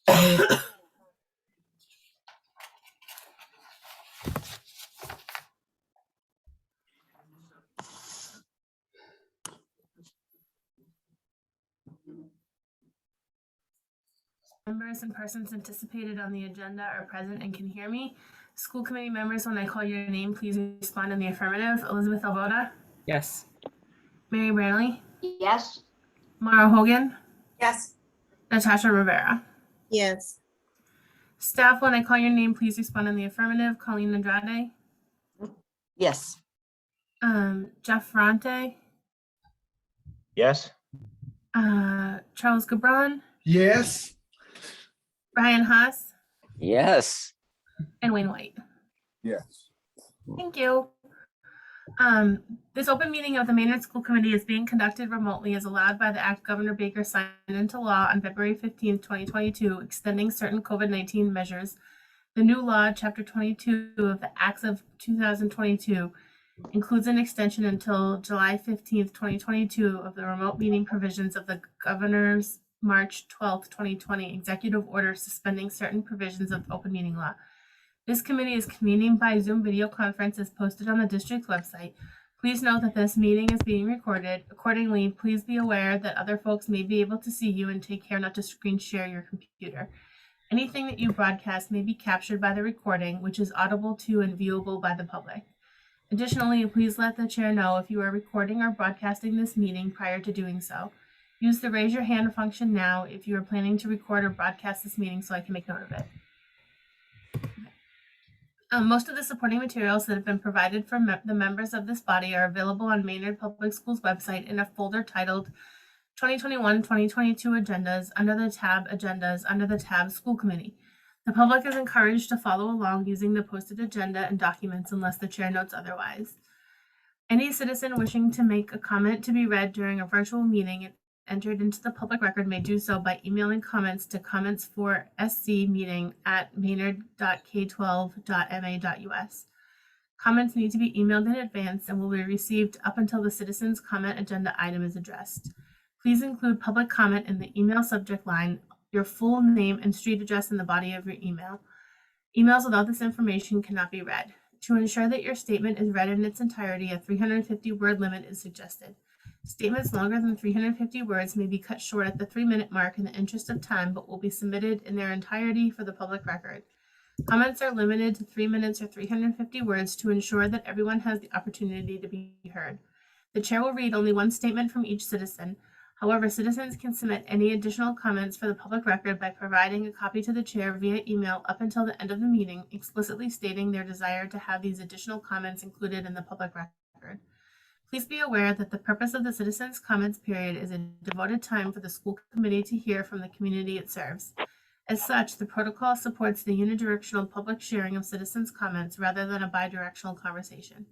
Members and persons anticipated on the agenda are present and can hear me. School committee members, when I call your name, please respond in the affirmative. Elizabeth Alboda, Yes. Mary Branley, Yes. Mara Hogan, Yes. Natasha Rivera. Yes. Staff, when I call your name, please respond in the affirmative. Colleen Andrade, Yes. Jeff Ferrante, Yes. Charles Gabron, Yes. Ryan Haas, Yes. and Wayne White. Yes. Thank you. This open meeting of the Maynard School Committee is being conducted remotely as allowed by the Act Governor Baker signed into law on February 15th, 2022, extending certain COVID-19 measures. The new law, Chapter 22 of the Acts of 2022, includes an extension until July 15th, 2022 of the remote meeting provisions of the Governor's March 12th, 2020 executive order suspending certain provisions of open meeting law. This committee is convening by Zoom video conference as posted on the district's website. Please note that this meeting is being recorded. Accordingly, please be aware that other folks may be able to see you and take care not to screen share your computer. Anything that you broadcast may be captured by the recording, which is audible to and viewable by the public. Additionally, please let the chair know if you are recording or broadcasting this meeting prior to doing so. Use the raise your hand function now if you are planning to record or broadcast this meeting so I can make note of it. Most of the supporting materials that have been provided from the members of this body are available on Maynard Public Schools website in a folder titled 2021-2022 Agendas under the tab Agendas under the tab School Committee. The public is encouraged to follow along using the posted agenda and documents unless the chair notes otherwise. Any citizen wishing to make a comment to be read during a virtual meeting entered into the public record may do so by emailing comments to comments4scmeeting@maynard.k12.ma.us. Comments need to be emailed in advance and will be received up until the citizen's comment agenda item is addressed. Please include public comment in the email subject line, your full name and street address in the body of your email. Emails without this information cannot be read. To ensure that your statement is read in its entirety, a 350-word limit is suggested. Statements longer than 350 words may be cut short at the 3-minute mark in the interest of time, but will be submitted in their entirety for the public record. Comments are limited to 3 minutes or 350 words to ensure that everyone has the opportunity to be heard. The chair will read only one statement from each citizen. However, citizens can submit any additional comments for the public record by providing a copy to the chair via email up until the end of the meeting, explicitly stating their desire to have these additional comments included in the public record. Please be aware that the purpose of the citizens' comments period is a devoted time for the school committee to hear from the community it serves. As such, the protocol supports the unidirectional public sharing of citizens' comments rather than a bidirectional conversation.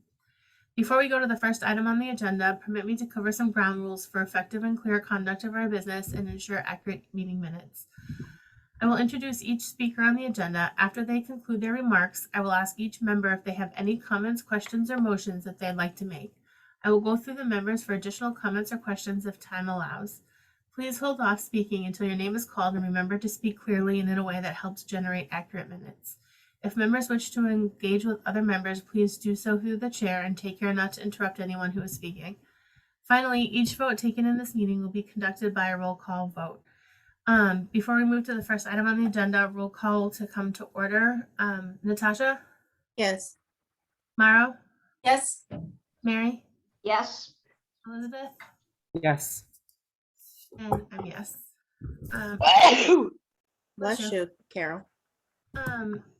Before we go to the first item on the agenda, permit me to cover some ground rules for effective and clear conduct of our business and ensure accurate meeting minutes. I will introduce each speaker on the agenda. After they conclude their remarks, I will ask each member if they have any comments, questions, or motions that they'd like to make. I will go through the members for additional comments or questions if time allows. Please hold off speaking until your name is called and remember to speak clearly and in a way that helps generate accurate minutes. If members wish to engage with other members, please do so through the chair and take care not to interrupt anyone who is speaking. Finally, each vote taken in this meeting will be conducted by a roll call vote. Before we move to the first item on the agenda, roll call to come to order. Natasha? Yes. Maro? Yes. Mary? Yes. Elizabeth? Yes. And I'm yes. Bless you, Carol.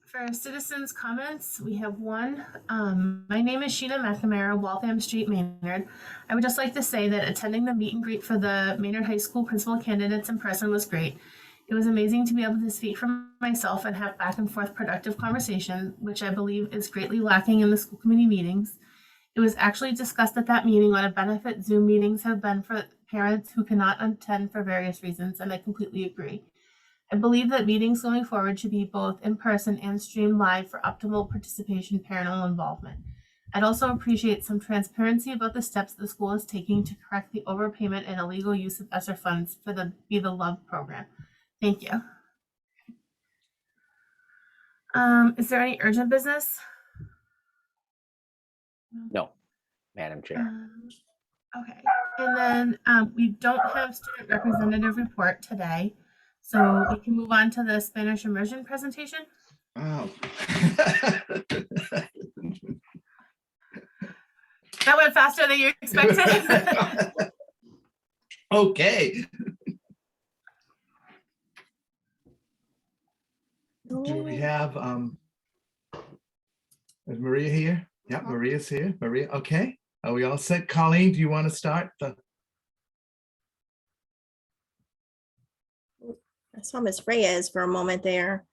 For citizens' comments, we have one. My name is Sheena McNamara, Waltham Street, Maynard. I would just like to say that attending the meet and greet for the Maynard High School principal candidates in person was great. It was amazing to be able to speak for myself and have back and forth productive conversation, which I believe is greatly lacking in the school committee meetings. It was actually discussed at that meeting what a benefit Zoom meetings have been for parents who cannot attend for various reasons, and I completely agree. I believe that meetings going forward should be both in person and streamed live for optimal participation, parental involvement. I'd also appreciate some transparency about the steps the school is taking to correct the overpayment and illegal use of ESSER funds for the Be the Love program. Thank you. Is there any urgent business? No, Madam Chair. Okay, and then we don't have student representative report today, so we can move on to the Spanish immersion presentation. Oh. That went faster than you expected. Okay. Do we have, is Maria here? Yeah, Maria's here. Maria, okay. Are we all set? Colleen, do you want to start? I saw Miss Reyes for a moment there.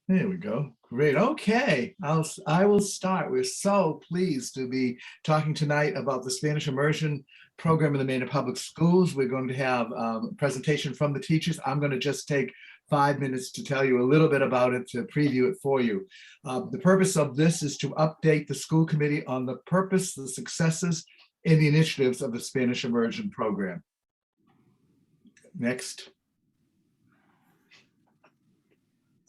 There we go. Great. Okay. I will start. We're so pleased to be talking tonight about the Spanish immersion program in the Maina Public Schools. We're going to have a presentation from the teachers. I'm going to just take 5 minutes to tell you a little bit about it, to preview it for you. The purpose of this is to update the school committee on the purpose, the successes, and the initiatives of the Spanish immersion program. Next.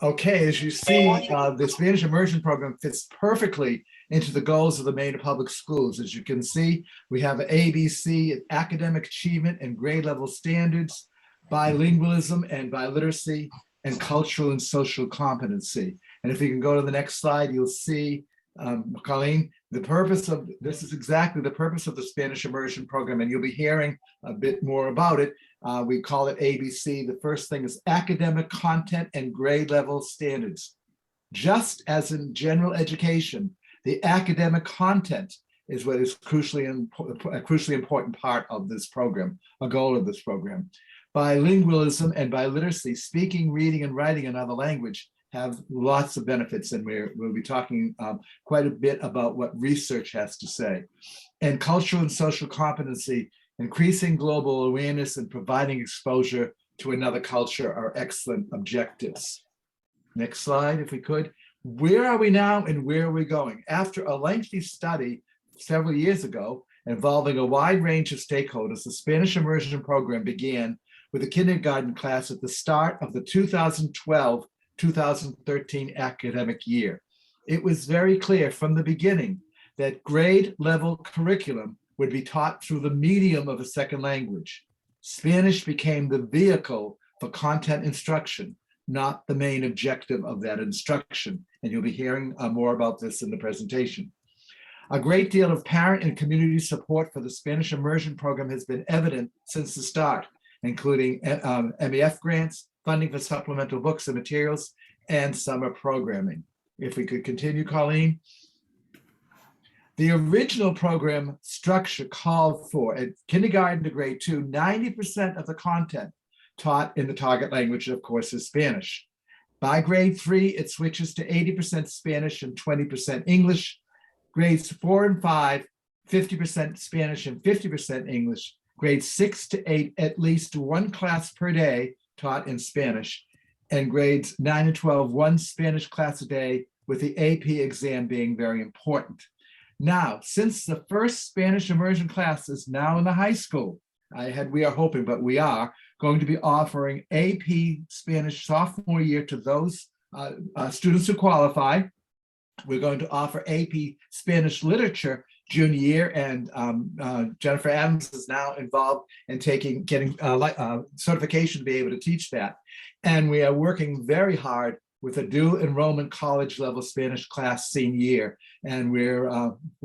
Okay, as you see, the Spanish immersion program fits perfectly into the goals of the Maina Public Schools. As you can see, we have ABC, academic achievement and grade level standards, bilingualism and biliteracy, and cultural and social competency. And if you can go to the next slide, you'll see, Colleen, the purpose of this is exactly the purpose of the Spanish immersion program, and you'll be hearing a bit more about it. We call it ABC. The first thing is academic content and grade level standards. Just as in general education, the academic content is what is a crucially important part of this program, a goal of this program. Bilingualism and biliteracy, speaking, reading, and writing another language, have lots of benefits, and we'll be talking quite a bit about what research has to say. And cultural and social competency, increasing global awareness and providing exposure to another culture are excellent objectives. Next slide, if we could. Where are we now and where are we going? After a lengthy study several years ago involving a wide range of stakeholders, the Spanish immersion program began with a kindergarten class at the start of the 2012-2013 academic year. It was very clear from the beginning that grade level curriculum would be taught through the medium of a second language. Spanish became the vehicle for content instruction, not the main objective of that instruction. And you'll be hearing more about this in the presentation. A great deal of parent and community support for the Spanish immersion program has been evident since the start, including MEF grants, funding for supplemental books and materials, and summer programming. If we could continue, Colleen. The original program structure called for, at kindergarten to grade 2, 90% of the content taught in the target language, of course, is Spanish. By grade 3, it switches to 80% Spanish and 20% English. Grades 4 and 5, 50% Spanish and 50% English. Grades 6 to 8, at least one class per day taught in Spanish. And grades 9 and 12, one Spanish class a day, with the AP exam being very important. Now, since the first Spanish immersion class is now in the high school, we are hoping, but we are going to be offering AP Spanish sophomore year to those students who qualify. We're going to offer AP Spanish literature junior year, and Jennifer Adams is now involved in getting certification to be able to teach that. And we are working very hard with a dual enrollment college level Spanish class senior year. And we're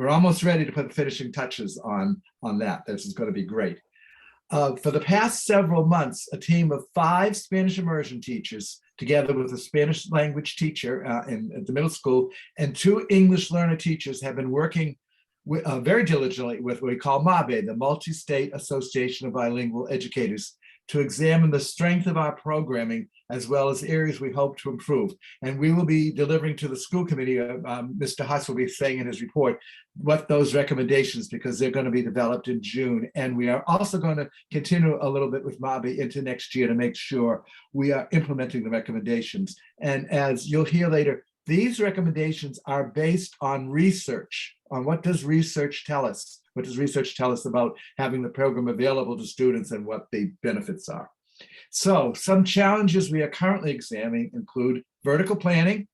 almost ready to put the finishing touches on that. This is going to be great. For the past several months, a team of 5 Spanish immersion teachers, together with a Spanish language teacher at the middle school, and 2 English learner teachers, have been working very diligently with what we call MABE, the Multi-State Association of Bilingual Educators, to examine the strength of our programming as well as areas we hope to improve. And we will be delivering to the school committee, Mr. Huss will be saying in his report, what those recommendations, because they're going to be developed in June. And we are also going to continue a little bit with MABE into next year to make sure we are implementing the recommendations. And as you'll hear later, these recommendations are based on research, on what does research tell us. What does research tell us about having the program available to students and what the benefits are? So some challenges we are currently examining include vertical planning,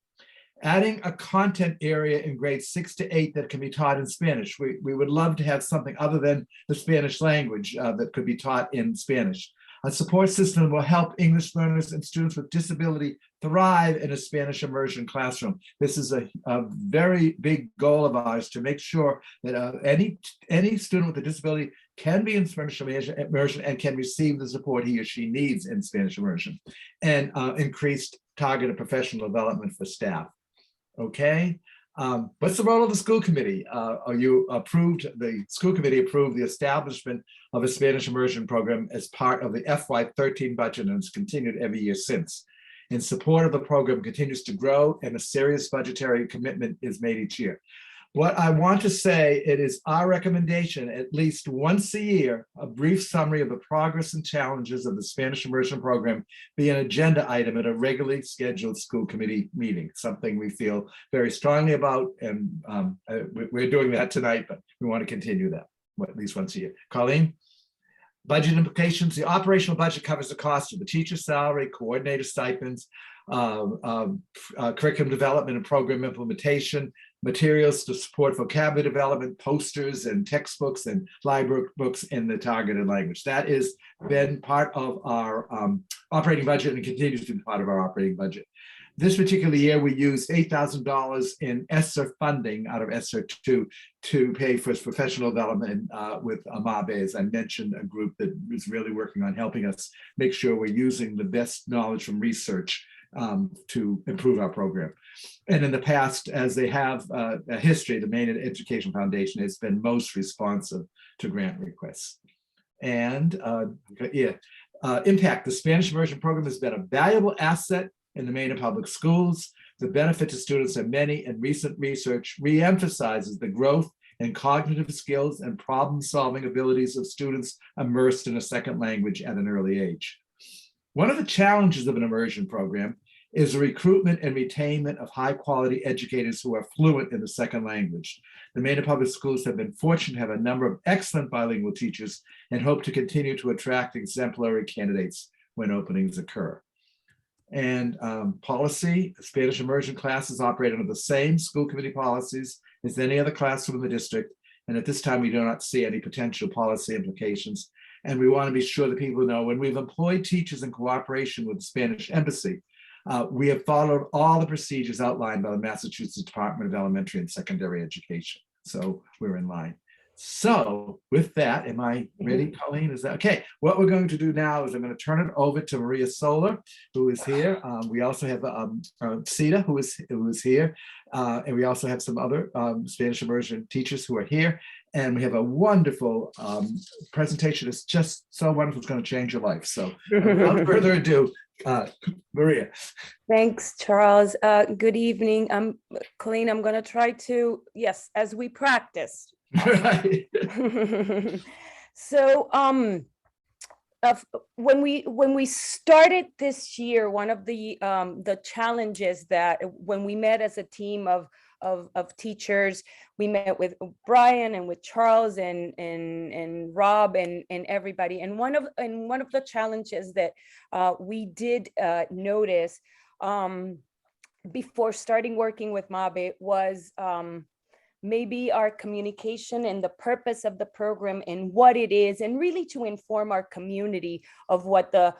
adding a content area in grades 6 to 8 that can be taught in Spanish. We would love to have something other than the Spanish language that could be taught in Spanish. A support system will help English learners and students with disability thrive in a Spanish immersion classroom. This is a very big goal of ours, to make sure that any student with a disability can be in Spanish immersion and can receive the support he or she needs in Spanish immersion, and increased targeted professional development for staff. Okay. What's the role of the school committee? The school committee approved the establishment of a Spanish immersion program as part of the FY13 budget, and it's continued every year since. In support of the program continues to grow, and a serious budgetary commitment is made each year. What I want to say, it is our recommendation at least once a year, a brief summary of the progress and challenges of the Spanish immersion program be an agenda item at a regularly scheduled school committee meeting, something we feel very strongly about. And we're doing that tonight, but we want to continue that at least once a year. Colleen? Budget implications. The operational budget covers the cost of the teacher's salary, coordinator stipends, curriculum development and program implementation, materials to support vocabulary development, posters and textbooks and library books in the targeted language. That has been part of our operating budget and continues to be part of our operating budget. This particular year, we used $8,000 in ESSER funding out of ESSER 2 to pay for professional development with Amabe, as I mentioned, a group that is really working on helping us make sure we're using the best knowledge from research to improve our program. And in the past, as they have a history, the Maynard Education Foundation has been most responsive to grant requests. And impact. The Spanish immersion program has been a valuable asset in the Maina public schools. The benefit to students are many, and recent research re-emphasizes the growth in cognitive skills and problem-solving abilities of students immersed in a second language at an early age. One of the challenges of an immersion program is the recruitment and retainment of high-quality educators who are fluent in the second language. The Maina Public Schools have been fortunate to have a number of excellent bilingual teachers and hope to continue to attract exemplary candidates when openings occur. And policy, Spanish immersion classes operate under the same school committee policies as any other classroom in the district. And at this time, we do not see any potential policy implications. And we want to be sure that people know when we've employed teachers in cooperation with the Spanish Embassy, we have followed all the procedures outlined by the Massachusetts Department of Elementary and Secondary Education. So we're in line. So with that, am I ready, Colleen? Is that okay? What we're going to do now is I'm going to turn it over to Maria Solar, who is here. We also have Sita, who is here. And we also have some other Spanish immersion teachers who are here. And we have a wonderful presentation. It's just so wonderful. It's going to change your life. So without further ado, Maria. Thanks, Charles. Good evening. Colleen, I'm going to try to, yes, as we practice. Right. So when we started this year, one of the challenges that when we met as a team of teachers, we met with Brian and with Charles and Rob and everybody. And one of the challenges that we did notice before starting working with Mabe was maybe our communication and the purpose of the program and what it is, and really to inform our community of what the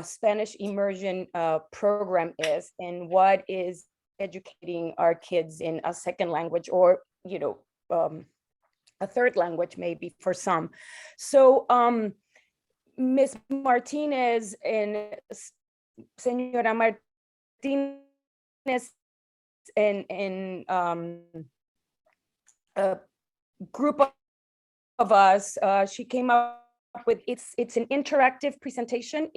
Spanish immersion program is and what is educating our kids in a second language, or a third language maybe for some. So Ms. Martinez and Senora Martinez and a group of us, she came up with, it's an interactive presentation.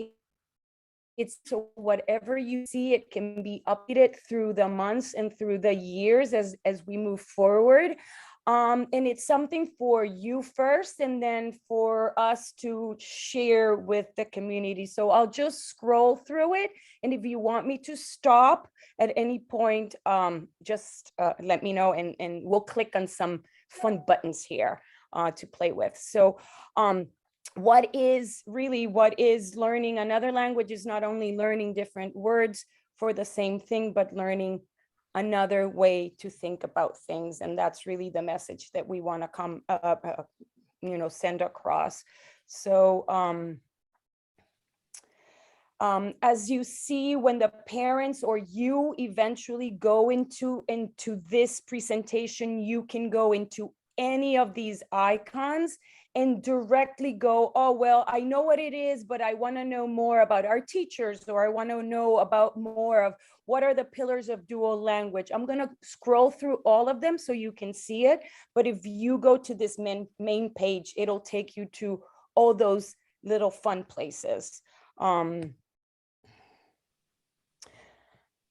It's so whatever you see, it can be updated through the months and through the years as we move forward. And it's something for you first, and then for us to share with the community. So I'll just scroll through it. And if you want me to stop at any point, just let me know, and we'll click on some fun buttons here. to play with. So what is learning another language is not only learning different words for the same thing, but learning another way to think about things. And that's really the message that we want to send across. So as you see, when the parents or you eventually go into this presentation, you can go into any of these icons and directly go, oh, well, I know what it is, but I want to know more about our teachers, or I want to know about more of what are the pillars of dual language. I'm going to scroll through all of them so you can see it. But if you go to this main page, it'll take you to all those little fun places.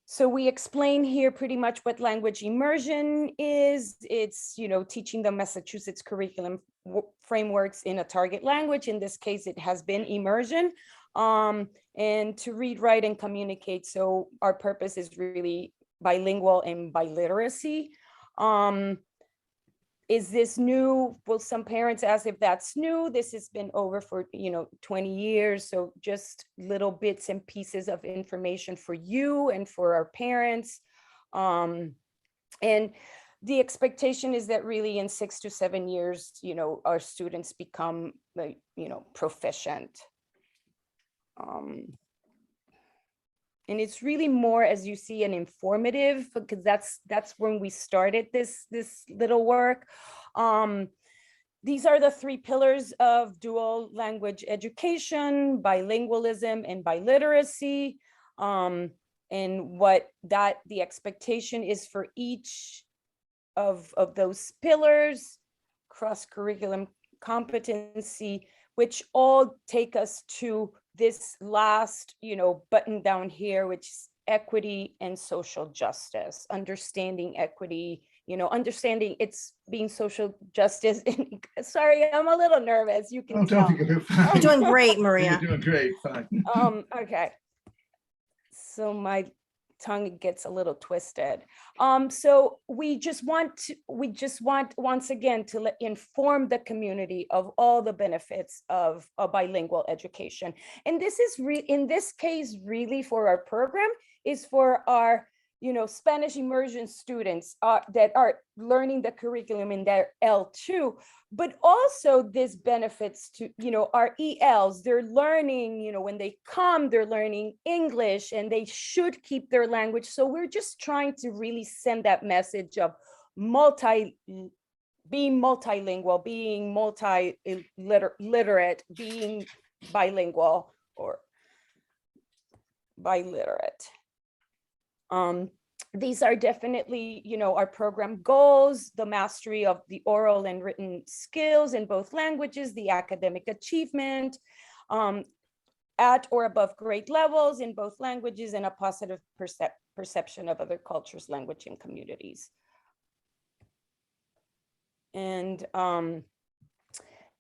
So we explain here pretty much what language immersion is. It's, teaching the Massachusetts curriculum frameworks in a target language. In this case, it has been immersion, and to read, write, and communicate. So our purpose is really bilingual and biliteracy. Is this new? Well, some parents ask if that's new. This has been over for 20 years. So just little bits and pieces of information for you and for our parents. And the expectation is that really in 6 to 7 years, our students become proficient. And it's really more, as you see, an informative, because that's when we started this little work. These are the 3 pillars of dual language education: bilingualism and biliteracy. And what the expectation is for each of those pillars: cross-curriculum competency, which all take us to this last, button down here, which is equity and social justice, understanding equity, understanding it's being social justice. Sorry, I'm a little nervous. You can tell. Don't be good. Fine. You're doing great, Maria. You're doing great. Fine. Okay. So my tongue gets a little twisted. So we just want once again to inform the community of all the benefits of a bilingual education. And this is in this case, really for our program, is for our Spanish immersion students that are learning the curriculum in their L2, but also this benefits to, our ELs. They're learning, when they come, they're learning English, and they should keep their language. So we're just trying to really send that message of being multilingual, being multi-literate, being bilingual or biliterate. These are definitely, our program goals: the mastery of the oral and written skills in both languages, the academic achievement at or above grade levels in both languages, and a positive perception of other cultures, language, and communities. And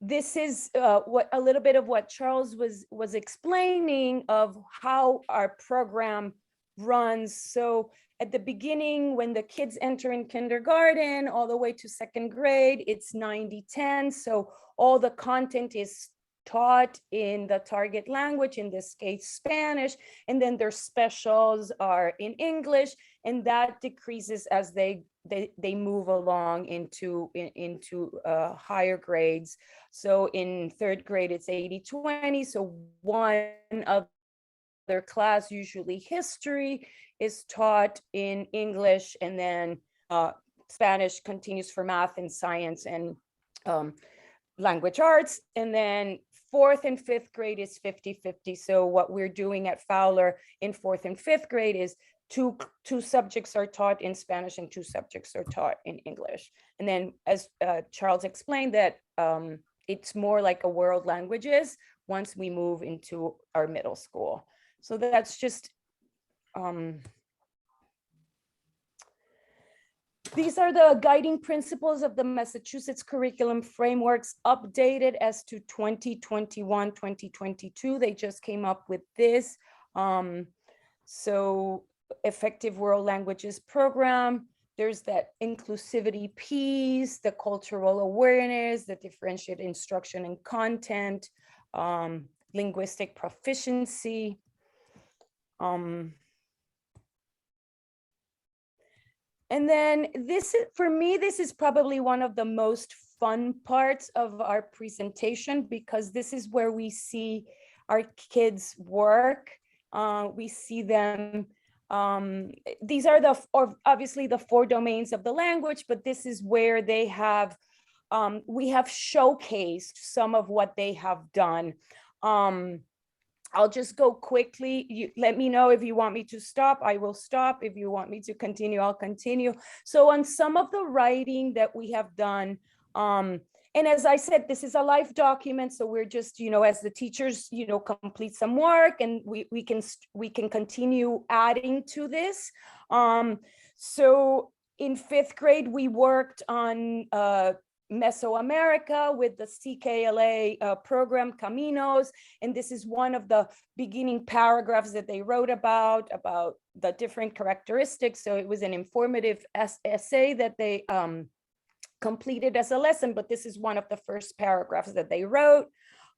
this is what a little bit of what Charles was explaining of how our program runs. So at the beginning, when the kids enter in kindergarten all the way to 2nd grade, it's 90-10. So all the content is taught in the target language, in this case, Spanish, and then their specials are in English, and that decreases as they move along into higher grades. So in 3rd grade, it's 80-20. So one of their class, usually history, is taught in English, and then Spanish continues for math and science and language arts. And then 4th and 5th grade is 50-50. So what we're doing at Fowler in 4th and 5th grade is two subjects are taught in Spanish and 2 subjects are taught in English. And then, as Charles explained, that it's more like a world languages once we move into our middle school. So that's just, these are the guiding principles of the Massachusetts curriculum frameworks, updated as to 2021, 2022. They just came up with this. So effective world languages program, there's that inclusivity piece, the cultural awareness, the differentiated instruction and content, linguistic proficiency. And then this is, for me, this is probably one of the most fun parts of our presentation, because this is where we see our kids work. We see them, these are obviously the 4 domains of the language, but this is where they have, we have showcased some of what they have done. I'll just go quickly. You let me know if you want me to stop, I will stop. If you want me to continue, I'll continue. So on some of the writing that we have done, and as I said, this is a live document, so we're just, as the teachers, complete some work, and we can continue adding to this. So in 5th grade, we worked on Mesoamerica with the CKLA program Caminos, and this is one of the beginning paragraphs that they wrote about the different characteristics. So it was an informative essay that they completed as a lesson, but this is one of the first paragraphs that they wrote.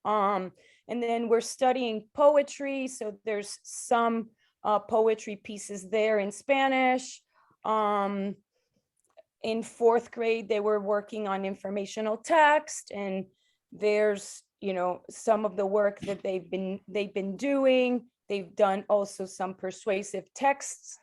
And then we're studying poetry, so there's some poetry pieces there in Spanish. In 4th grade, they were working on informational text, and there's, some of the work that they've been doing. They've done also some persuasive texts.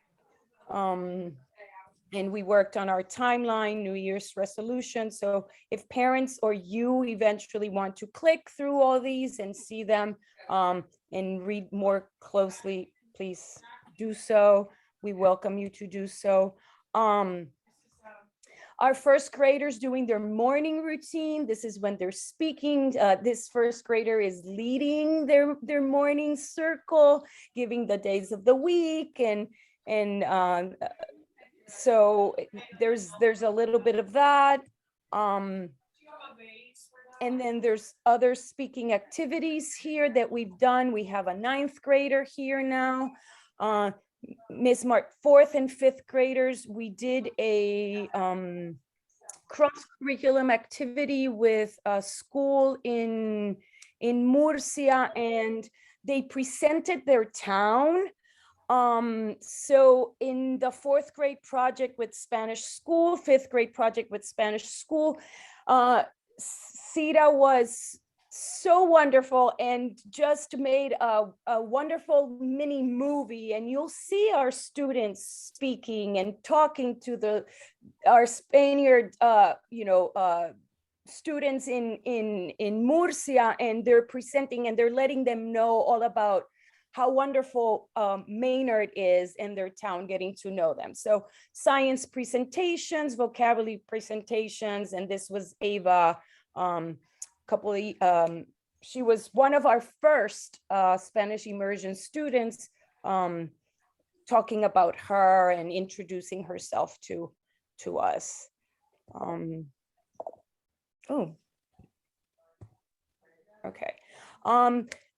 And we worked on our timeline, New Year's resolution. So if parents or you eventually want to click through all these and see them and read more closely, please do so. We welcome you to do so. Our 1st graders doing their morning routine. This is when they're speaking. This 1st grader is leading their morning circle, giving the days of the week, and so there's a little bit of that. And then there's other speaking activities here that we've done. We have a 9th grader here now. Ms. Mark, 4th and 5th graders, we did a cross-curriculum activity with a school in Murcia, and they presented their town. So in the 4th grade project with Spanish school, 5th grade project with Spanish school, Sita was so wonderful and just made a wonderful mini movie, and you'll see our students speaking and talking to our Spaniard students in Murcia, and they're presenting and they're letting them know all about how wonderful Maynard is in their town, getting to know them. So science presentations, vocabulary presentations, and this was Ava. She was one of our first Spanish immersion students, talking about her and introducing herself to us. Okay.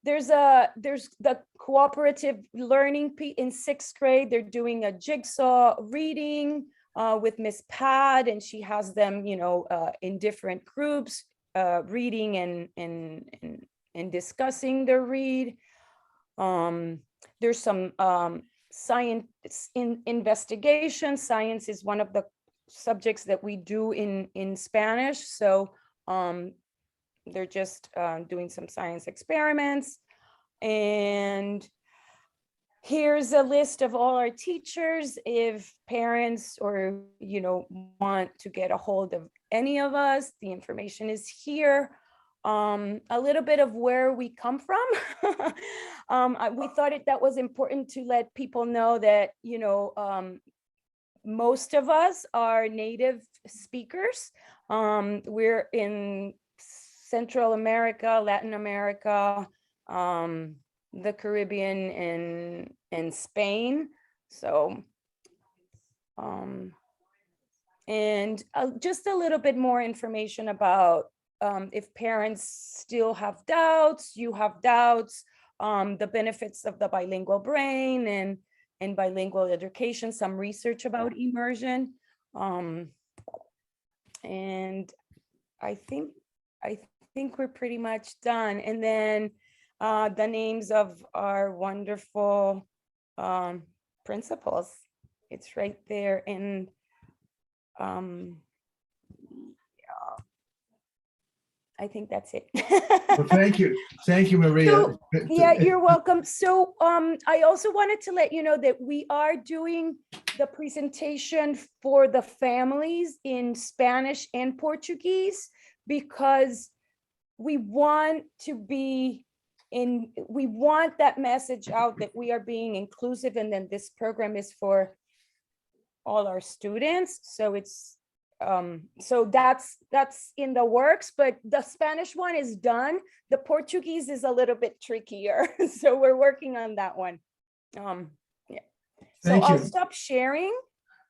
There's the cooperative learning in 6th grade. They're doing a jigsaw reading with Miss Pad, and she has them, in different groups, reading and discussing their read. There's some science investigation. Science is one of the subjects that we do in Spanish. So they're just doing some science experiments. And here's a list of all our teachers. If parents or, want to get a hold of any of us, the information is here. A little bit of where we come from. We thought that was important to let people know that, most of us are native speakers. We're in Central America, Latin America, the Caribbean, and Spain. So, and just a little bit more information about if parents still have doubts, you have doubts, the benefits of the bilingual brain and bilingual education, some research about immersion. And I think we're pretty much done. And then the names of our wonderful principals. It's right there. And I think that's it. Well, thank you. Thank you, Maria. So, yeah, you're welcome. So I also wanted to let you know that we are doing the presentation for the families in Spanish and Portuguese because we want that message out that we are being inclusive, and then this program is for all our students. So it's so that's in the works, but the Spanish one is done. The Portuguese is a little bit trickier. So we're working on that one. Yeah. So Thank I'll you. stop sharing.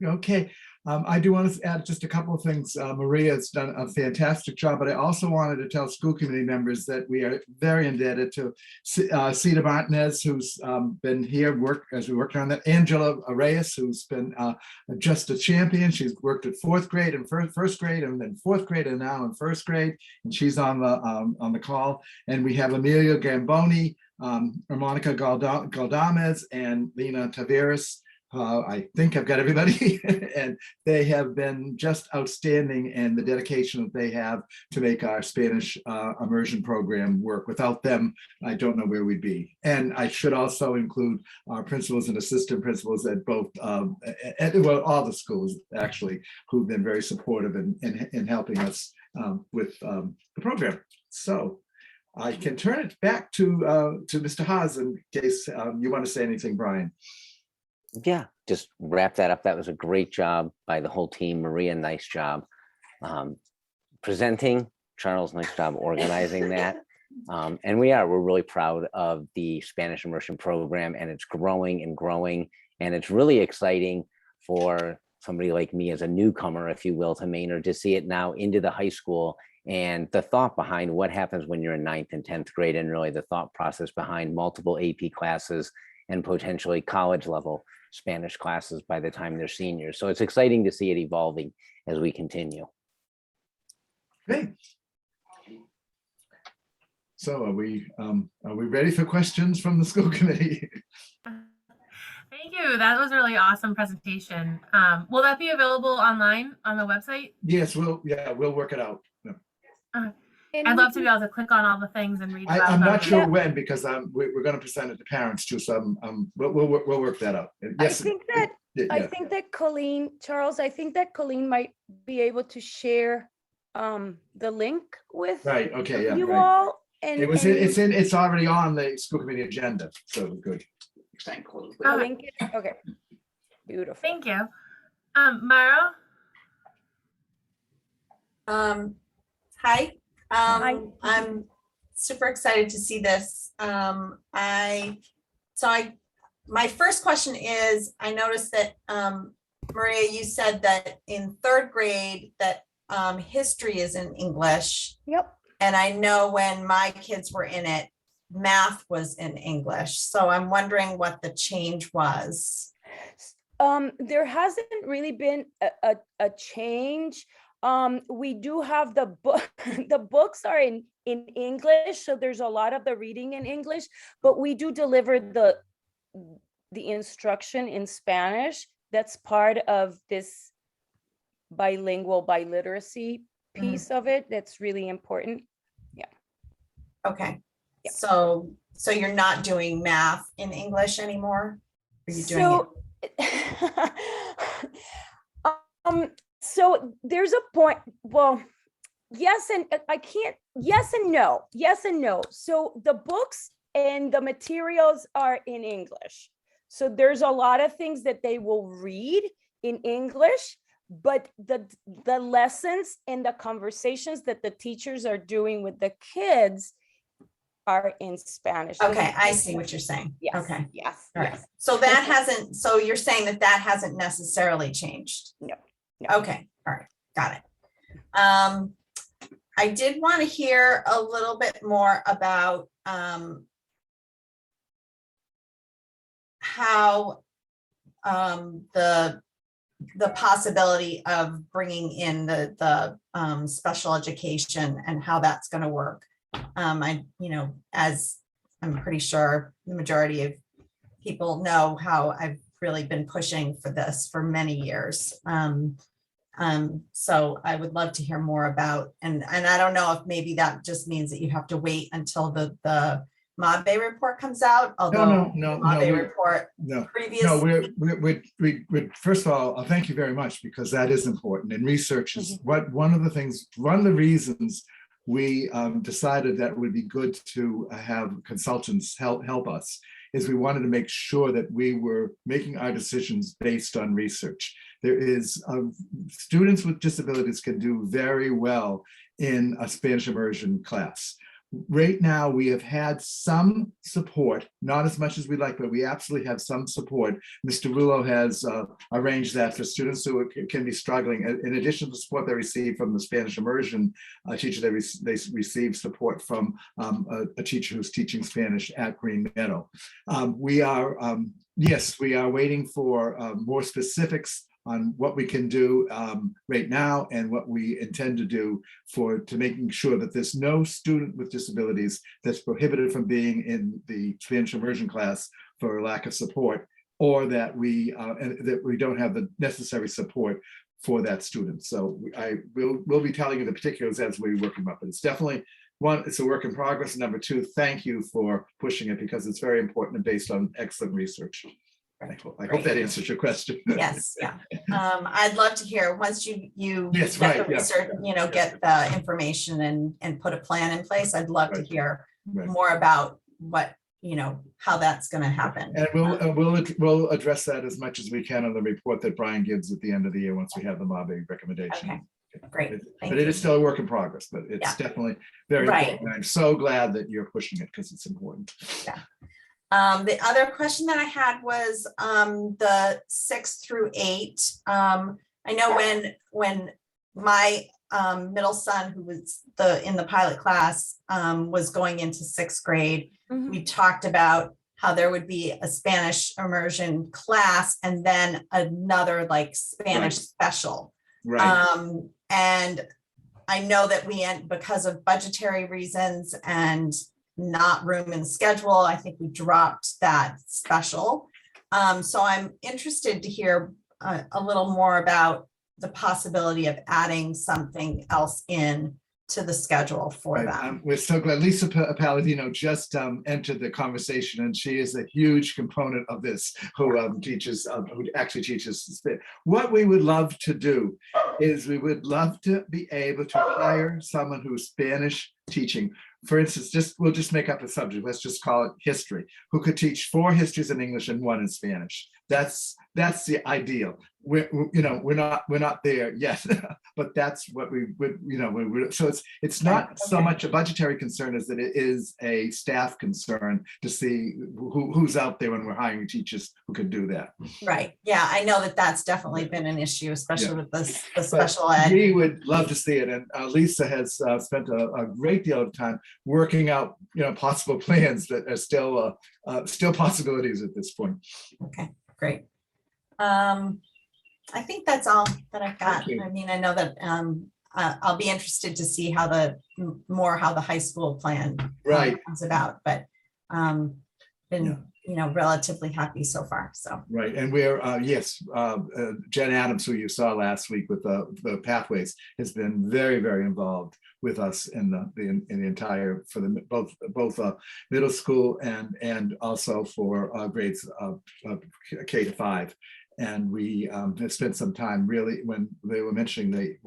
Okay, I do want to add just a couple of things. Maria has done a fantastic job, but I also wanted to tell school committee members that we are very indebted to Cita Martinez, who's been here as we worked on that. Angela Reyes, who's been just a champion. She's worked at fourth grade and first grade, and then fourth grade, and now in first grade. And she's on the call. And we have Amelia Gamboni, Monica Galdamez, and Lena Taveras. I think I've got everybody, and they have been just outstanding, and the dedication that they have to make our Spanish immersion program work. Without them, I don't know where we'd be. And I should also include our principals and assistant principals at both, well, all the schools actually, who've been very supportive in helping us with the program. So I can turn it back to Mr. Haas in case you want to say anything, Brian. Yeah, just wrap that up. That was a great job by the whole team. Maria, nice job presenting. Charles, nice job organizing that. And we're really proud of the Spanish immersion program, and it's growing and growing. And it's really exciting for somebody like me as a newcomer, if you will, to Maynard, to see it now into the high school, and the thought behind what happens when you're in 9th and 10th grade, and really the thought process behind multiple AP classes and potentially college level Spanish classes by the time they're seniors. So it's exciting to see it evolving as we continue. Great. So are we ready for questions from the school committee? Thank you. That was a really awesome presentation. Will that be available online on the website? Yes, we'll work it out. And I'd love to be able to click on all the things and read about I'm them. not sure when, because we're going to present it to parents too. So we'll work that out. Yes, I think that Colleen, Charles, I think that Colleen might be able to share the link with right. Okay. Yeah. you Right. all. And it's already on the school committee agenda. So good. the link is- okay. Beautiful. Thank you. Mara? Hi. Hi. I'm super excited to see this. My first question is, I noticed that, Maria, you said that in 3rd grade that history is in English. Yep. And I know when my kids were in it, math was in English. So I'm wondering what the change was. There hasn't really been a change. We do have the book. The books are in English, so there's a lot of the reading in English, but we do deliver the instruction in Spanish. That's part of this bilingual biliteracy piece of it. That's really important. Yeah. Okay. Yeah. So you're not doing math in English anymore? Are you doing it? So there's a point. Well, yes, and I can't. Yes and no. Yes and no. So the books and the materials are in English. So there's a lot of things that they will read in English, but the lessons and the conversations that the teachers are doing with the kids are in Spanish. Okay, I see what you're saying. Yes. Okay. Yes. All right. Yes. So that hasn't, so you're saying that hasn't necessarily changed? No. No. Okay, all right, got it. I did want to hear a little bit more about how the the possibility of bringing in the special education and how that's going to work. As I'm pretty sure the majority of people know, how I've really been pushing for this for many years. So I would love to hear more about, and I don't know if maybe that just means that you have to wait until the Mabe report comes out, although no, Mabe report No, previous. no, we first of all, thank you very much, because that is important. And research is one of the reasons we decided that it would be good to have consultants help us, is we wanted to make sure that we were making our decisions based on research. There is students with disabilities can do very well in a Spanish immersion class. Right now, we have had some support, not as much as we like, but we absolutely have some support. Mr. Rulo has arranged that for students who can be struggling. In addition to the support they receive from the Spanish immersion teacher, they receive support from a teacher who's teaching Spanish at Green Meadow. Yes, we are waiting for more specifics on what we can do right now and what we intend to do to making sure that there's no student with disabilities that's prohibited from being in the Spanish immersion class for lack of support, or that we don't have the necessary support for that student. So we'll be telling you the particulars as we work them up. But it's definitely it's a work in progress. Number two, thank you for pushing it, because it's very important and based on excellent research. I hope that answers your question. Yes, yeah. I'd love to hear once you Yes, get the right, yeah. research, get the information and put a plan in place. I'd love to Right. hear Right. more about what, how that's going to happen. And we'll address that as much as we can on the report that Brian gives at the end of the year once we have the Mabe recommendation. Okay, great. Thank But it you. is still a work in progress, but it's definitely very Right. important. I'm so glad that you're pushing it, because it's important. Yeah. The other question that I had was the 6 through 8. I know when my middle son, who was in the pilot class, was going into 6th grade, we talked about how there would be a Spanish immersion class and then another like Spanish special. Right. And I know that because of budgetary reasons and not room in the schedule, I think we dropped that special. So I'm interested to hear a little more about the possibility of adding something else in to the schedule for them. We're so glad. Lisa Palladino just entered the conversation, and she is a huge component of this, who actually teaches. What we would love to do is we would love to be able to hire someone who's Spanish teaching. For instance, we'll just make up a subject. Let's just call it history, who could teach 4 histories in English and 1 in Spanish. That's the ideal. We're not there yet, but that's what we would, so it's not so much a budgetary concern as that it is a staff concern to see who's out there when we're hiring teachers who can do that. Right. Yeah, I know that that's definitely been an issue, especially with the special ed. We would love to see it, and Lisa has spent a great deal of time working out, possible plans that are still possibilities at this point. Okay, great. I think that's all that I've got. I mean, I know that I'll be interested to see how the high school plan comes about, but been relatively happy so far. So right, and we're Jen Adams, who you saw last week with the pathways, has been very, very involved with us in the entire, for the both middle school and also for grades K to 5. And we have spent some time really, when they were mentioning the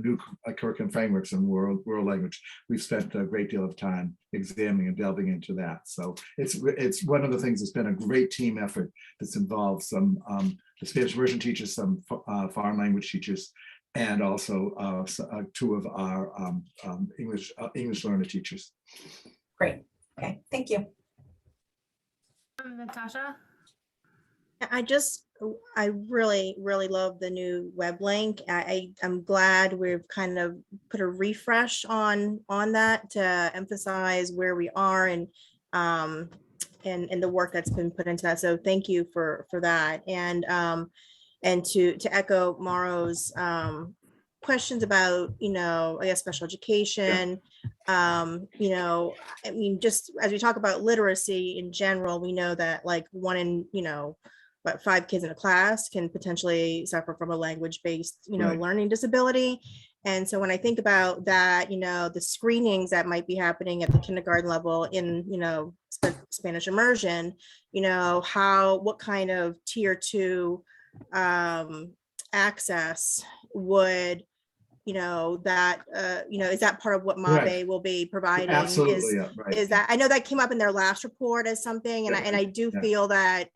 new curriculum frameworks in world language, we've spent a great deal of time examining and delving into that. So it's one of the things that's been a great team effort that's involved some the Spanish immersion teachers, some foreign language teachers, and also 2 of our English learner teachers. great. Okay, thank you. Natasha? I really, really love the new web link. I'm glad we've kind of put a refresh on that to emphasize where we are and the work that's been put into that. So thank you for that. And And to echo Mauro's questions about, I guess, special education. I mean, just as we talk about literacy in general, we know that like 1 in, about 5 kids in a class can potentially suffer from a language-based, Right. learning disability. And so when I think about that, the screenings that might be happening at the kindergarten level in, Spanish immersion, what kind of tier 2 access would, is that part of what Correct. MABE will be providing? Absolutely, yeah, right. Is that, I know that came up in their last report as something, and I do Yeah. feel that,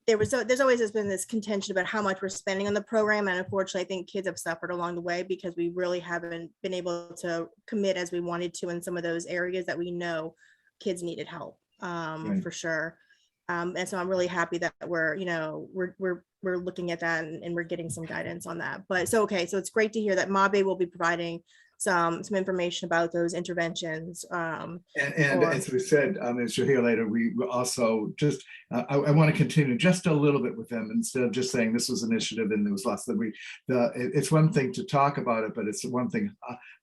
there's always been this contention about how much we're spending on the program. And unfortunately, I think kids have suffered along the way because we really haven't been able to commit as we wanted to in some of those areas that we know kids needed help, Right. for sure. And so I'm really happy that we're looking at that and we're getting some guidance on that. But so, okay, so it's great to hear that MABE will be providing some information about those interventions. And or- as we said, as you'll hear later, we will also just, I want to continue just a little bit with them instead of just saying this was an initiative and there was lots that it's one thing to talk about it, but it's one thing,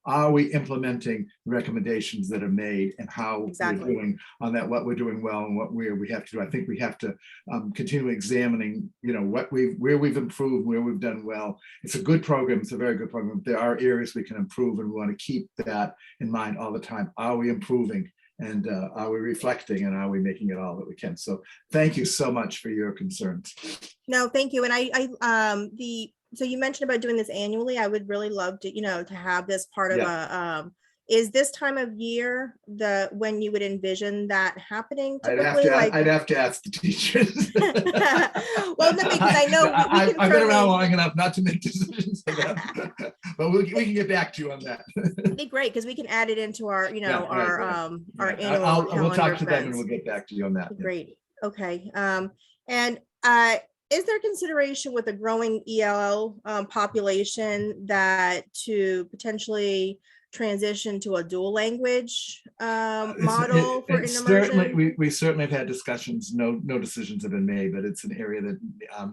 are we implementing recommendations that are made and how Exactly. we're doing on that, what we're doing well and what we have to do. I think we have to continue examining, where we've improved, where we've done well. It's a good program. It's a very good program. There are areas we can improve, and we want to keep that in mind all the time. Are we improving, and are we reflecting, and are we making it all that we can? So thank you so much for your concerns. No, thank you. And so you mentioned about doing this annually. I would really love to, to have this part of is this time of year when you would envision that happening typically? I'd have to ask the teachers. Well, no, because I know I've been around long enough not to make decisions like that. But we can get back to you on that. It'd be great because we can add it into our, our Right. annual We'll talk to them and events. we'll get back to you on that. Great. Okay. And is there consideration with a growing ELL population that to potentially transition to a dual language model for It's immersion? certainly, we certainly have had discussions. No decisions have been made, but it's an area that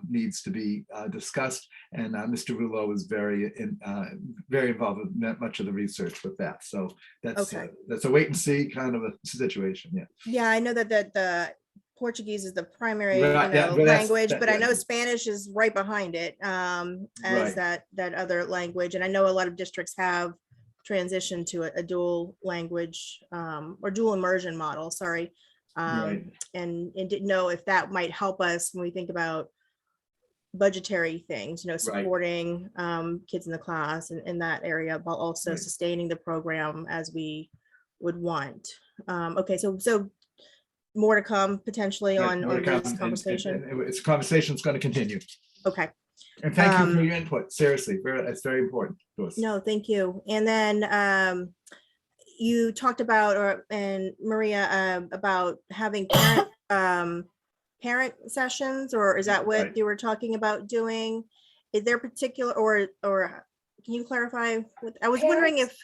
needs to be discussed. And Mr. Rouleau is very involved with much of the research with that. So that's a wait and see kind of a situation. Yeah. Yeah, I know that the Portuguese is the primary Right, yeah, but language, but I know yeah. Spanish is right behind it as Right. that other language. And I know a lot of districts have transitioned to a dual language or dual immersion model, sorry. Right. And didn't know if that might help us when we think about budgetary things, supporting kids in the class and that area, while also Right. sustaining the program as we would want. Okay, so more to come potentially Right, on more to come, this and conversation. it's a conversation that's going to continue. Okay. And thank you for your input. Seriously, it's very important to us. No, thank you. And then you talked about, and Maria, about having parent sessions, or is that what Right. you were talking about doing? Is there particular, or can you clarify? I was wondering if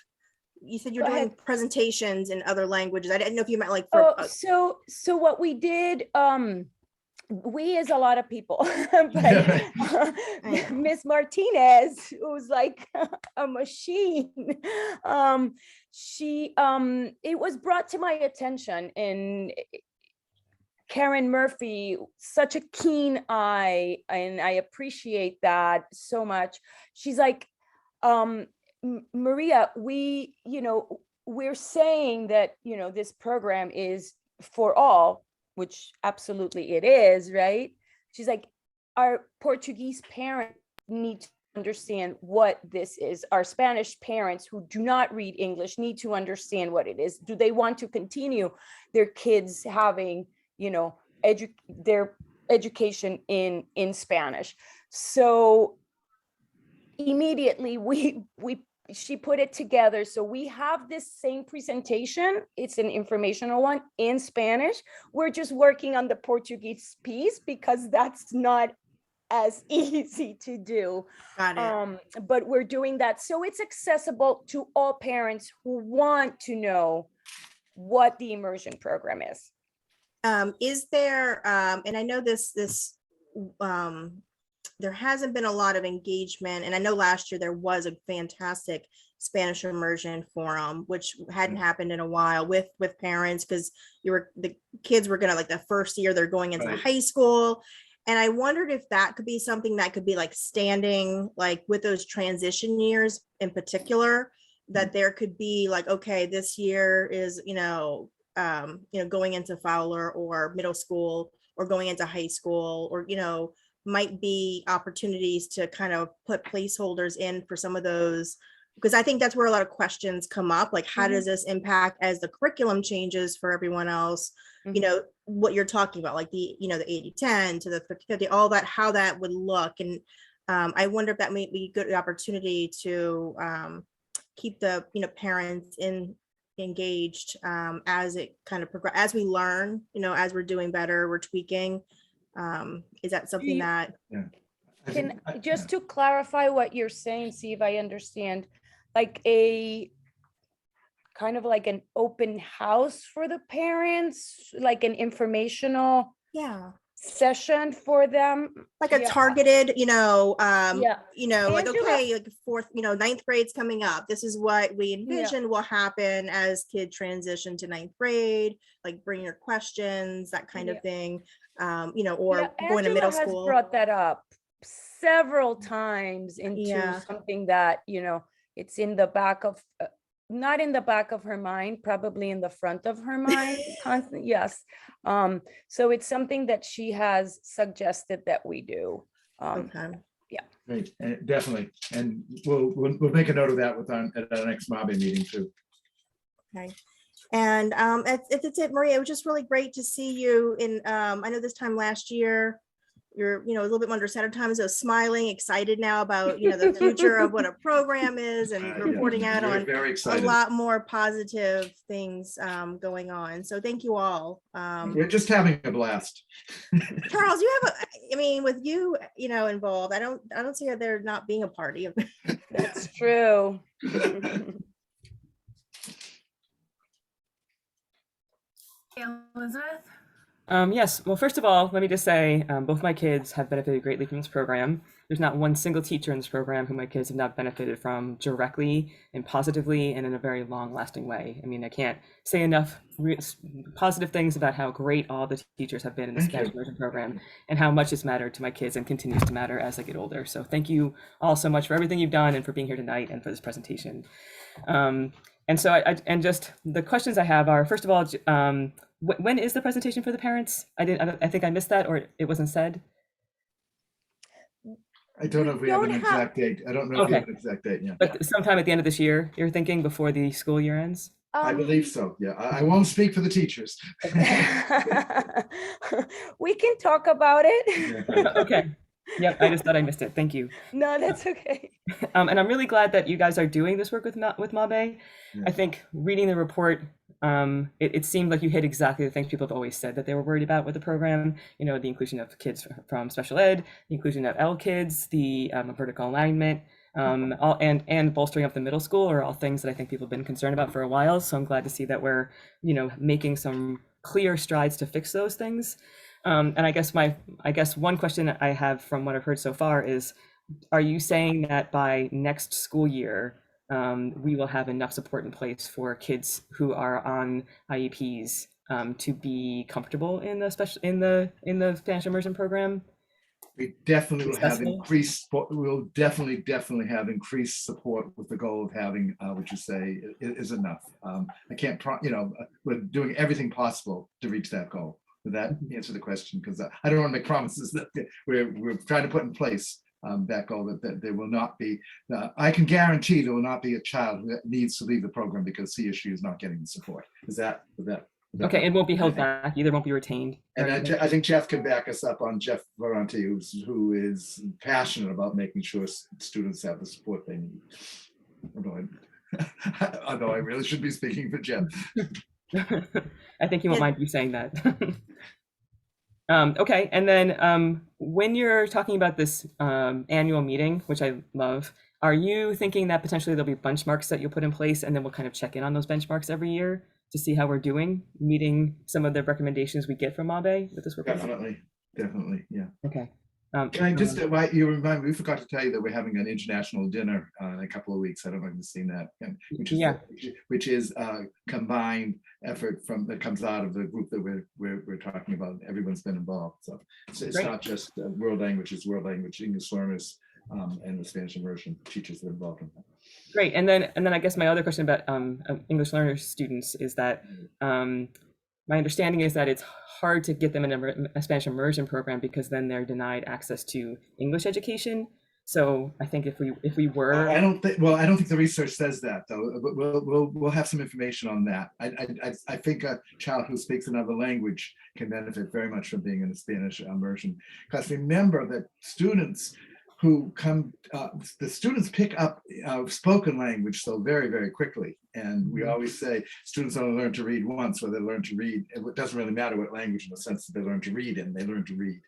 you said you're Go doing ahead. presentations in other languages. I didn't know if you meant like for, So what we did, we is a lot of people, but Miss Martinez, who's like a machine, it was brought to my attention, and Karen Murphy, such a keen eye, and I appreciate that so much. She's like, Maria, we're saying that, this program is for all, which absolutely it is, right? She's like, our Portuguese parents need to understand what this is. Our Spanish parents who do not read English need to understand what it is. Do they want to continue their kids having, their education in Spanish? So immediately she put it together. So we have this same presentation. It's an informational one in Spanish. We're just working on the Portuguese piece because that's not as easy to do. got it. But we're doing that. So it's accessible to all parents who want to know what the immersion program is. Is there, and I know this there hasn't been a lot of engagement, and I know last year there was a fantastic Spanish immersion forum, which hadn't happened in a while with parents, because the kids were gonna, like, the first year they're going into Right. high school. And I wondered if that could be something that could be like standing, like with those transition years in particular, that there could be like, okay, this year is, going into Fowler or middle school or going into high school, or, might be opportunities to kind of put placeholders in for some of those, because I think that's where a lot of questions come up, like how does this impact as the curriculum changes for everyone else? What you're talking about, like the 80-10 to the 50-50, all that, how that would look. And I wonder if that may be a good opportunity to keep the parents engaged as it kind of progress, as we learn, as we're doing better, we're tweaking. Is that something you- that I Can, think- just to clarify what you're saying, see if I understand, like a kind of like an open house for the parents, like an informational yeah, session for them? like a Yeah. targeted, Yeah. like, Angela- okay, like ninth grade's coming up. This is what we envision will happen as kids transition to ninth grade, like bring your questions, that kind Yeah. of thing. Or Yeah, going to middle Angela has school. brought that up several times into Yeah. something that, it's in the back of, not in the back of her mind, probably in the front of her mind, constant, yes. So it's something that she has suggested that we do. Okay. Great, definitely. And we'll make a note of that at our next MABE meeting too. Okay. And that's it, Maria. It was just really great to see you in, I know this time last year, you're, a little bit under center time, so smiling, excited now about, the future of what a program is, and reporting out We're on very a excited. lot more positive things going on. So thank you all. We're just having a blast. Charles, with you, involved, I don't see there not being a party. That's true. Elizabeth? Yes, well, first of all, let me just say, both my kids have benefited greatly from this program. There's not one single teacher in this program who my kids have not benefited from directly and positively and in a very long-lasting way. I mean, I can't say enough positive things about how great all the teachers have been in the Thank you. Spanish immersion program and how much it's mattered to my kids and continues to matter as they get older. So thank you all so much for everything you've done and for being here tonight and for this presentation. And so and just the questions I have are, first of all, when is the presentation for the parents? I think I missed that, or it wasn't said. I don't know if we have an don't have- exact date. I don't know if we have an exact date, yeah. But sometime at the end of this year, you're thinking, before the school year ends? I believe so, yeah. I won't speak for the teachers. We can talk about it. Okay. Yep, I just thought I missed it. Thank you. No, that's okay. And I'm really glad that you guys are doing this work with MABE. Yeah. I think reading the report, it seemed like you hit exactly the things people have always said that they were worried about with the program. The inclusion of kids from special ed, the inclusion of L kids, the vertical alignment, and bolstering up the middle school are all things that I think people have been concerned about for a while. So I'm glad to see that we're, making some clear strides to fix those things. And I guess one question I have from what I've heard so far is, are you saying that by next school year, we will have enough support in place for kids who are on IEPs to be comfortable in the Spanish immersion program? We definitely will have Successful? we'll definitely have increased support with the goal of having, what you say is enough. I can't, we're doing everything possible to reach that goal. Did that answer the question? Because I don't want to make promises that we're trying to put in place that goal, that there will not be, I can guarantee there will not be a child who needs to leave the program because he or she is not getting the support. Is that? Okay, it won't be held back, either won't be retained. And I think Jeff can back us up on Jeff Varante, who is passionate about making sure students have the support they need. Although I really should be speaking for Jeff. I think you won't mind you saying that. Okay, and then when you're talking about this annual meeting, which I love, are you thinking that potentially there'll be benchmarks that you'll put in place, and then we'll kind of check in on those benchmarks every year to see how we're doing, meeting some of the recommendations we get from MABE with this work? Definitely, yeah. Okay, Can I just, you remind me, we forgot to tell you that we're having an international dinner in a couple of weeks. I don't know if you've seen that, which is a combined effort that comes out of the group that we're talking about. Everyone's been involved, so it's not just world language; it's world language English learners and the Spanish immersion teachers that are involved in that. Great, and then I guess my other question about English learners students is that my understanding is that it's hard to get them in a Spanish immersion program because then they're denied access to English education. So I think if we were, I don't think the research says that though. But we'll have some information on that. I think a child who speaks another language can benefit very much from being in a Spanish immersion. Because remember that students who come, the students pick up spoken language so very, very quickly. And we always say students only learn to read once, or they learn to read. It doesn't really matter what language in the sense that they learn to read and they learn to read.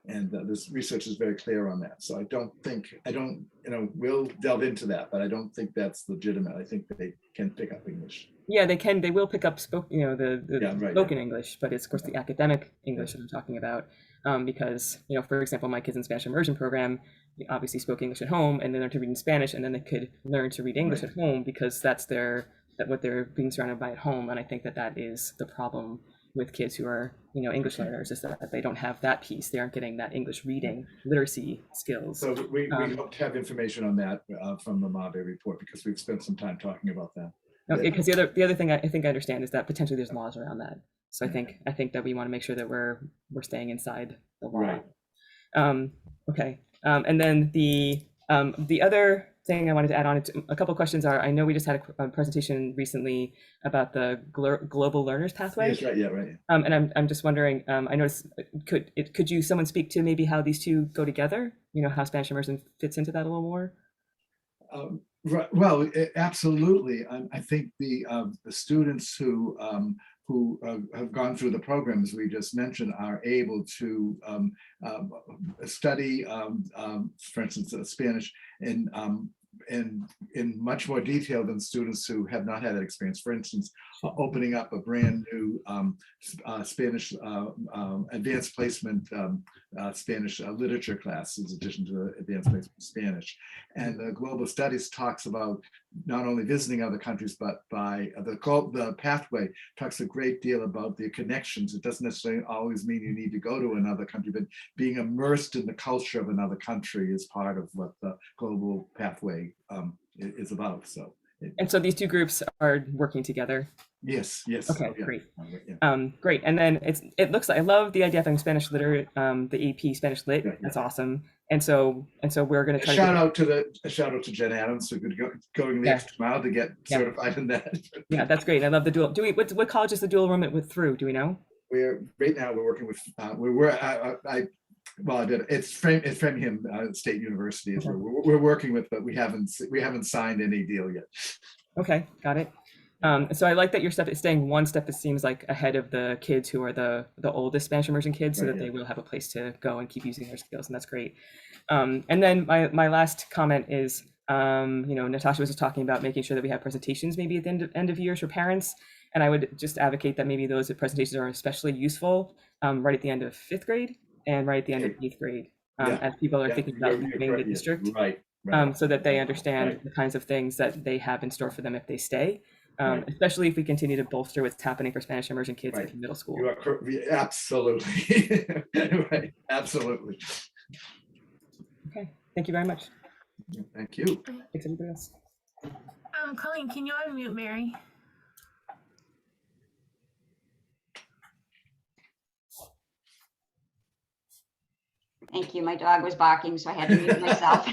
And this research is very clear on that. So we'll delve into that, but I don't think that's legitimate. I think they can pick up English. Yeah, they will pick up spoken English, but it's of course the academic English that I'm talking about. Because, for example, my kids in Spanish immersion program obviously spoke English at home and they learned to read in Spanish, and then they could learn to read English at home because that's what they're being surrounded by at home. And I think that is the problem with kids who are, English learners, is that they don't have that piece. They aren't getting that English reading literacy skills. So we hope to have information on that from the MABE report, because we've spent some time talking about that. No, because the other thing I think I understand is that potentially there's laws around that. So I think that we want to make sure that we're staying inside the law. Right. Okay. And then the other thing I wanted to add on to a couple of questions are, I know we just had a presentation recently about the global learners pathway. Yes, right. Yeah, right. And I'm just wondering, I noticed, could someone speak to maybe how these two go together? How Spanish immersion fits into that a little more? Well, absolutely. I think the students who have gone through the programs we just mentioned are able to study, for instance, Spanish in much more detail than students who have not had that experience. For instance, opening up a brand new Spanish advanced placement Spanish literature class in addition to advanced placement Spanish. And the Global Studies talks about not only visiting other countries, but by the pathway talks a great deal about the connections. It doesn't necessarily always mean you need to go to another country, but being immersed in the culture of another country is part of what the global pathway is about. And so these two groups are working together. Yes. Okay, great. Great. And then it looks like, I love the idea of having Spanish literate, the AP Spanish Lit. That's awesome. And so we're going to try. Shout out to Jen Adams who could going the extra mile to get certified in that. Yeah, that's great. I love the dual. What college is the dual enrollment through? Do we know? Right now we're working with it's Framingham State University is where we're working with, but we haven't signed any deal yet. Okay, got it. So I like that your step is staying one step, it seems like, ahead of the kids who are the oldest Spanish immersion kids, so that they will have a place to go and keep using their skills, and that's great. And then my last comment is, Natasha was just talking about making sure that we have presentations maybe at the end of years for parents, and I would just advocate that maybe those presentations are especially useful right at the end of 5th grade and right at the end of 8th grade, as people are thinking about leaving the district, so that they understand the kinds of things that they have in store for them if they stay. Especially if we continue to bolster what's happening for Spanish immersion kids in middle school. You are absolutely right. Absolutely. Okay. Thank you very much. Thank you. Thanks, everybody else. Colleen, can you unmute Mary? Thank you. My dog was barking, so I had to mute myself.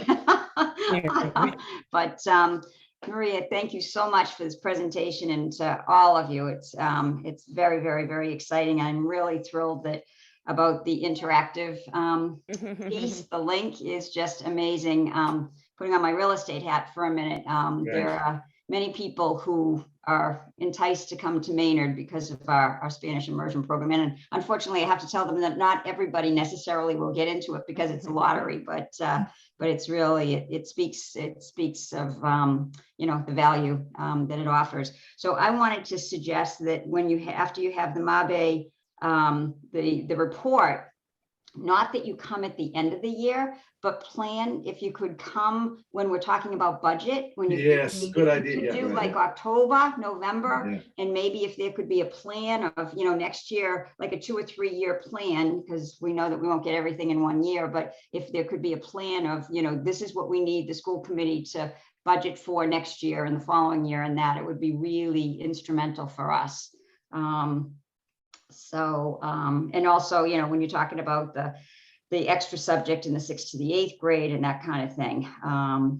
But Maria, thank you so much for this presentation, and to all of you. It's very, very, very exciting. I'm really thrilled about the interactive piece. The link is just amazing. Putting on my real estate hat for a minute, there are many people who are enticed to come to Maynard because of our Spanish immersion program. And unfortunately, I have to tell them that not everybody necessarily will get into it because it's a lottery, but it's really, it speaks of, the value that it offers. So I wanted to suggest that after you have the MABE, the report, not that you come at the end of the year, but plan if you could come when we're talking about budget, when you. Yes, good idea. You Yeah, do right. like October, November, Yeah. and maybe if there could be a plan of, next year, like a 2 or 3 year plan, because we know that we won't get everything in 1 year, but if there could be a plan of, this is what we need the school committee to budget for next year and the following year, and that it would be really instrumental for us. And also, when you're talking about the extra subject in the 6th to the 8th grade and that kind of thing.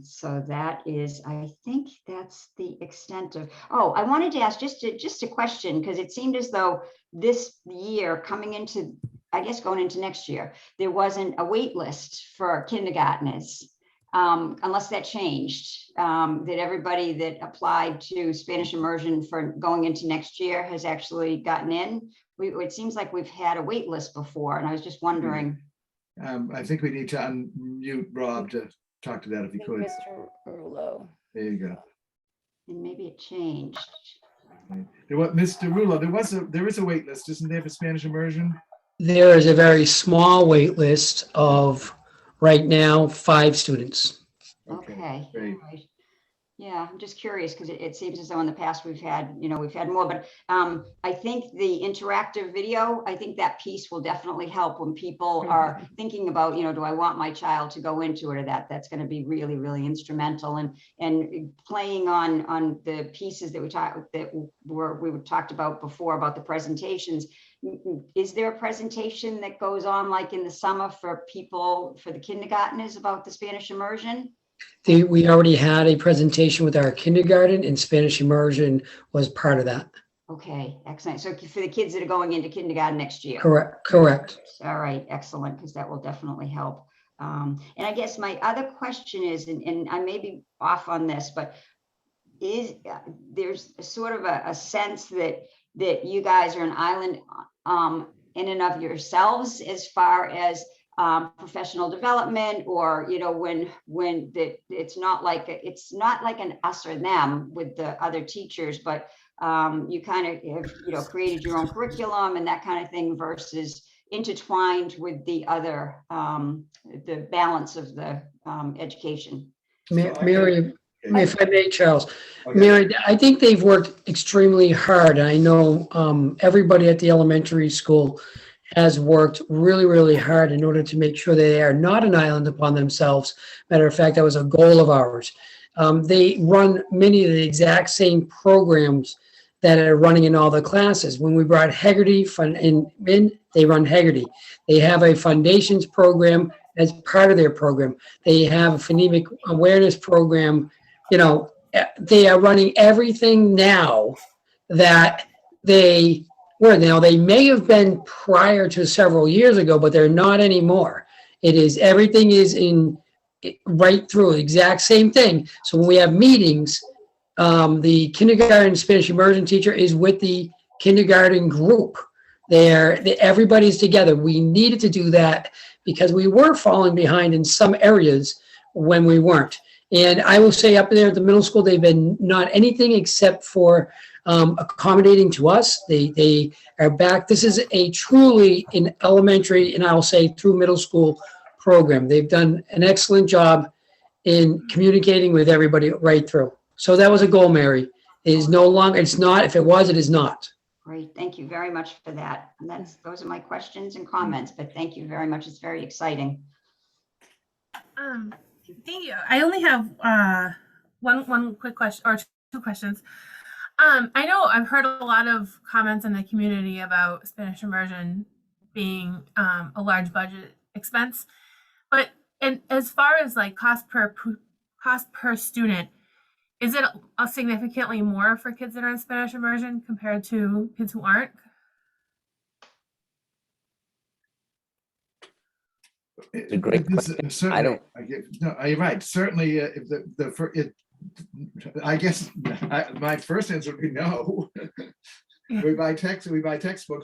So that is, I think that's the extent of, I wanted to ask just a question, because it seemed as though this year coming into, I guess going into next year, there wasn't a wait list for kindergartners. Unless that changed, that everybody that applied to Spanish immersion for going into next year has actually gotten in. It seems like we've had a wait list before, and I was just wondering. I think we need to unmute Rob to talk to that if he could. Mr. Rulo. There you go. And maybe it changed. Mr. Rulo, there is a wait list, isn't there, for Spanish immersion? There is a very small wait list of right now 5 students. Okay. Great. Right. Yeah, I'm just curious because it seems as though in the past we've had more, but I think the interactive video, I think that piece will definitely help when people are thinking about, do I want my child to go into it or that? That's going to be really, really instrumental. And playing on the pieces that we talked about before about the presentations. Is there a presentation that goes on like in the summer for the kindergartners about the Spanish immersion? We already had a presentation with our kindergarten, and Spanish immersion was part of that. Okay, excellent. So for the kids that are going into kindergarten next year. Correct. All right, excellent, because that will definitely help. And I guess my other question is, and I may be off on this, but there's sort of a sense that you guys are an island in and of yourselves as far as professional development, or when it's not like an us or them with the other teachers, but you kind of have created your own curriculum and that kind of thing versus intertwined with the other the balance of the education. Mary, if I may, Charles. Okay. Mary, I think they've worked extremely hard. I know everybody at the elementary school has worked really, really hard in order to make sure they are not an island upon themselves. Matter of fact, that was a goal of ours. They run many of the exact same programs that are running in all the classes. When we brought Hegarty in, they run Hegarty. They have a foundations program as part of their program. They have a phonemic awareness program. They are running everything now that they were. Now, they may have been prior to several years ago, but they're not anymore. Everything is in right through, exact same thing. So when we have meetings, the kindergarten Spanish immersion teacher is with the kindergarten group. Everybody's together. We needed to do that because we were falling behind in some areas when we weren't. And I will say up there at the middle school, they've been not anything except for accommodating to us. They are back. This is a truly an elementary, and I'll say through middle school program. They've done an excellent job in communicating with everybody right through. So that was a goal, Mary. It is no longer, it's not, if it was, it is not. Great, thank you very much for that. And those are my questions and comments, but thank you very much. It's very exciting. Thank you. I only have one quick question or 2 questions. I know I've heard a lot of comments in the community about Spanish immersion being a large budget expense, but as far as like cost per student, is it significantly more for kids that are in Spanish immersion compared to kids who aren't? It's a great question. Certainly, you're right. Certainly, I guess my first answer would be no. We buy textbooks.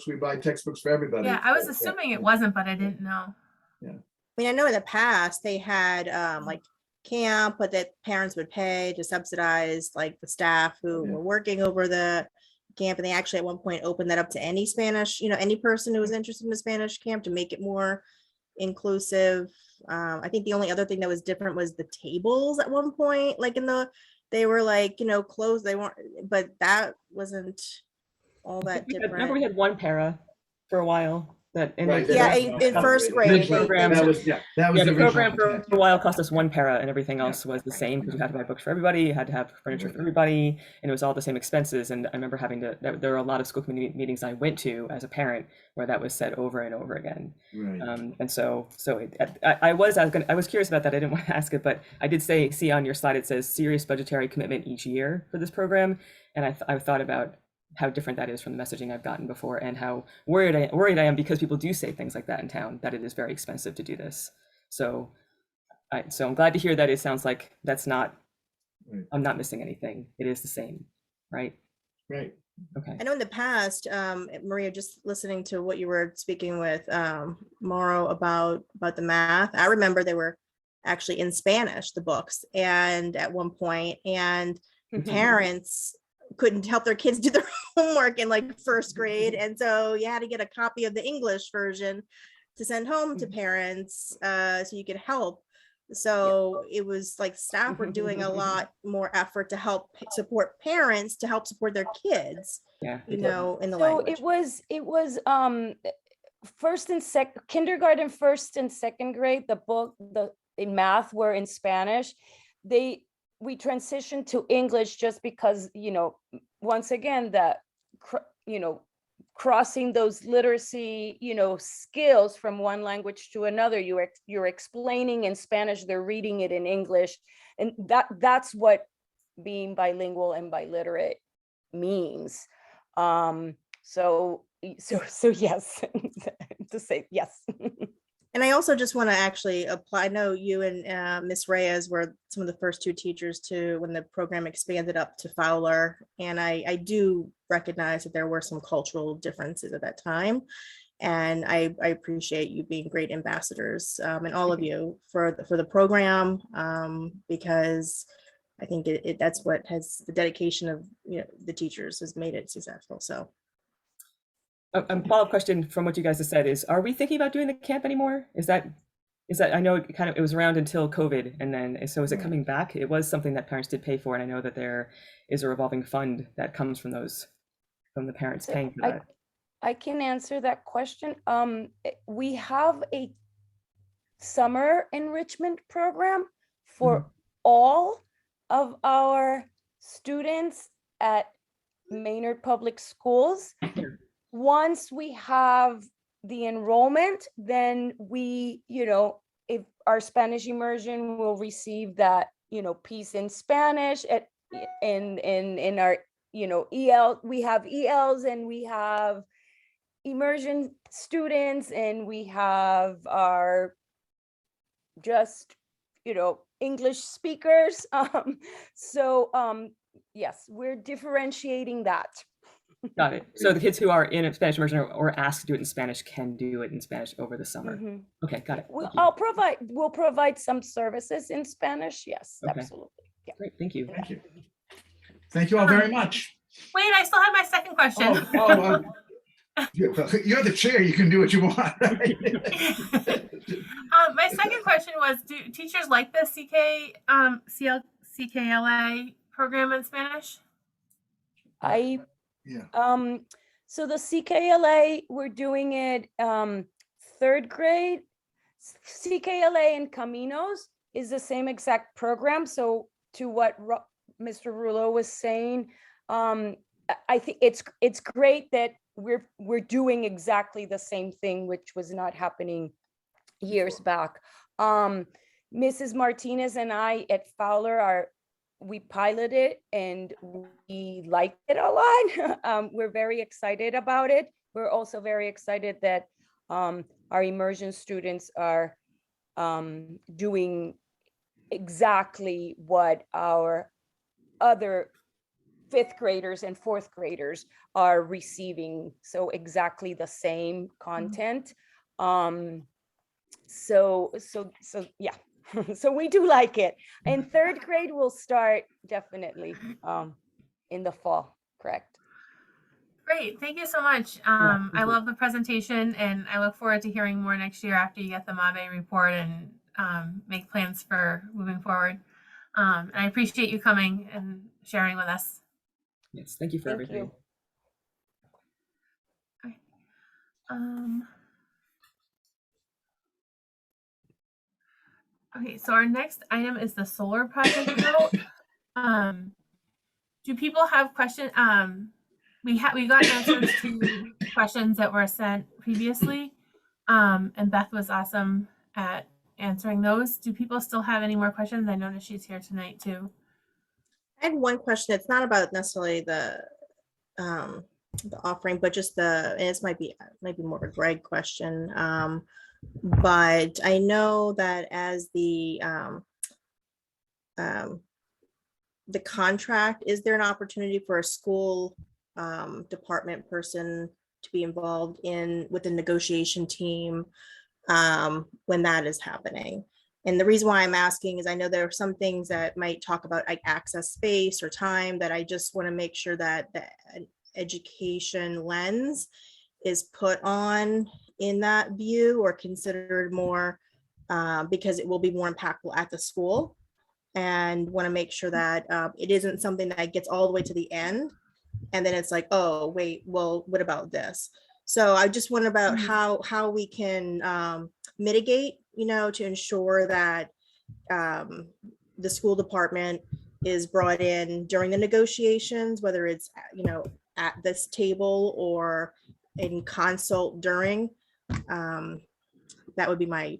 We buy textbooks for everybody. Yeah, I was assuming it wasn't, but I didn't know. Yeah. I mean, I know in the past they had like camp, but that parents would pay to subsidize like the staff who were working over the camp. And they actually at one point opened that up to any Spanish, any person who was interested in the Spanish camp to make it more inclusive. I think the only other thing that was different was the tables at one point, like they were like, closed, they weren't, but that wasn't all that Remember we different. had one para for a while that in Right, the Yeah, that's in first grade. program. That was, yeah, that was Yeah, the the original program for intent. a while cost us one para and everything Yeah. else was the same because you had to buy books for everybody, you had to have furniture for everybody, and it was all the same expenses. And I remember there were a lot of school committee meetings I went to as a parent where that was said over and over again. Right. And so I was curious about that. I didn't want to ask it, but I did see on your slide, it says serious budgetary commitment each year for this program. And I thought about how different that is from the messaging I've gotten before, and how worried I am because people do say things like that in town, that it is very expensive to do this. So I'm glad to hear that it sounds like that's not, Right. I'm not missing anything. It is the same, right? Right. Okay. I know in the past, Maria, just listening to what you were speaking with Mauro about the math, I remember they were actually in Spanish, the books, and at one point, and parents couldn't help their kids do their homework in like first grade, and so you had to get a copy of the English version to send home to parents so you could help. So it was like staff were doing a lot more effort to help support parents, to help support their kids, Yeah. in the So language. it was kindergarten, first and second grade, in math were in Spanish. We transitioned to English just because, once again, crossing those literacy, skills from one language to another. You're explaining in Spanish, they're reading it in English. And that's what being bilingual and biliterate means. So yes, to say yes. And I also just want to actually apply. I know you and Miss Reyes were some of the first two teachers when the program expanded up to Fowler. And I do recognize that there were some cultural differences at that time. And I appreciate you being great ambassadors, and all of you for the program, because I think that's what has the dedication of the teachers has made it successful. So. A follow-up question from what you guys have said is, are we thinking about doing the camp anymore? Is that I know it was around until COVID, and then so is it coming back? It was something that parents did pay for, and I know that there is a revolving fund that comes from the parents paying for that. I can answer that question. We have a summer enrichment program for all of our students at Maynard Public Schools. Once we have the enrollment, then we, if our Spanish immersion will receive that, piece in Spanish in our, EL, we have ELs and we have immersion students and we have our just, English speakers. Yes, we're differentiating that. Got it. So the kids who are in a Spanish immersion or asked to do it in Spanish can do it in Spanish over the summer. Okay, got it. We'll provide some services in Spanish. Yes, okay. Absolutely. Yeah. Great, thank you. Thank you. Thank you all very much. Wait, I still have my second question. You're the chair. You can do what you want. Right? My second question was, do teachers like the CKLA program in Spanish? So the CKLA, we're doing it third grade. CKLA and Caminos is the same exact program. So to what Mr. Rouleau was saying, I think it's great that we're doing exactly the same thing, which was not happening years back. Mrs. Martinez and I at Fowler we piloted and we liked it a lot. We're very excited about it. We're also very excited that our immersion students are doing exactly what our other fifth graders and fourth graders are receiving. So exactly the same content. So yeah. So we do like it. And third grade will start definitely in the fall, correct? Great, thank you so much. thank I you. love the presentation, and I look forward to hearing more next year after you get the MAVE report and make plans for moving forward. And I appreciate you coming and sharing with us. Yes, thank you for Thank everything. you. Okay, so our next item is the solar project note. Do people have questions? We got answers to questions that were sent previously, and Beth was awesome at answering those. Do people still have any more questions? I noticed she's here tonight too. I had one question. It's not about necessarily the offering, but just and this might be more of a Greg question. But I know that as the contract, is there an opportunity for a school department person to be involved with the negotiation team when that is happening? And the reason why I'm asking is I know there are some things that might talk about like access space or time that I just want to make sure that the education lens is put on in that view or considered more because it will be more impactful at the school, and want to make sure that it isn't something that gets all the way to the end and then it's like, oh wait, well, what about this? So I just wonder about how we can mitigate, to ensure that the school department is brought in during the negotiations, whether it's, at this table or in consult during. That would be my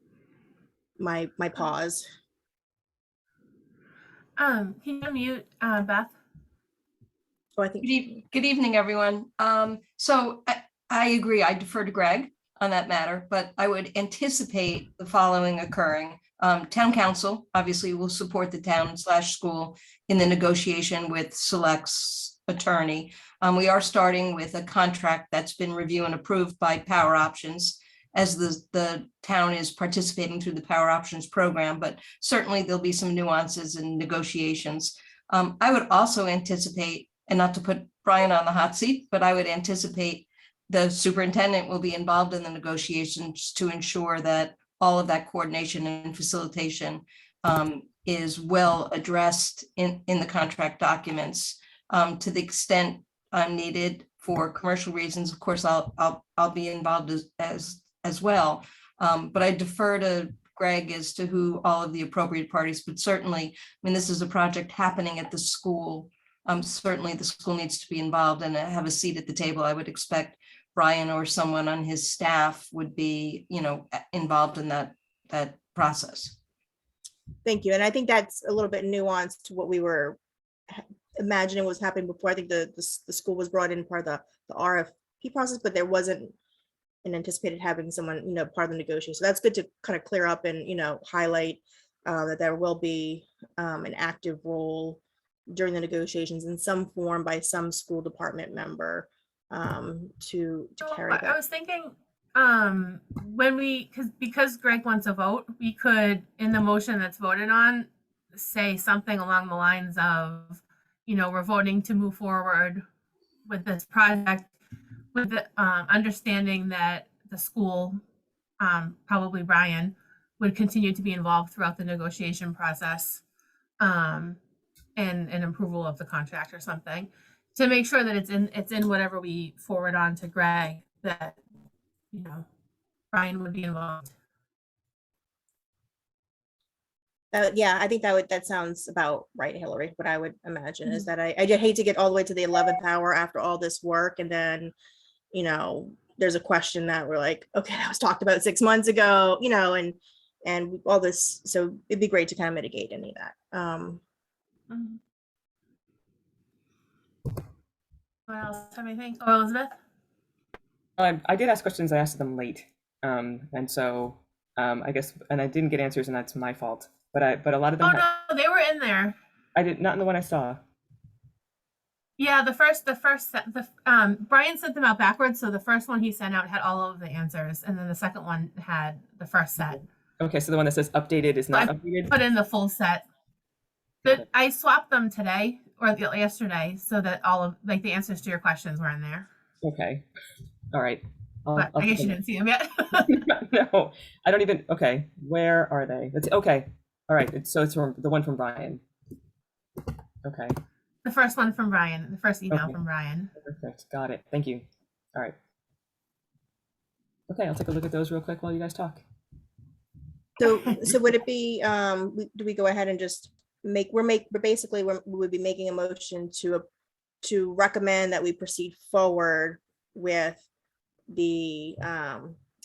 pause. Can you unmute Beth? Oh, I think. Good evening, everyone. So I agree. I defer to Greg on that matter, but I would anticipate the following occurring. Town council obviously will support the town/school in the negotiation with Select's attorney. We are starting with a contract that's been reviewed and approved by Power Options, as the town is participating through the Power Options program, but certainly there'll be some nuances in negotiations. I would also anticipate, and not to put Brian on the hot seat, but I would anticipate the superintendent will be involved in the negotiations to ensure that all of that coordination and facilitation is well addressed in the contract documents. To the extent needed for commercial reasons, of course, I'll be involved as well. But I defer to Greg as to who all of the appropriate parties, but certainly, this is a project happening at the school. Certainly the school needs to be involved and have a seat at the table. I would expect Brian or someone on his staff would be, involved in that process. Thank you. And I think that's a little bit nuanced to what we were imagining was happening before. I think the school was brought in part of the RFP process, but there wasn't an anticipated having someone, part of the negotiation. So that's good to kind of clear up and, highlight that there will be an active role during the negotiations in some form by some school department member to carry that. I was thinking when because Greg wants a vote, we could, in the motion that's voted on, say something along the lines of, we're voting to move forward with this project with the understanding that the school, probably Brian, would continue to be involved throughout the negotiation process and approval of the contract or something, to make sure that it's in whatever we forward on to Greg, that Brian would be involved. Yeah, I think that sounds about right, Hillary. What I would imagine is that I just hate to get all the way to the 11th hour after all this work, and then there's a question that we're like, okay, that was talked about 6 months ago, and all this. So it'd be great to kind of mitigate any of that. What else have anything? Oh, Elizabeth? I did ask questions. I asked them late, and so I guess, and I didn't get answers, and that's my fault. But a lot of them. Oh no, they were in there. I did not in the one I saw. Yeah, the first set. Brian sent them out backwards, so the first one he sent out had all of the answers, and then the second one had the first set. Okay, so the one that says updated is not updated. Put in the full set. But I swapped them today or yesterday, so that all of the answers to your questions were in there. Okay. All right. But I guess you didn't see them yet. No, I don't even. Okay, where are they? Okay. All right. So it's from the one from Brian. Okay. The first one from Brian, the first email Okay. from Brian. Perfect. Got it. Thank you. All right. Okay, I'll take a look at those real quick while you guys talk. So would it be, do we go ahead and just we would be making a motion to recommend that we proceed forward with the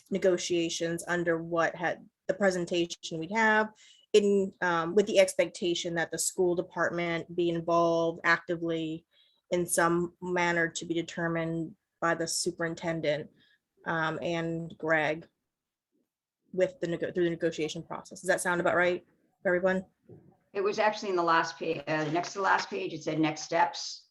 negotiations under what had the presentation we'd have in, with the expectation that the school department be involved actively in some manner to be determined by the superintendent and Greg with through the negotiation process. Does that sound about right, everyone? It was actually in the last page, next to the last page, it said next steps.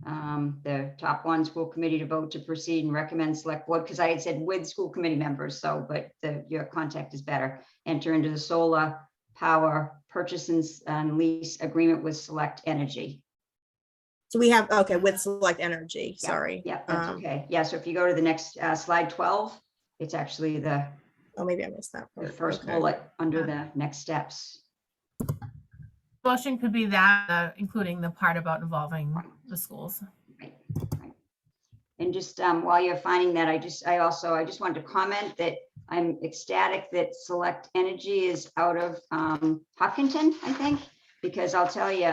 The top one, school committee to vote to proceed and recommend select board, because I had said with school committee members, so, but your contact is better. Enter into the solar power purchase and lease agreement with Select Energy. So we have, okay, with Select Energy, Yeah, sorry. Yeah, that's okay. Yeah, so if you go to the next slide 12, it's actually the Oh, maybe I missed that part. first Okay. bullet under the next steps. Motion could be that, including the part about involving the schools. Right. And just while you're finding that, I just wanted to comment that I'm ecstatic that Select Energy is out of Hopkinton, I think, because I'll tell you,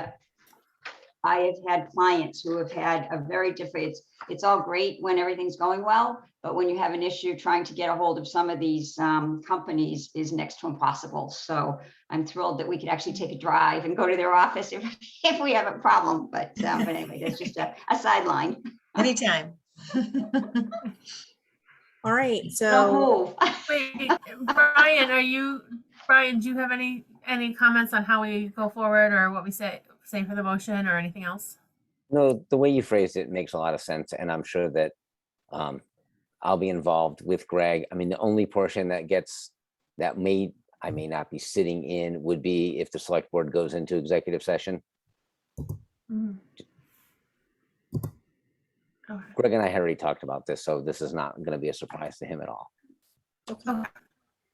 I have had clients who have had a very different, it's all great when everything's going well, but when you have an issue, trying to get a hold of some of these companies is next to impossible. So I'm thrilled that we could actually take a drive and go to their office if we have a problem. But anyway, that's just a sideline. Anytime. All right, Don't so move. Wait, Brian, do you have any comments on how we go forward or what we say for the motion or anything else? No, the way you phrased it makes a lot of sense, and I'm sure that I'll be involved with Greg. I mean, the only portion that I may not be sitting in would be if the select board goes into executive session. Mhm. Okay. Greg and I had already talked about this, so this is not going to be a surprise to him at all. okay,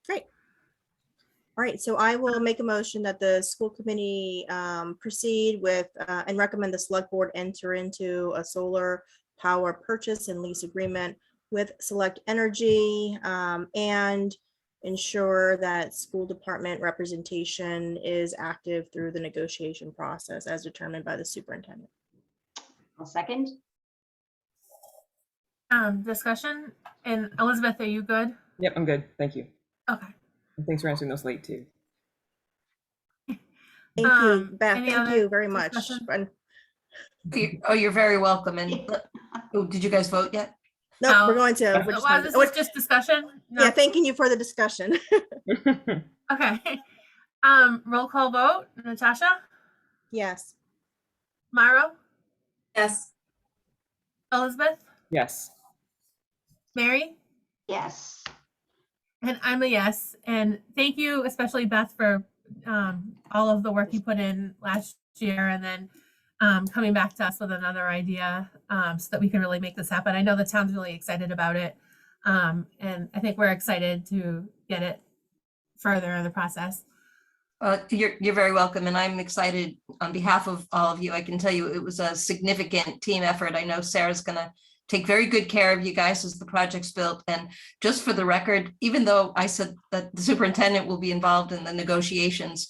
great. All right, so I will make a motion that the school committee proceed with and recommend the select board enter into a solar power purchase and lease agreement with Select Energy and ensure that school department representation is active through the negotiation process as determined by the superintendent. I'll second. Discussion, and Elizabeth, are you good? Yep, I'm good. Thank you. Okay. And thanks for answering those late too. Thank you, Beth. any Thank other you very much. discussion? And You're very welcome. And did you guys vote yet? no, we're No. going to. We're Well, this is just discussion. No. Yeah, thanking you for the discussion. Okay. Roll call vote. Natasha, Yes. Myra, Yes. Elizabeth, Yes. Mary, Yes. and I'm a yes. And thank you, especially Beth, for all of the work you put in last year, and then coming back to us with another idea so that we can really make this happen. I know the town's really excited about it, and I think we're excited to get it further in the process. You're very welcome, and I'm excited on behalf of all of you. I can tell you it was a significant team effort. I know Sarah's going to take very good care of you guys as the project's built. And just for the record, even though I said that the superintendent will be involved in the negotiations,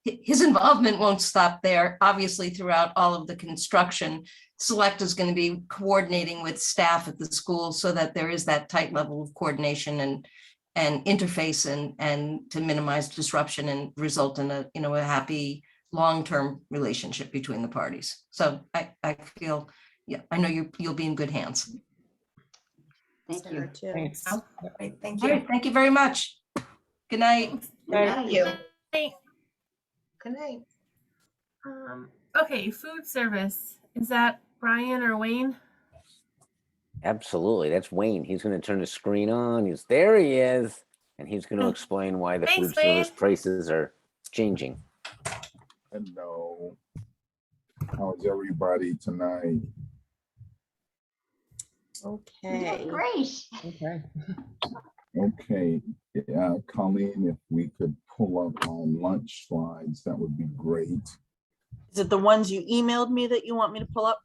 his involvement won't stop there. Obviously, throughout all of the construction, Select is going to be coordinating with staff at the school so that there is that tight level of coordination and interface and to minimize disruption and result in a happy long-term relationship between the parties. So I feel, yeah, I know you'll be in good hands. Thank Sarah, you. too. Thanks. Great, thank All you. right, thank you very much. Good night. Thank you. Good night. Okay, food service. Is that Brian or Wayne? Absolutely. That's Wayne. He's going to turn the screen on. There he is. And he's going to explain why the Thanks, food service Wayne. prices are changing. Hello. How's everybody tonight? You did Okay. great. Okay. Okay, Colleen, if we could pull up our lunch slides, that would be great. Is it the ones you emailed me that you want me to pull up?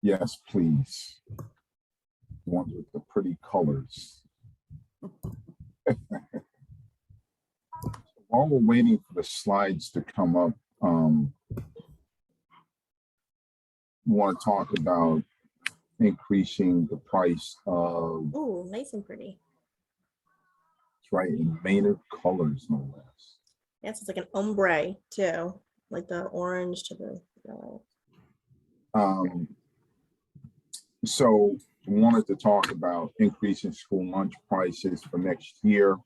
Yes, please. The ones with the pretty colors. While we're waiting for the slides to come up, we want to talk about increasing the price of, Ooh, nice and pretty. that's right, in Maynard colors, no less. Yes, it's like an ombre too, like the orange to the yellow. So wanted to talk about increasing school lunch prices for next year.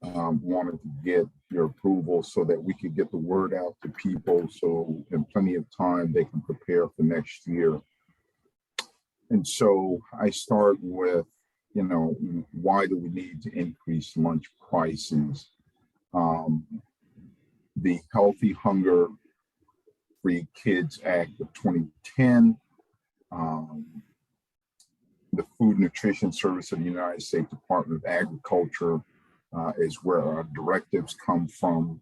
Wanted to get your approval so that we could get the word out to people, so in plenty of time they can prepare for next year. And so I start with, you know, why do we need to increase lunch prices? The Healthy Hunger Free Kids Act of 2010, the Food Nutrition Service of the United States Department of Agriculture is where our directives come from.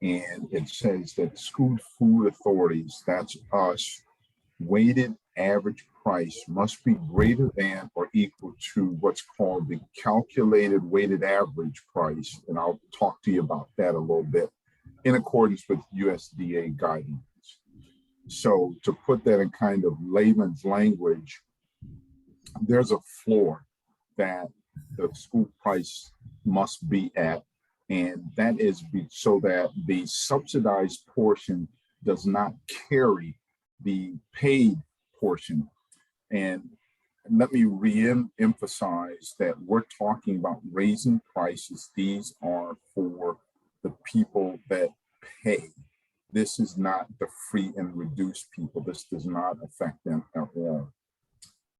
And it says that school food authorities, that's us, weighted average price must be greater than or equal to what's called the calculated weighted average price. And I'll talk to you about that a little bit, in accordance with USDA guidance. So to put that in kind of layman's language, there's a floor that the school price must be at, and that is so that the subsidized portion does not carry the paid portion. And let me re-emphasize that we're talking about raising prices. These are for the people that pay. This is not the free and reduced people. This does not affect them at all.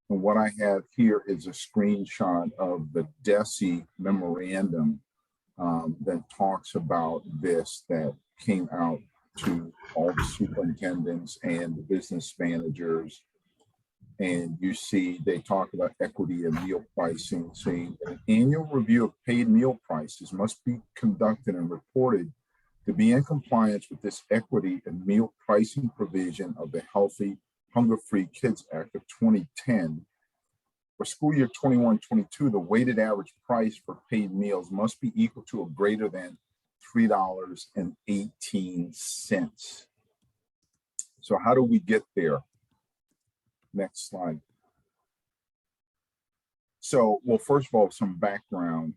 And what I have here is a screenshot of the DESE memorandum that talks about this, that came out to all the superintendents and the business managers. And you see, they talk about equity and meal pricing, saying an annual review of paid meal prices must be conducted and reported to be in compliance with this equity and meal pricing provision of the Healthy Hunger Free Kids Act of 2010. For school year 21-22, the weighted average price for paid meals must be equal to or greater than $3.18. So how do we get there? Next slide. So, well, first of all, some background.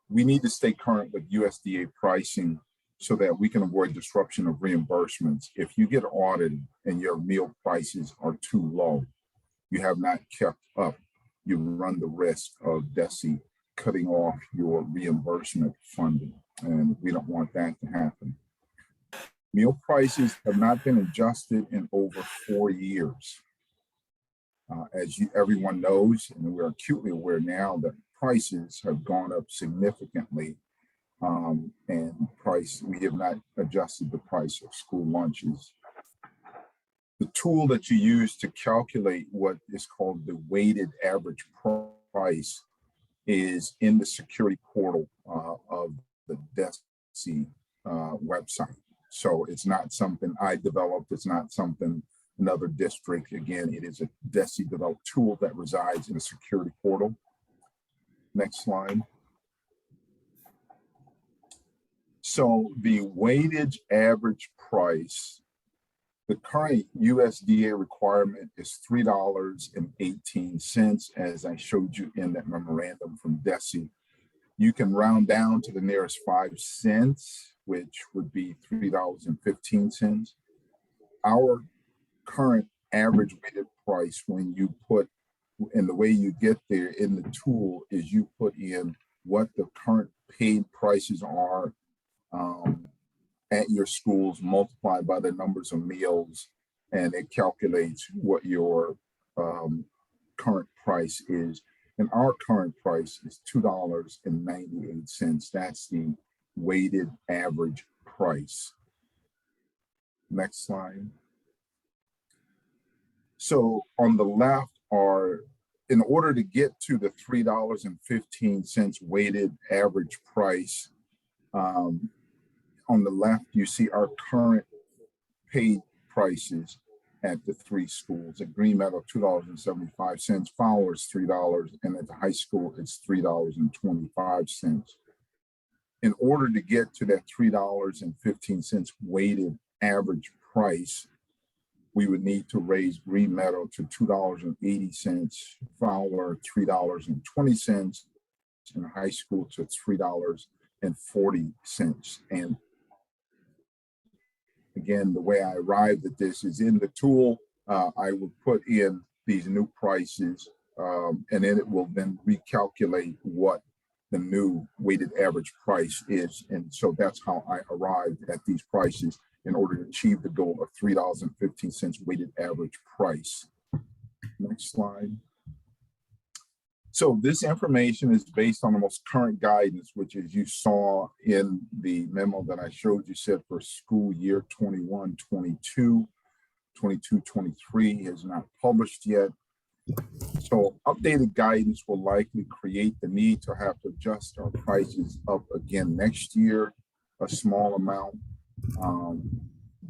We need to stay current with USDA pricing so that we can avoid disruption of reimbursements. If you get audited and your meal prices are too low, you have not kept up, you run the risk of DESE cutting off your reimbursement funding, and we don't want that to happen. Meal prices have not been adjusted in over 4 years. As everyone knows, and we're acutely aware now, that prices have gone up significantly, and we have not adjusted the price of school lunches. The tool that you use to calculate what is called the weighted average price is in the security portal of the DESE website. So it's not something I developed, it's not something another district. Again, it is a DESE developed tool that resides in a security portal. Next slide. So the weighted average price, the current USDA requirement is $3.18, as I showed you in that memorandum from DESE. You can round down to the nearest 5 cents, which would be $3.15. Our current average weighted price, when you put, and the way you get there in the tool is you put in what the current paid prices are at your schools, multiplied by the numbers of meals, and it calculates what your current price is. And our current price is $2.98. That's the weighted average price. Next slide. So on the left are in order to get to the $3.15 weighted average price, on the left, you see our current paid prices at the three schools. At Green Meadow, $2.75, Fowler's $3, and at the high school, it's $3.25. In order to get to that $3.15 weighted average price, we would need to raise Green Meadow to $2.80, Fowler $3.20, and high school to $3.40. And again, the way I arrived at this is in the tool. I would put in these new prices, and then it will then recalculate what the new weighted average price is. And so that's how I arrived at these prices in order to achieve the goal of $3.15 weighted average price. Next slide. So this information is based on the most current guidance, which, as you saw in the memo that I showed you, said for school year 21-22, 22-23 is not published yet. So updated guidance will likely create the need to have to adjust our prices up again next year, a small amount,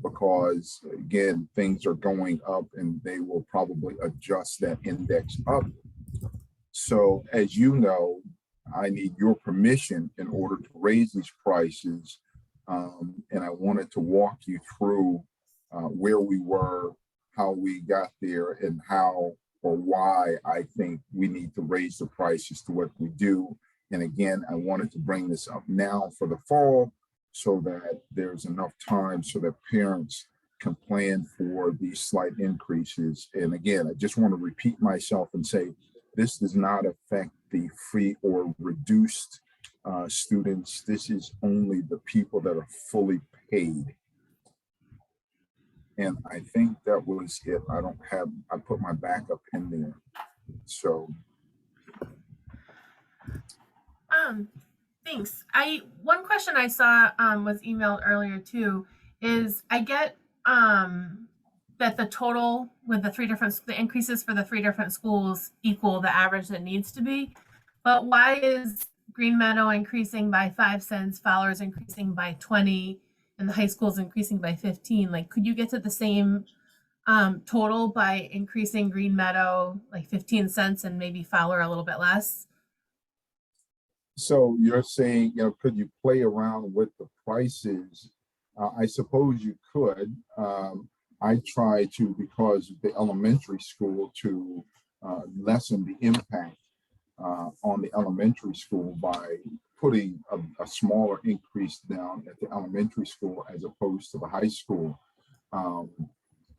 because again, things are going up and they will probably adjust that index up. So as you know, I need your permission in order to raise these prices. And I wanted to walk you through where we were, how we got there, and how or why I think we need to raise the prices to what we do. And again, I wanted to bring this up now for the fall so that there's enough time so that parents can plan for these slight increases. And again, I just want to repeat myself and say, this does not affect the free or reduced students. This is only the people that are fully paid. And I think that was it. I put my backup in there. So. Thanks. One question I saw was emailed earlier too, is I get that the total with the increases for the three different schools equal the average that needs to be, but why is Green Meadow increasing by 5 cents, Fowler's increasing by 20, and the high school's increasing by 15? Like, could you get to the same total by increasing Green Meadow like 15 cents and maybe Fowler a little bit less? So you're saying, could you play around with the prices? I suppose you could. I try to, because of the elementary school, to lessen the impact on the elementary school by putting a smaller increase down at the elementary school as opposed to the high school.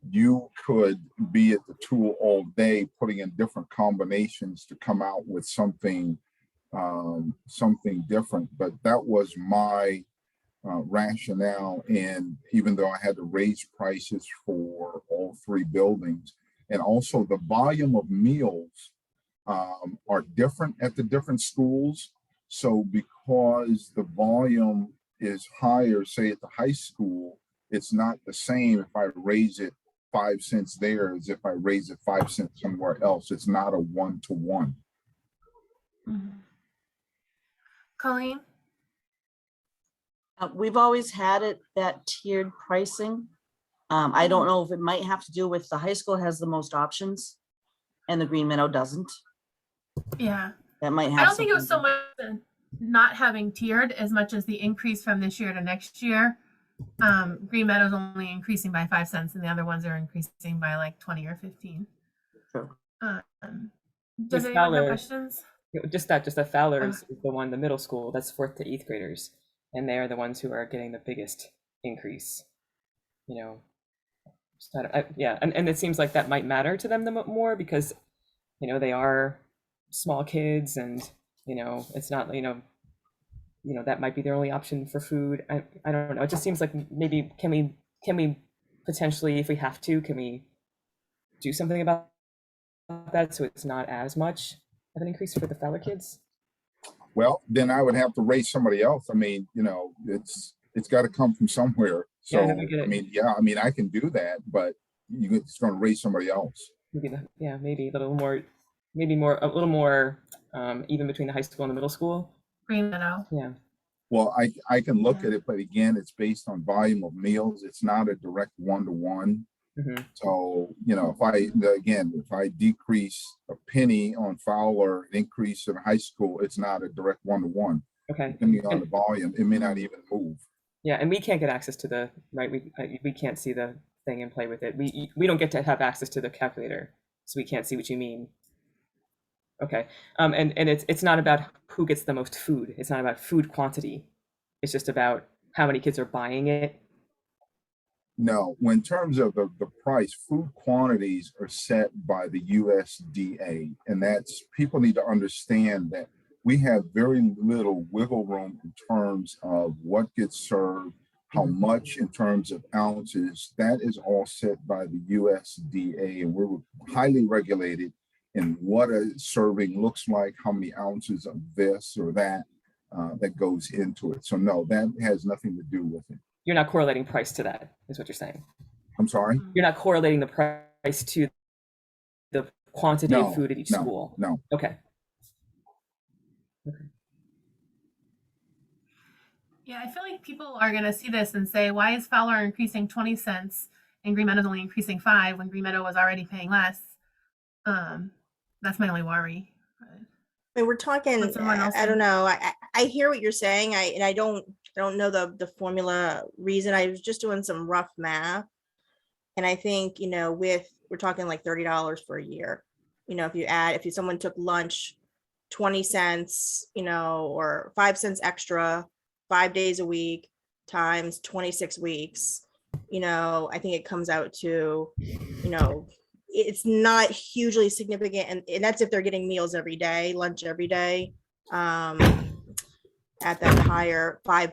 You could be at the tool all day, putting in different combinations to come out with something different, but that was my rationale. And even though I had to raise prices for all three buildings, and also the volume of meals are different at the different schools. So because the volume is higher, say at the high school, it's not the same if I raise it 5 cents there as if I raise it 5 cents somewhere else. It's not a one-to-one. Mm-hmm. Colleen? We've always had it, that tiered pricing. I don't know if it might have to do with the high school has the most options and the Green Meadow doesn't. Yeah. That might have. I don't think it was so much not having tiered as much as the increase from this year to next year. Green Meadow's only increasing by 5 cents and the other ones are increasing by like 20 or 15. True. Does anyone have questions? Just that Fowler's is the one, the middle school, that's 4th to 8th graders. And they are the ones who are getting the biggest increase, yeah. And it seems like that might matter to them more because, they are small kids and, it's not, that might be their only option for food. I don't know. It just seems like maybe can we potentially, if we have to, can we do something about that so it's not as much of an increase for the Fowler kids? Well, then I would have to raise somebody else. I mean, it's got to come from somewhere. So, I can do that, but it's going to raise somebody else. Maybe maybe a little more maybe a little more even between the high school and the middle school. Green Meadow. Yeah. Well, I can look Yeah. at it, but again, it's based on volume of meals. It's not a direct one-to-one. Hmm. So, you know, if I decrease a penny on Fowler, an increase in high school, it's not a direct one-to-one. Okay. Depending on And- the volume, it may not even move. Yeah, and we can't get access to the right. We can't see the thing and play with it. We don't get to have access to the calculator, so we can't see what you mean. Okay. And it's not about who gets the most food. It's not about food quantity. It's just about how many kids are buying it. No, in terms of the price, food quantities are set by the USDA. And that's, people need to understand that we have very little wiggle room in terms of what gets served, how much in terms of ounces. That is all set by the USDA, and we're highly regulated in what a serving looks like, how many ounces of this or that that goes into it. So no, that has nothing to do with it. You're not correlating price to that, is what you're saying. I'm sorry? You're not correlating the price to the quantity of food at each school. No. Okay. Yeah, I feel like people are going to see this and say, why is Fowler increasing 20 cents and Green Meadow is only increasing 5 when Green Meadow was already paying less? That's my only worry. I mean, we're talking, Would someone else I don't think? know. I hear what you're saying. I don't know the formula reason. I was just doing some rough math. And I think, you know, we're talking like $30 for a year. You know, if someone took lunch 20 cents, you know, or 5 cents extra, 5 days a week times 26 weeks, you know, I think it comes out to, you know, it's not hugely significant. And that's if they're getting meals every day, lunch every day, at that higher 5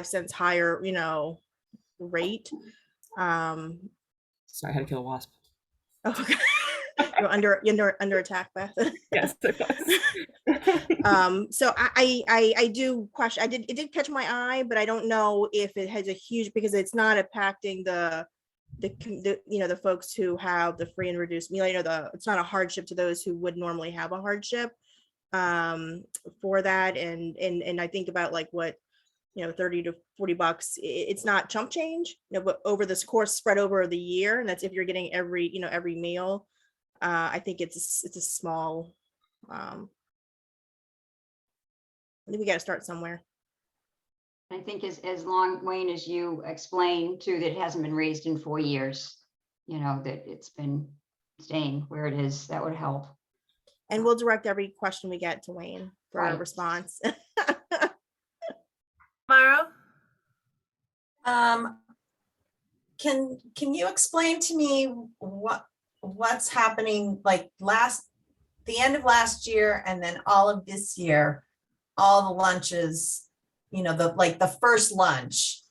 cents higher, you know, rate. Sorry, I had to kill a wasp. Okay. You're under attack, Beth. Yes, it was. So I do question. It did catch my eye, but I don't know if it has a huge, because it's not impacting the you know, the folks who have the free and reduced meal. You know, it's not a hardship to those who would normally have a hardship for that. And I think about like what, you know, 30 to 40 bucks. It's not chump change, you know, but over this course spread over the year, and that's if you're getting every, you know, every meal. I think it's a small. I think we got to start somewhere. I think as long, Wayne, as you explained too, that it hasn't been raised in 4 years, you know, that it's been staying where it is, that would help. And we'll direct every question we get to Wayne for a Right. response. Mara? Can you explain to me what's happening, like the end of last year and then all of this year, all the lunches, you know, the first lunch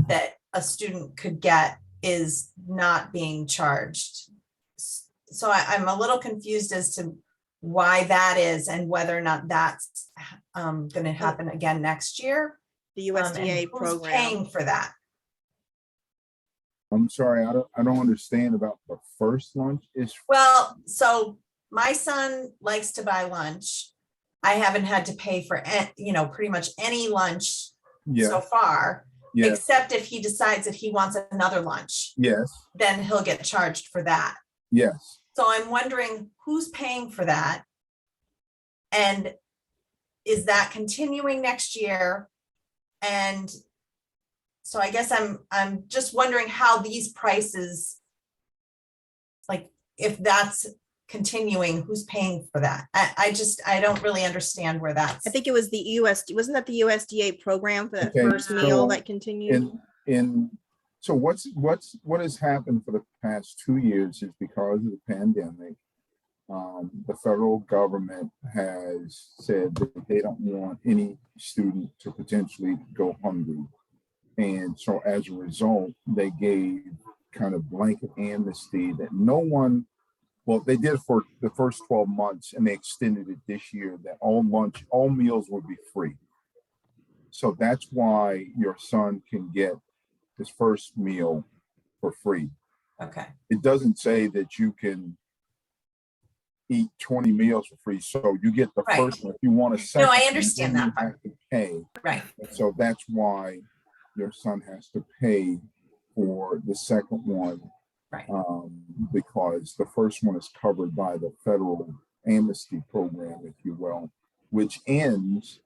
that a student could get is not being charged. So I'm a little confused as to why that is and whether or not that's going to happen again next year. The USDA and who's program. paying for that? I'm sorry, I don't understand about the first lunch. Well, so my son likes to buy lunch. I haven't had to pay for, you know, pretty much any lunch so far, Yes, except if he decides that he wants another lunch, yes, then he'll get charged for that. yes. So I'm wondering who's paying for that? And is that continuing next year? And so I guess I'm just wondering how these prices, like if that's continuing, who's paying for that? I don't really understand where that's. I think it was the wasn't that the USDA program for that Okay, first meal so that continued? So what has happened for the past 2 years is because of the pandemic, the federal government has said that they don't want any student to potentially go hungry. And so as a result, they gave kind of blanket amnesty that no one, well, they did for the first 12 months and they extended it this year that all meals would be free. So that's why your son can get his first meal for free. Okay. It doesn't say that you can eat 20 meals for free. So you get the Right. first one. If you want a second, No, I one, understand then that you part. have to pay. Right. And so that's why your son has to pay for the second one. Right. Because the first one is covered by the federal amnesty program, if you will, which ends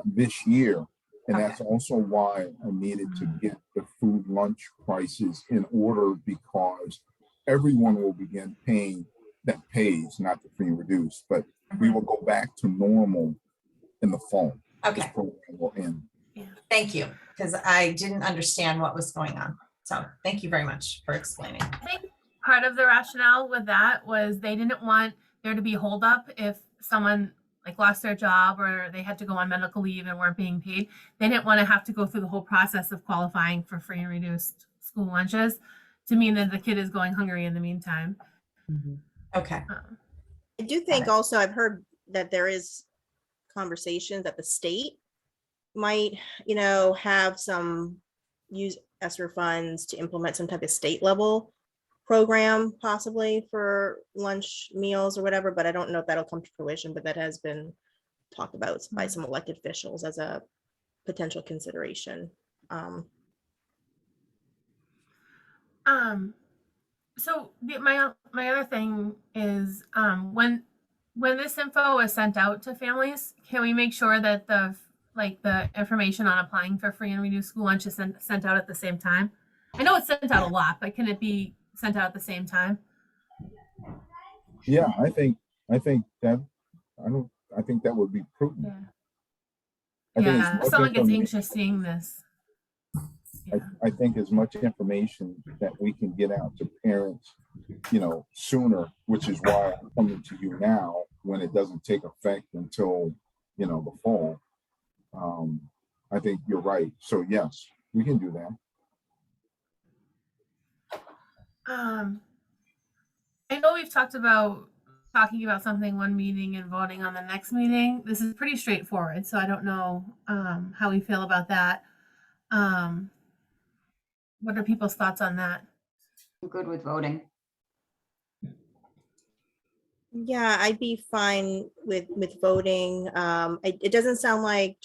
this year. And Okay. that's also why I needed to get the food lunch prices in order, because everyone will begin paying that pays, not the free and reduced, but we will go back to normal in the fall. This Okay. program will end. Thank you, because I didn't understand what was going on. So thank you very much for explaining. I think part of the rationale with that was they didn't want there to be holdup if someone like lost their job or they had to go on medical leave and weren't being paid. They didn't want to have to go through the whole process of qualifying for free and reduced school lunches to mean that the kid is going hungry in the meantime. Okay. I do think also I've heard that there is conversations that the state might, have some use ESSER funds to implement some type of state level program possibly for lunch meals or whatever, but I don't know if that'll come to fruition, but that has been talked about by some elected officials as a potential consideration. So my other thing is when this info is sent out to families, can we make sure that the information on applying for free and reduced school lunch is sent out at the same time? I know it's sent out a lot, but can it be sent out at the same time? Yeah, I think that would be prudent. Yeah, if someone gets anxious seeing this. I think as much information that we can get out to parents, sooner, which is why I'm coming to you now when it doesn't take effect until, the fall. I think you're right. So yes, we can do that. I know we've talking about something one meeting and voting on the next meeting. This is pretty straightforward, so I don't know how we feel about that. What are people's thoughts on that? I'm good with voting. Yeah, I'd be fine with voting. It doesn't sound like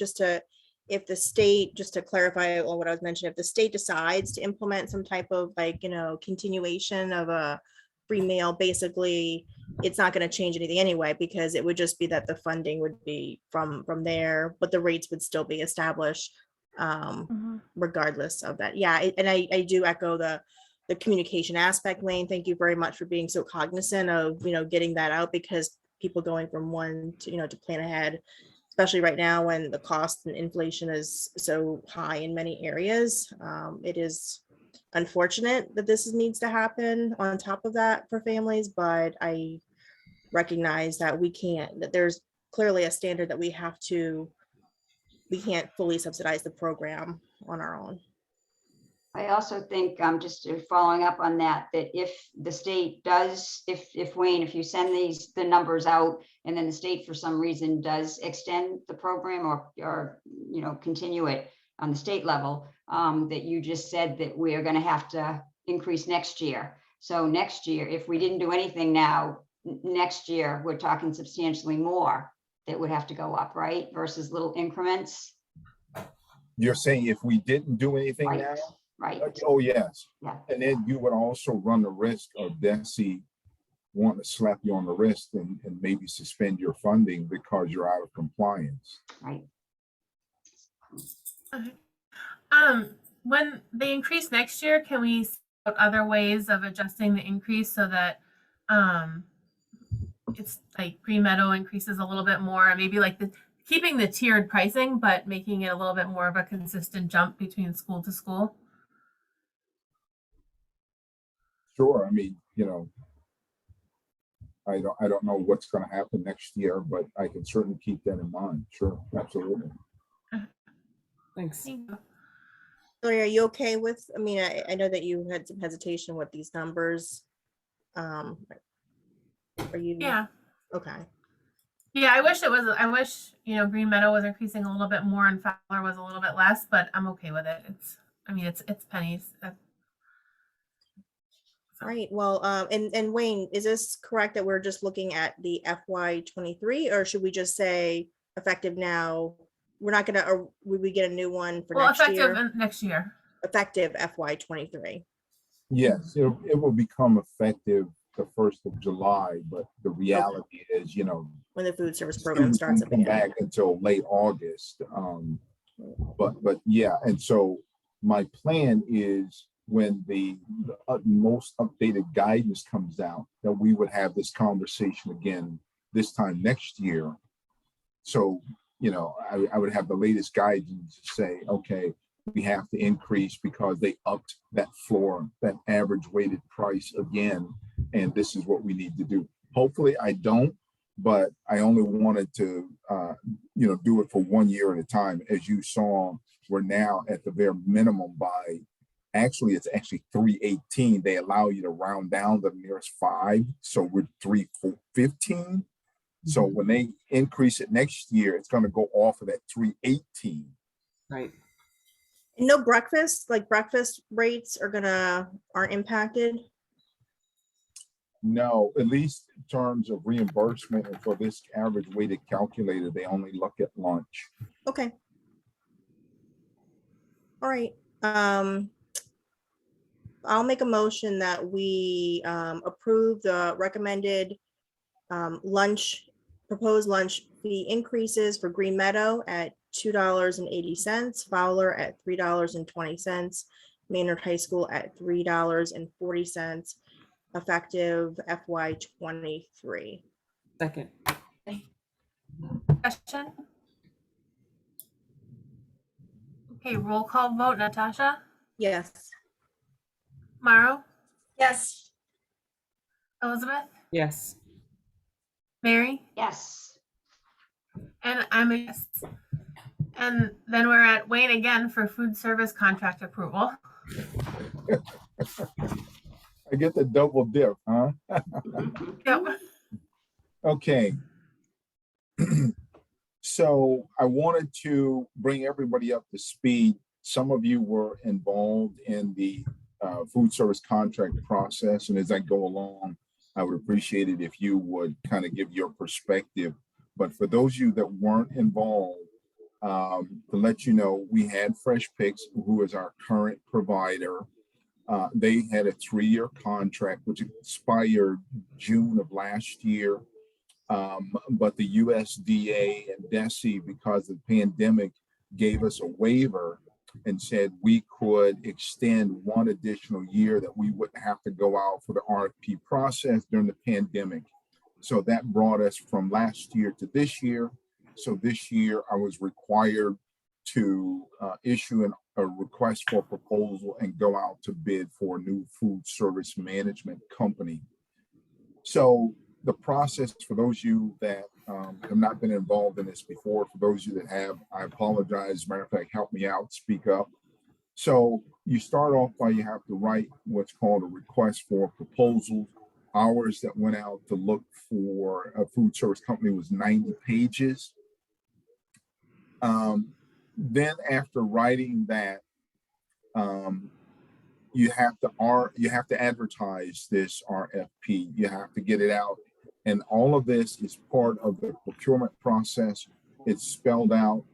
if the state, just to clarify on what I was mentioning, if the state decides to implement some type of continuation of a free meal, basically it's not going to change anything anyway, because it would just be that the funding would be from there, but the rates would still be established regardless of that. Yeah, and I do echo the communication aspect, Wayne. Thank you very much for being so cognizant of getting that out, because people going from one to to plan ahead, especially right now when the cost and inflation is so high in many areas. It is unfortunate that this needs to happen on top of that for families, but I recognize that that there's clearly a standard that we can't fully subsidize the program on our own. I also think, just following up on that if the state does, if Wayne, if you send the numbers out and then the state for some reason does extend the program or continue it on the state level, that you just said that we are going to have to increase next year. So next year, if we didn't do anything now, next year, we're talking substantially more that would have to go up, right? Versus little increments. You're saying if we didn't do anything Right. now? Right. Oh, yes. Yeah. And then you would also run the risk of DESE wanting to slap you on the wrist and maybe suspend your funding because you're out of compliance. Right. Okay. When they increase next year, can we see other ways of adjusting the increase so that it's like Green Meadow increases a little bit more, maybe keeping the tiered pricing, but making it a little bit more of a consistent jump between school to school? Sure. I mean, I don't know what's going to happen next year, but I can certainly keep that in mind. Sure. Absolutely. Thanks. Thank you. Lori, are you okay with, I know that you had some hesitation with these numbers. Are you? Yeah. Okay. Yeah, I wish Green Meadow was increasing a little bit more and Fowler was a little bit less, but I'm okay with it. It's pennies. So Right, well, and Wayne, is this correct that we're just looking at the FY23, or should we just say effective now? We're not gonna, or would we get a new one for Well, next effective year? next year. Effective FY23. Yes, it will become effective the 1st of July, but the reality is, When the food service program students starts won't up come again. back until late August. But yeah, and so my plan is when the most updated guidance comes out, that we would have this conversation again this time next year. So, I would have the latest guidance to say, okay, we have to increase because they upped that floor, that average weighted price again, and this is what we need to do. Hopefully I don't, but I only wanted to, do it for 1 year at a time. As you saw, we're now at the bare minimum by, it's actually 318. They allow you to round down the nearest 5. So we're 315. So when they increase it next year, it's going to go off of that 318. Right. And no breakfast, like breakfast rates aren't impacted? No, at least in terms of reimbursement and for this average weighted calculator, they only look at lunch. Okay. All right, I'll make a motion that we approve the recommended proposed lunch fee increases for Green Meadow at $2.80, Fowler at $3.20, Maynard High School at $3.40, effective FY23. Second. Question? Okay, roll call vote. Natasha? Yes. Mauro? Yes. Elizabeth? Yes. Mary? Yes. And I'm a yes. And then we're at Wayne again for food service contract approval. I get the double dip, huh? Yep. Okay. So I wanted to bring everybody up to speed. Some of you were involved in the food service contract process. And as I go along, I would appreciate it if you would kind of give your perspective. But for those of you that weren't involved, to let you know, we had Fresh Picks, who is our current provider. They had a 3-year contract, which expired June of last year. But the USDA and DESE, because of the pandemic, gave us a waiver and said we could extend 1 additional year, that we wouldn't have to go out for the RFP process during the pandemic. So that brought us from last year to this year. So this year I was required to issue a request for proposal and go out to bid for a new food service management company. So the process, for those of you that have not been involved in this before, for those of you that have, I apologize. As a matter of fact, help me out, speak up. So you start off by, you have to write what's called a request for proposal. Ours that went out to look for a food service company was 90 pages. Then after writing that, you have to advertise this RFP. You have to get it out. And all of this is part of the procurement process. It's spelled out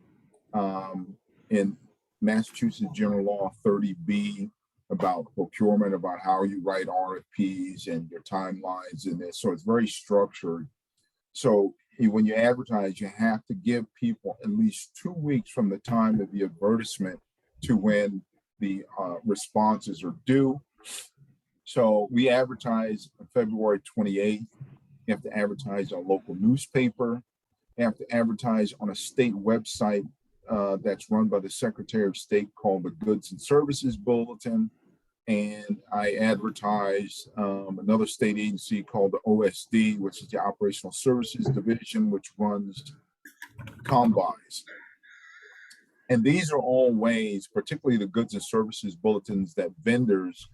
in Massachusetts General Law 30B about procurement, about how you write RFPs and your timelines in this. So it's very structured. So when you advertise, you have to give people at least 2 weeks from the time of the advertisement to when the responses are due. So we advertise on February 28th. You have to advertise on a local newspaper. You have to advertise on a state website that's run by the Secretary of State called the Goods and Services Bulletin. And I advertise another state agency called the OSD, which is the Operational Services Division, which runs combines. And these are all ways, particularly the Goods and Services Bulletins, that vendors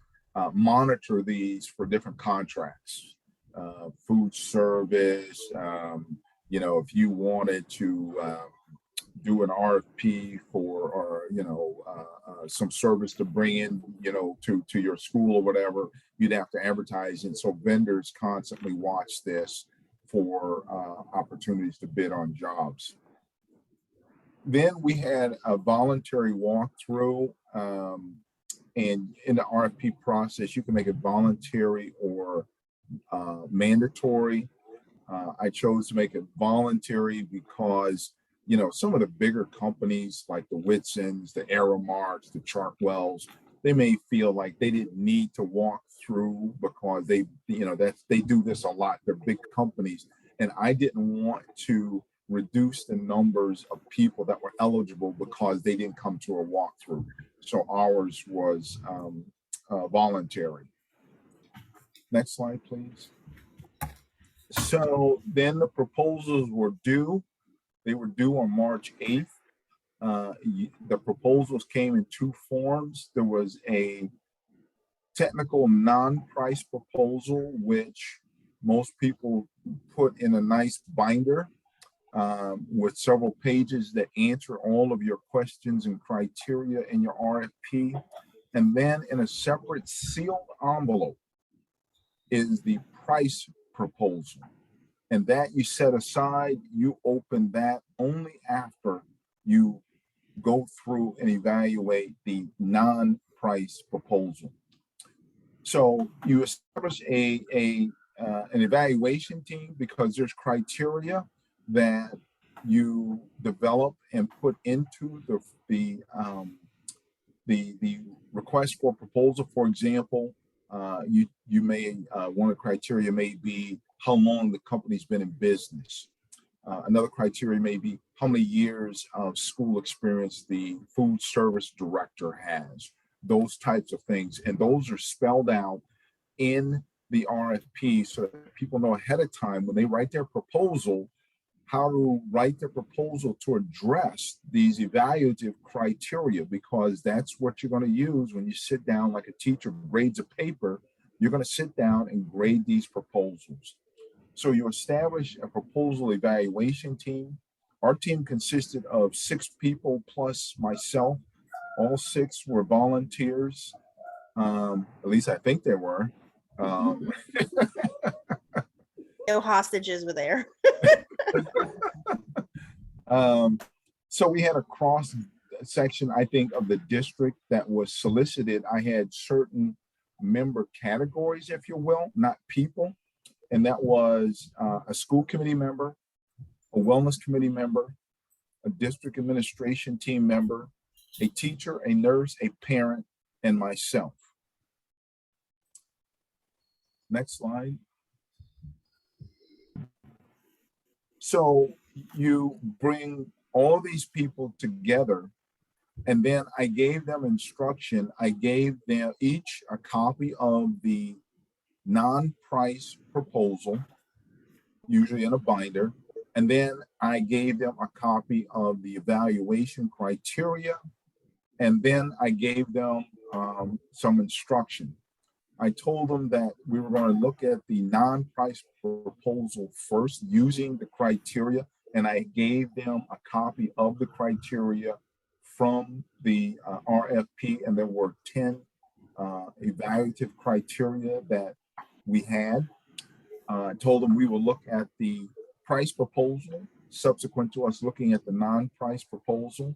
monitor these for different contracts. Food service, if you wanted to do an RFP for, or, some service to bring in, to your school or whatever, you'd have to advertise. And so vendors constantly watch this for opportunities to bid on jobs. Then we had a voluntary walkthrough, and in the RFP process, you can make it voluntary or mandatory. I chose to make it voluntary because, some of the bigger companies like the Whitsons, the Aramarks, the Chartwells, they may feel like they didn't need to walk through because they do this a lot. They're big companies. And I didn't want to reduce the numbers of people that were eligible because they didn't come to a walkthrough. So ours was voluntary. Next slide, please. So then the proposals were due. They were due on March 8th. The proposals came in two forms. There was a technical non-price proposal, which most people put in a nice binder with several pages that answer all of your questions and criteria in your RFP. And then in a separate sealed envelope is the price proposal. And that you set aside, you open that only after you go through and evaluate the non-price proposal. So you establish an evaluation team because there's criteria that you develop and put into the request for proposal. For example, you may one of the criteria may be how long the company's been in business. Another criteria may be how many years of school experience the food service director has. Those types of things, and those are spelled out in the RFP so that people know ahead of time when they write their proposal how to write their proposal to address these evaluative criteria, because that's what you're going to use when you sit down like a teacher grades a paper. You're going to sit down and grade these proposals. So you establish a proposal evaluation team. Our team consisted of 6 people plus myself. All 6 were volunteers. At least I think they were. No hostages were there. So we had a cross section, I think, of the district that was solicited. I had certain member categories, if you will, not people. And that was a school committee member, a wellness committee member, a district administration team member, a teacher, a nurse, a parent, and myself. Next slide. So you bring all these people together, and then I gave them instruction. I gave them each a copy of the non-price proposal, usually in a binder, and then I gave them a copy of the evaluation criteria, and then I gave them some instruction. I told them that we were going to look at the non-price proposal first using the criteria, and I gave them a copy of the criteria from the RFP, and there were 10 evaluative criteria that we had. I told them we will look at the price proposal subsequent to us looking at the non-price proposal.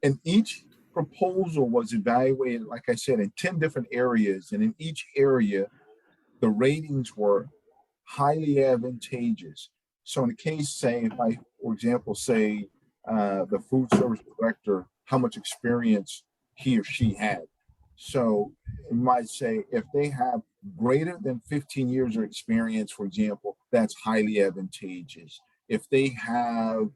And each proposal was evaluated, like I said, in 10 different areas. And in each area, the ratings were highly advantageous. So in the case, say, if I, for example, say the food service director, how much experience he or she had. So it might say if they have greater than 15 years of experience, for example, that's highly advantageous. If they have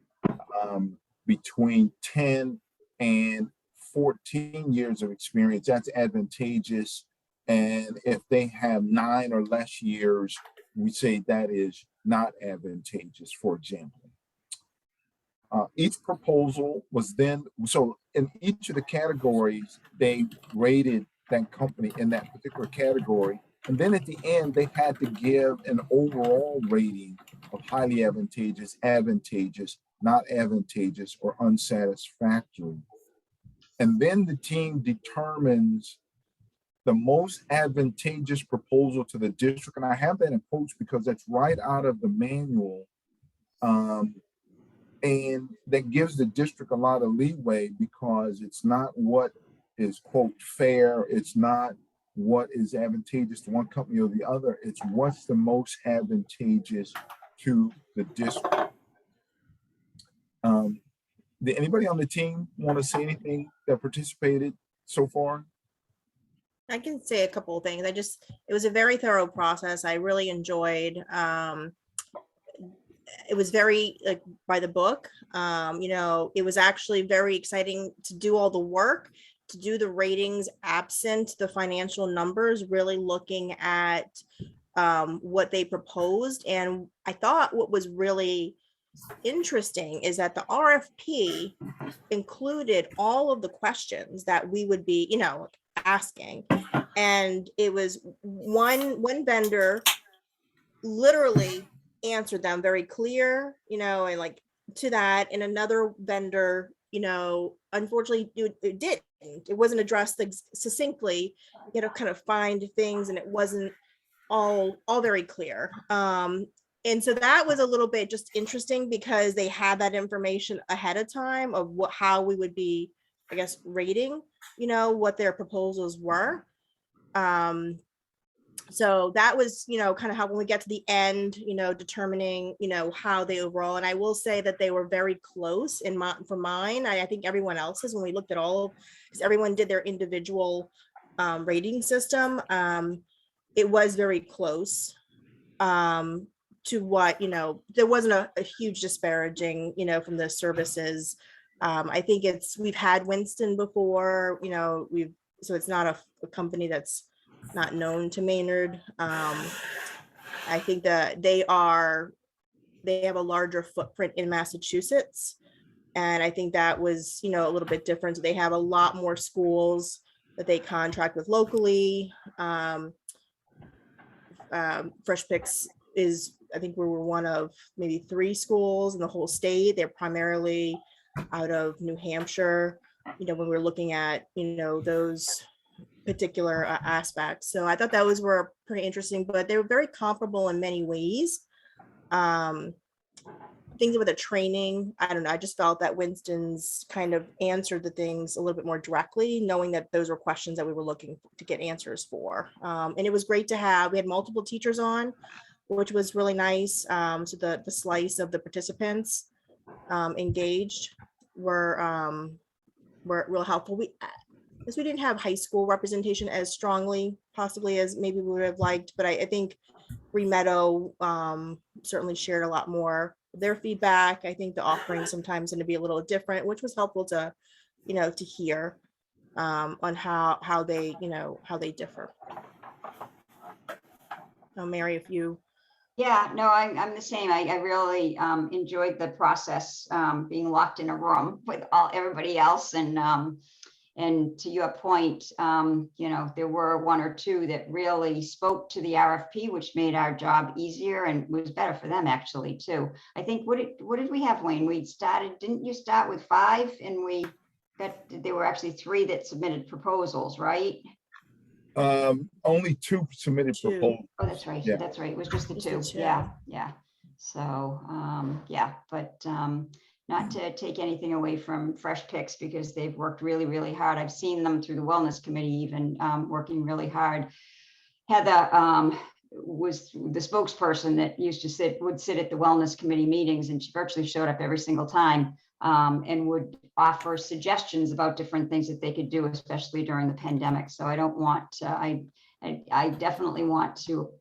between 10 and 14 years of experience, that's advantageous. And if they have 9 or less years, we say that is not advantageous, for example. Each proposal was then, so in each of the categories, they rated that company in that particular category. And then at the end, they had to give an overall rating of highly advantageous, advantageous, not advantageous, or unsatisfactory. And then the team determines the most advantageous proposal to the district. And I have that in quotes because that's right out of the manual. And that gives the district a lot of leeway because it's not what is, quote, fair. It's not what is advantageous to one company or the other. It's what's the most advantageous to the district. Did anybody on the team want to say anything that participated so far? I can say a couple of things. It was a very thorough process. I really enjoyed, it was very like by the book. It was actually very exciting to do all the work, to do the ratings absent the financial numbers, really looking at what they proposed. And I thought what was really interesting is that the RFP included all of the questions that we would be, asking. And it was one vendor literally answered them very clear, and like to that, and another vendor, unfortunately it wasn't addressed succinctly, kind of find things, and it wasn't all very clear. And so that was a little bit just interesting because they had that information ahead of time of how we would be, I guess, rating, what their proposals were. So that was, kind of how, when we get to the end, determining, how they overall, and I will say that they were very close for mine. I think everyone else's, when we looked at because everyone did their individual rating system, it was very close to what, there wasn't a huge disparaging, from the services. I think we've had Winston before, so it's not a company that's not known to Maynard. I think that they have a larger footprint in Massachusetts. And I think that was, a little bit different. They have a lot more schools that they contract with locally. Fresh Picks I think we were one of maybe 3 schools in the whole state. They're primarily out of New Hampshire, when we're looking at, those particular aspects. So I thought those were pretty interesting, but they were very comparable in many ways. Things with the training, I don't know, I just felt that Winston's kind of answered the things a little bit more directly, knowing that those were questions that we were looking to get answers for. And it was great to we had multiple teachers on, which was really nice. So the slice of the participants engaged were real helpful. We didn't have high school representation as strongly possibly as maybe we would have liked, but I think Green Meadow certainly shared a lot more of their feedback. I think the offerings sometimes going to be a little different, which was helpful to, to hear on how they differ. Mary, if you. Yeah, no, I'm the same. I really enjoyed the process, being locked in a room with everybody else. And to your point, there were 1 or 2 that really spoke to the RFP, which made our job easier and was better for them actually too. I think, what did we have, Wayne? Didn't you start with 5 and there were actually 3 that submitted proposals, right? Only 2 submitted 2. proposals. Oh, that's right. Yeah. That's right. It was just the 2. the 2. Yeah. So, but not to take anything away from Fresh Picks because they've worked really, really hard. I've seen them through the Wellness Committee, even working really hard. Heather was the spokesperson that would sit at the Wellness Committee meetings, and she virtually showed up every single time and would offer suggestions about different things that they could do, especially during the pandemic. So I don't want to, I definitely want to,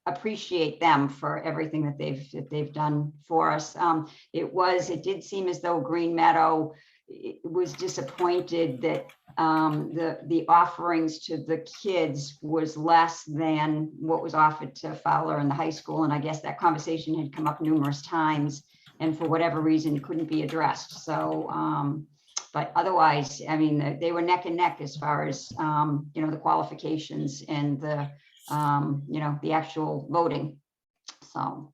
appreciate them for everything that they've done for us. It did seem as though Green Meadow was disappointed that the offerings to the kids was less than what was offered to Fowler in the high school. And I guess that conversation had come up numerous times and for whatever reason couldn't be addressed. So, but otherwise, I mean, they were neck and neck as far as, the qualifications and the actual voting. So,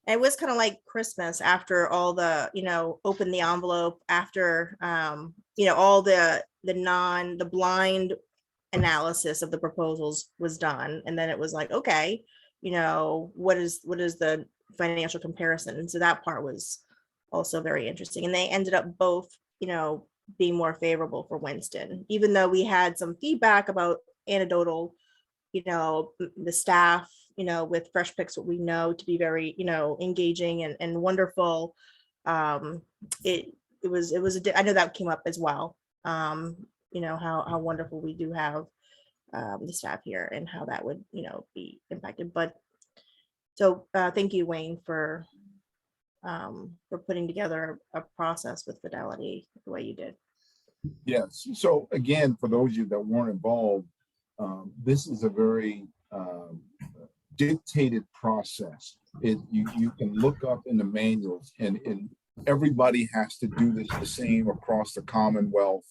And it was kind of like Christmas after all the, open the envelope after, all the blind analysis of the proposals was done. And then it was like, okay, what is the financial comparison? And so that part was also very interesting. And they ended up both, being more favorable for Winston, even though we had some feedback about anecdotal, the staff, with Fresh Picks, what we know to be very, engaging and wonderful. It was, I know that came up as well. How wonderful we do have the staff here and how that would, be impacted. But so thank you, Wayne, for putting together a process with Fidelity the way you did. Yes. So again, for those of you that weren't involved, this is a very dictated process. You can look up in the manuals, and everybody has to do this the same across the Commonwealth.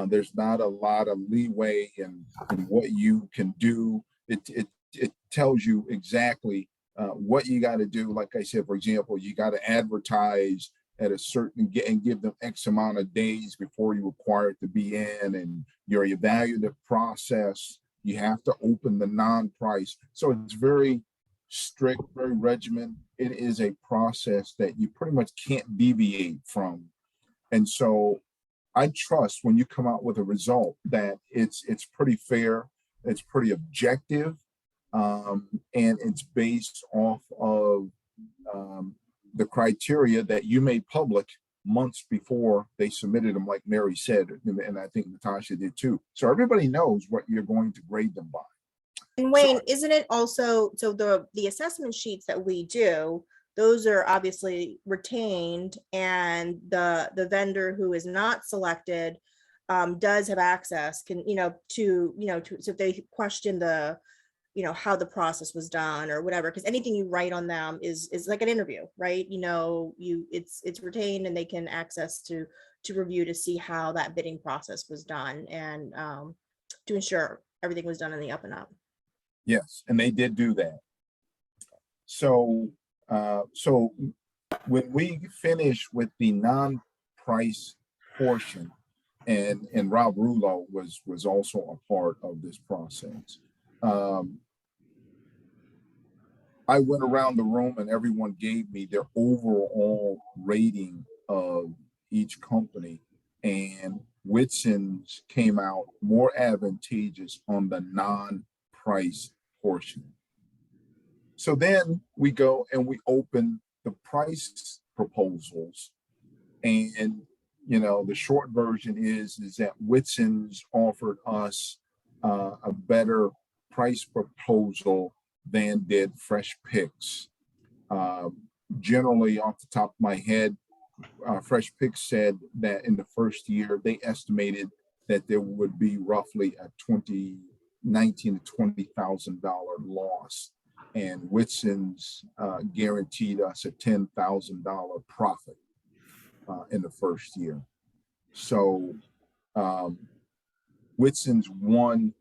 There's not a lot of leeway in what you can do. It tells you exactly what you got to do. Like I said, for example, you got to advertise at a certain and give them X amount of days before you require it to be in, and your evaluative process, you have to open the non-price. So it's very strict, very regimented. It is a process that you pretty much can't deviate from. And so I trust when you come out with a result that it's pretty fair, it's pretty objective, and it's based off of the criteria that you made public months before they submitted them, like Mary said, and I think Natasha did too. So everybody knows what you're going to grade them by. And Wayne, isn't it also, so the assessment sheets that we do, those are obviously retained, and the vendor who is not selected does have access, so if they question the, how the process was done or whatever, because anything you write on them is like an interview, right? It's retained, and they can access to review to see how that bidding process was done, and to ensure everything was done in the up and up. Yes, and they did do that. So when we finish with the non-price portion, and Rob Rulo was also a part of this process. I went around the room and everyone gave me their overall rating of each company, and Whitson's came out more advantageous on the non-price portion. So then we go and we open the price proposals, and the short version is that Whitson's offered us a better price proposal than did Fresh Picks. Generally, off the top of my head, Fresh Picks said that in the first year they estimated that there would be roughly a $19,000 to $20,000 loss, and Whitson's guaranteed us a $10,000 profit in the first year. So Whitson's won,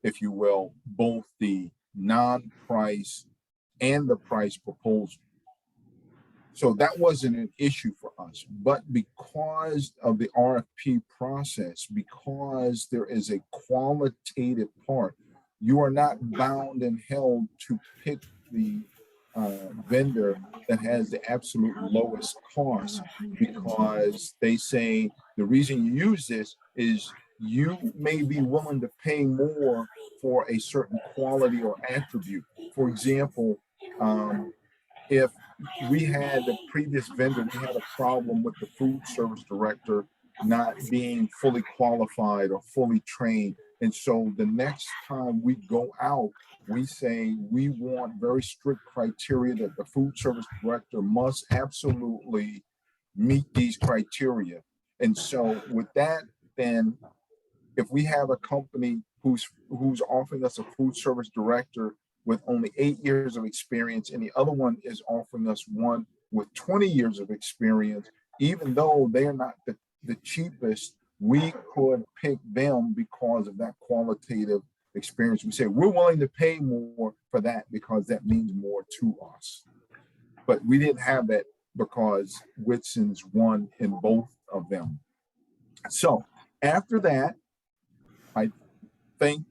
if you will, both the non-price and the price proposal. So that wasn't an issue for us, but because of the RFP process, because there is a qualitative part, you are not bound and held to pick the vendor that has the absolute lowest cost, because they say the reason you use this is you may be willing to pay more for a certain quality or attribute. For example, if we had the previous vendor, we had a problem with the food service director not being fully qualified or fully trained. And so the next time we go out, we say we want very strict criteria that the food service director must absolutely meet these criteria. And so with that, then if we have a company who's offering us a food service director with only 8 years of experience, and the other one is offering us one with 20 years of experience, even though they're not the cheapest, we could pick them because of that qualitative experience. We say we're willing to pay more for that because that means more to us. But we didn't have that because Whitson's won in both of them. So after that, I thank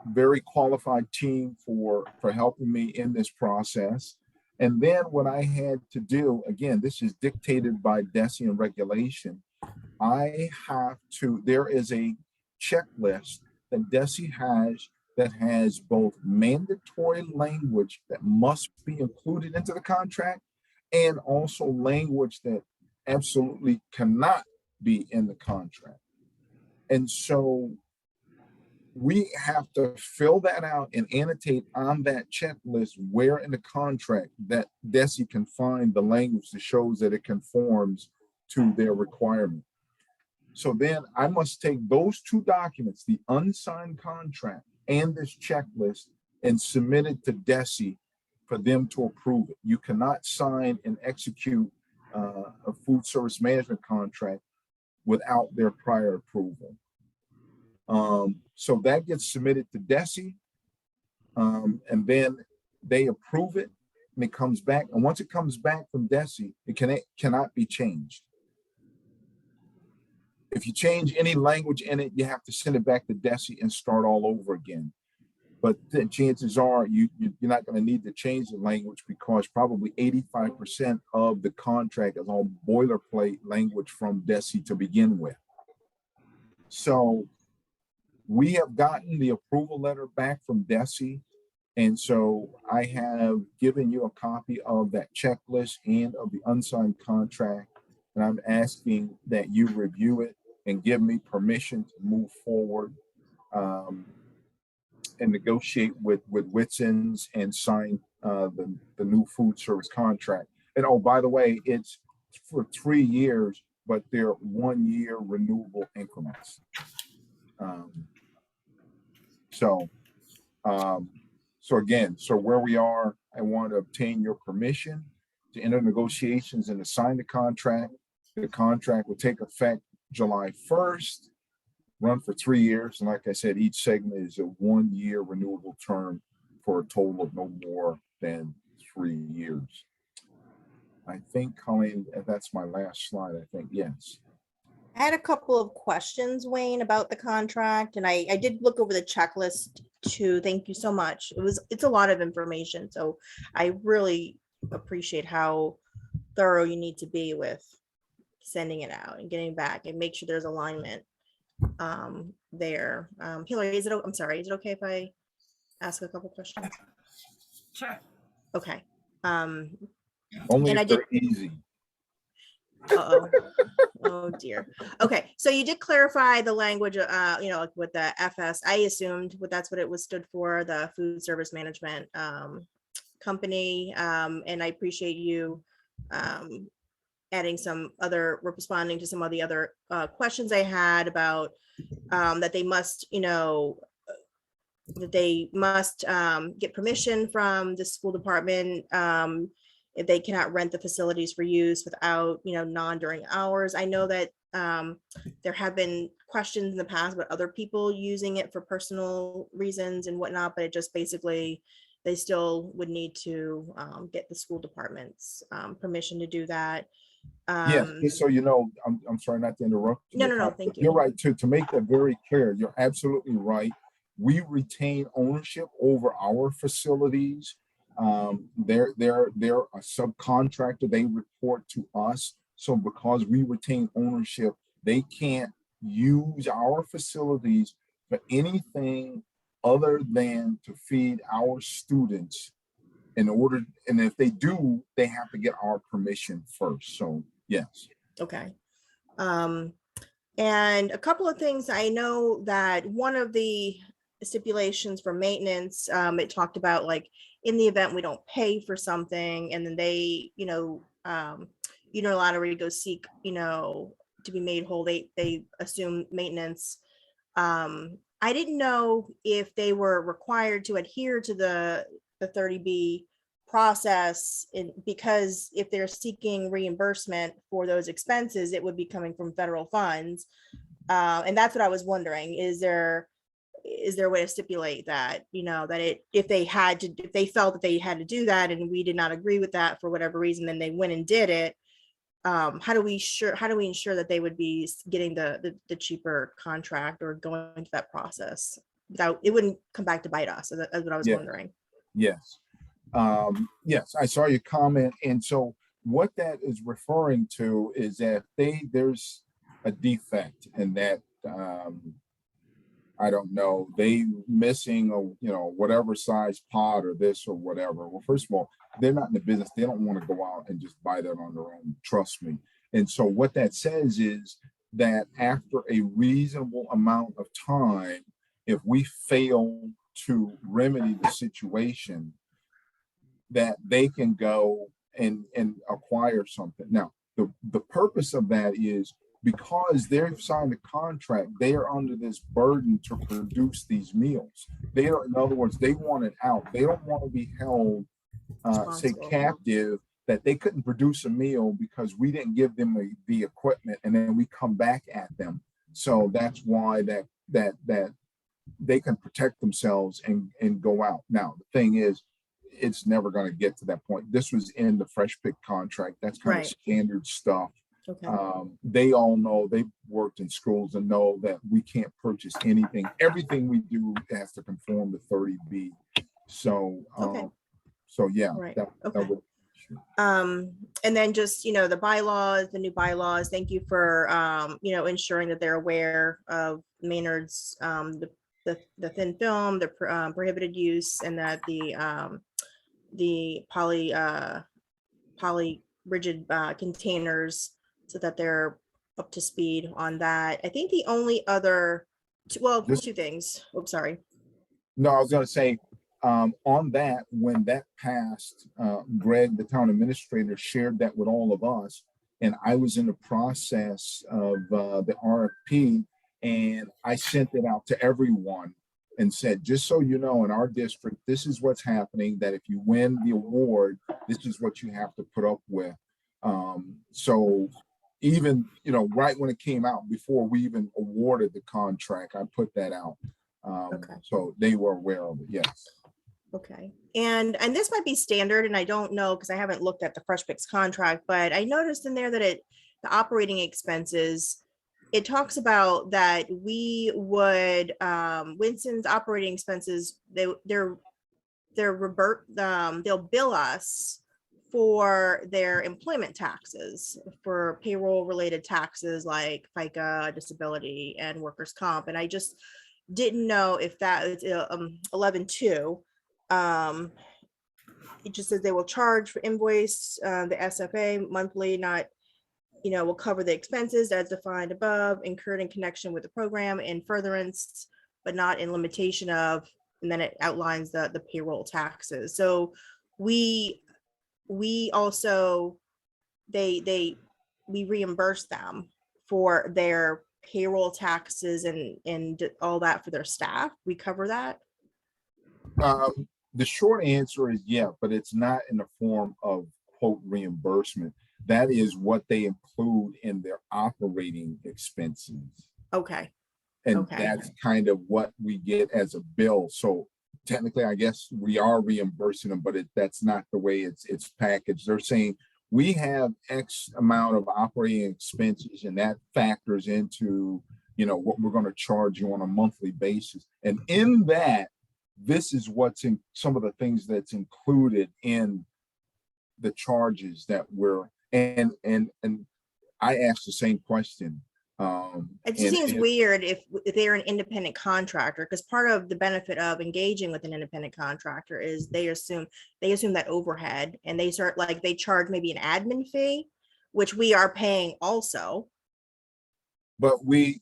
very qualified team for helping me in this process. And then what I had to do, again, this is dictated by DESE and regulation. There is a checklist that DESE has that has both mandatory language that must be included into the contract and also language that absolutely cannot be in the contract. And so we have to fill that out and annotate on that checklist where in the contract that DESE can find the language that shows that it conforms to their requirement. So then I must take those two documents, the unsigned contract and this checklist, and submit it to DESE for them to approve it. You cannot sign and execute a food service management contract without their prior approval. So that gets submitted to DESE, and then they approve it, and it comes back. And once it comes back from DESE, it cannot be changed. If you change any language in it, you have to send it back to DESE and start all over again. But the chances are you're not going to need to change the language because probably 85% of the contract is all boilerplate language from DESE to begin with. So we have gotten the approval letter back from DESE. And so I have given you a copy of that checklist and of the unsigned contract. And I'm asking that you review it and give me permission to move forward and negotiate with Whitson's and sign the new food service contract. And oh, by the way, it's for 3 years, but they're 1 year renewable increments. So where we are, I want to obtain your permission to enter negotiations and to sign the contract. The contract will take effect July 1st, run for 3 years. And like I said, each segment is a 1 year renewable term for a total of no more than 3 years. I think, Colleen, that's my last slide, I think, yes. I had a couple of questions, Wayne, about the contract, and I did look over the checklist too. Thank you so much. It's a lot of information, so I really appreciate how thorough you need to be with sending it out and getting back and make sure there's alignment there. Hillary, I'm sorry, is it okay if I ask a couple questions? Sure. Okay. Only and if I did, they're easy. uh-oh. Oh dear. Okay, so you did clarify the language, like with the FS. I assumed that's what it was stood for, the food service management company. And I appreciate you adding responding to some of the other questions I had about that they must, get permission from the school department if they cannot rent the facilities for use without, non-during hours. I know that there have been questions in the past about other people using it for personal reasons and whatnot, but it just basically, they still would need to get the school department's permission to do that. Yes, just so you know, I'm sorry not to interrupt you. No, thank you. You're right, to make that very clear, you're absolutely right. We retain ownership over our facilities. They're a subcontractor, they report to us. So because we retain ownership, they can't use our facilities for anything other than to feed our students and if they do, they have to get our permission first. So yes. Okay. And a couple of things, I know that one of the stipulations for maintenance, it talked about like in the event we don't pay for something and then they, unilaterally go seek, to be made whole, they assume maintenance. I didn't know if they were required to adhere to the 30B process because if they're seeking reimbursement for those expenses, it would be coming from federal funds. And that's what I was wondering, is there is there a way to stipulate that, that if they felt that they had to do that and we did not agree with that for whatever reason, then they went and did it. How do we ensure that they would be getting the cheaper contract or going through that process without, it wouldn't come back to bite us? So that's what I was Yeah. wondering. Yes. Yes, I saw your comment. And so what that is referring to is that there's a defect in that, I don't know, they missing whatever size pod or this or whatever. Well, first of all, they're not in the business. They don't want to go out and just buy that on their own. Trust me. And so what that says is that after a reasonable amount of time, if we fail to remedy the situation, that they can go and acquire something. Now, the purpose of that is because they've signed a contract, they are under this burden to produce these meals. They are, in other words, they want it out. They don't want to be held, say, Responsible. captive, that they couldn't produce a meal because we didn't give them the equipment, and then we come back at them. So that's why that they can protect themselves and go out. Now, the thing is, it's never going to get to that point. This was in the Fresh Pick contract. That's kind of Right. standard stuff. Okay. They all know, they've worked in schools and know that we can't purchase anything. Everything we do has to conform to 30B. So, Okay. so yeah. Right. That Okay. would, And then just, the bylaws, the new bylaws, thank you for, ensuring that they're aware of Maynard's, the thin film, the prohibited use, and that the poly rigid containers, so that they're up to speed on that. I think the only other, two things. Oops, sorry. no, I was going to say, on that, when that passed, Greg, the town administrator, shared that with all of us, and I was in the process of the RFP, and I sent it out to everyone and said, just so you know, in our district, this is what's happening, that if you win the award, this is what you have to put up with. So even, right when it came out, before we even awarded the contract, I put that out. Okay. So they were aware of it, yes. Okay, and this might be standard, and I don't know because I haven't looked at the Fresh Picks contract, but I noticed in there that the operating expenses, it talks about that we would, Winston's operating expenses, they'll bill us for their employment taxes, for payroll related taxes like FICA, disability, and workers' comp, and I just didn't know if that is 11.2. It just says they will charge for invoice, the SFA monthly, not, will cover the expenses as defined above, incurred in connection with the program in furtherance, but not in limitation of, and then it outlines the payroll taxes. So we also, we reimburse them for their payroll taxes and all that for their staff. We cover that. The short answer is yeah, but it's not in the form of quote reimbursement. That is what they include in their operating expenses. Okay. And Okay. that's kind of what we get as a bill. So technically, I guess we are reimbursing them, but that's not the way it's packaged. They're saying we have X amount of operating expenses, and that factors into, what we're going to charge you on a monthly basis. And in that, this is what's in some of the things that's included in the charges that we're, and I asked the same question. It just seems weird if they're an independent contractor, because part of the benefit of engaging with an independent contractor is they assume that overhead, and they they charge maybe an admin fee, which we are paying also. But what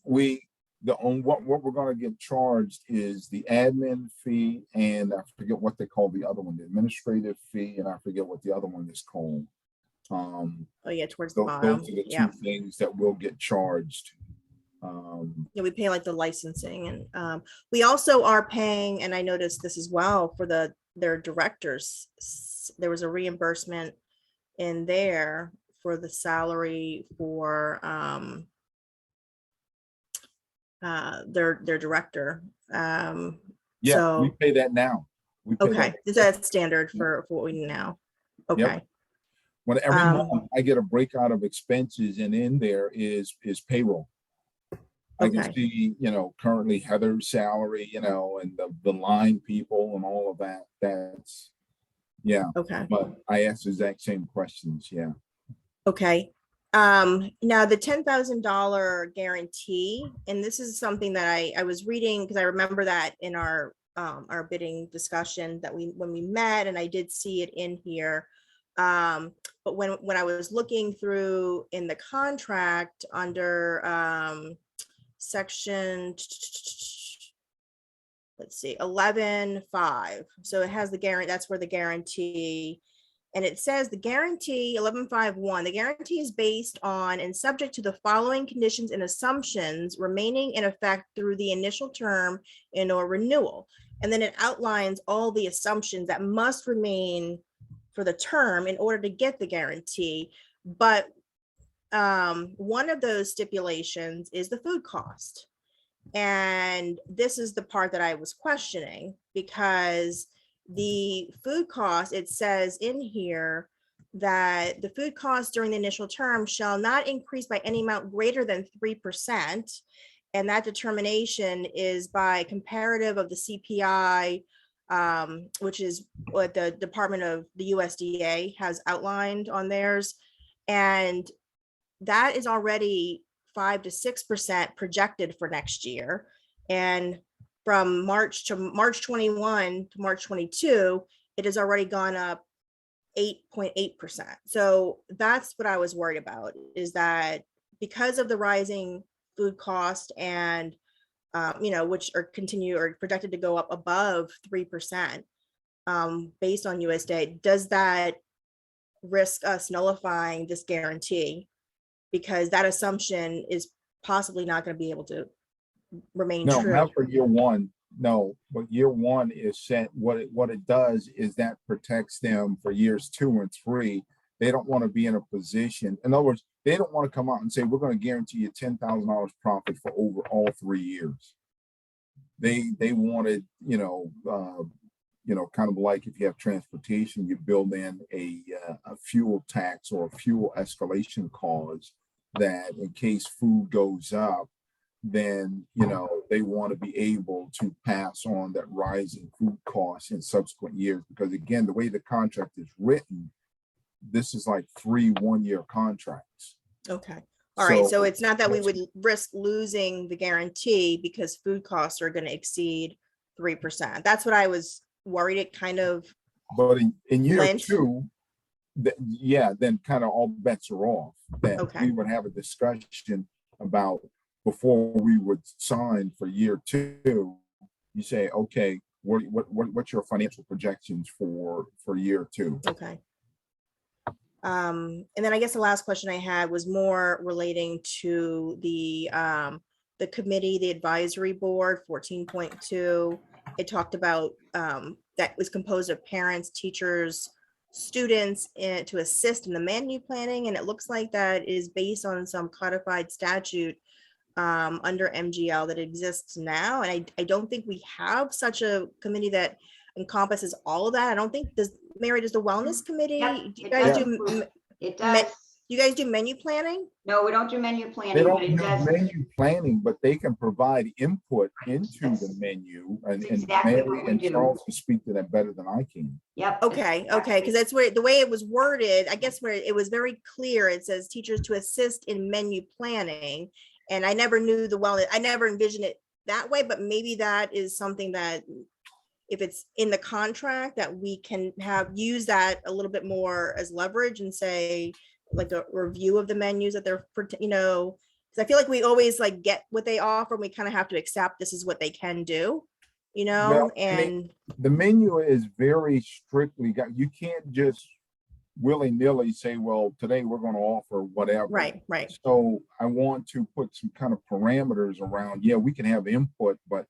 we're going to get charged is the admin fee, and I forget what they call the other one, the administrative fee, and I forget what the other one is called. Oh yeah, towards the bottom. Those are the Yeah. two things that will get charged. Yeah, we pay like the licensing, and we also are paying, and I noticed this as well, for their directors. There was a reimbursement in there for the salary for their director. Yeah, we So, pay that now. We pay okay, that. that's standard for what we do now. Yep. Okay, When every Um, month I get a breakout of expenses, and in there is payroll. I can okay, see, currently Heather's salary, and the line people and all of that. That's, yeah. okay. But I asked the exact same questions. Yeah. Okay. Now the $10,000 guarantee, and this is something that I was reading because I remember that in our bidding discussion that when we met, and I did see it in here. But when I was looking through in the contract under section, let's see, 11.5. So it has the guarantee, that's where the guarantee. And it says the guarantee 11.5.1, the guarantee is based on and subject to the following conditions and assumptions remaining in effect through the initial term and or renewal. And then it outlines all the assumptions that must remain for the term in order to get the guarantee. But one of those stipulations is the food cost. And this is the part that I was questioning, because the food cost, it says in here that the food cost during the initial term shall not increase by any amount greater than 3%. And that determination is by comparative of the CPI, which is what the Department of the USDA has outlined on theirs. And that is already 5 to 6% projected for next year. And from March 21 to March 22, it has already gone up 8.8%. So that's what I was worried about, is that because of the rising food cost and which are projected to go up above 3% based on USDA, does that risk us nullifying this guarantee? Because that assumption is possibly not going to be able to remain No, true. not for year one. No, but year one is set. What it does is that protects them for years 2 and 3. They don't want to be in a position. In other words, they don't want to come out and say, we're going to guarantee you $10,000 profit for over all 3 years. They wanted, kind of like if you have transportation, you build in a fuel tax or a fuel escalation clause that in case food goes up, then, they want to be able to pass on that rising food costs in subsequent years. Because again, the way the contract is written, this is like 3 one-year contracts. Okay. All right. So it's not that we would risk losing the guarantee because food costs are going to exceed 3%. That's what I was worried it kind of. But in year lent. 2, then kind of all bets are off. That Okay. we would have a discussion about before we would sign for year 2. You say, okay, what's your financial projections for year 2? Okay. And then I guess the last question I had was more relating to the committee, the advisory board, 14.2. It talked about that was composed of parents, teachers, students to assist in the menu planning. And it looks like that is based on some codified statute under MGL that exists now. And I don't think we have such a committee that encompasses all of that. I don't think Mary, does the wellness committee, Yep, do you it guys does do include- It does. you guys do menu planning? No, we don't do menu They planning, but don't it do does. menu planning, but they can provide input into That's- the menu, and exactly Mary what we and do. Charles can speak to that better than I can. Yep. Okay, because that's where the way it was worded, I guess where it was very clear, it says teachers to assist in menu planning. And I never knew I never envisioned it that way, but maybe that is something that if it's in the contract that we can use that a little bit more as leverage and say like a review of the menus that they're, because I feel like we always like get what they offer and we kind of have to accept this is what they can do, Well, and the menu is very strictly you can't just willy-nilly say, well, today we're going to offer whatever. right. So I want to put some kind of parameters around, we can have input, but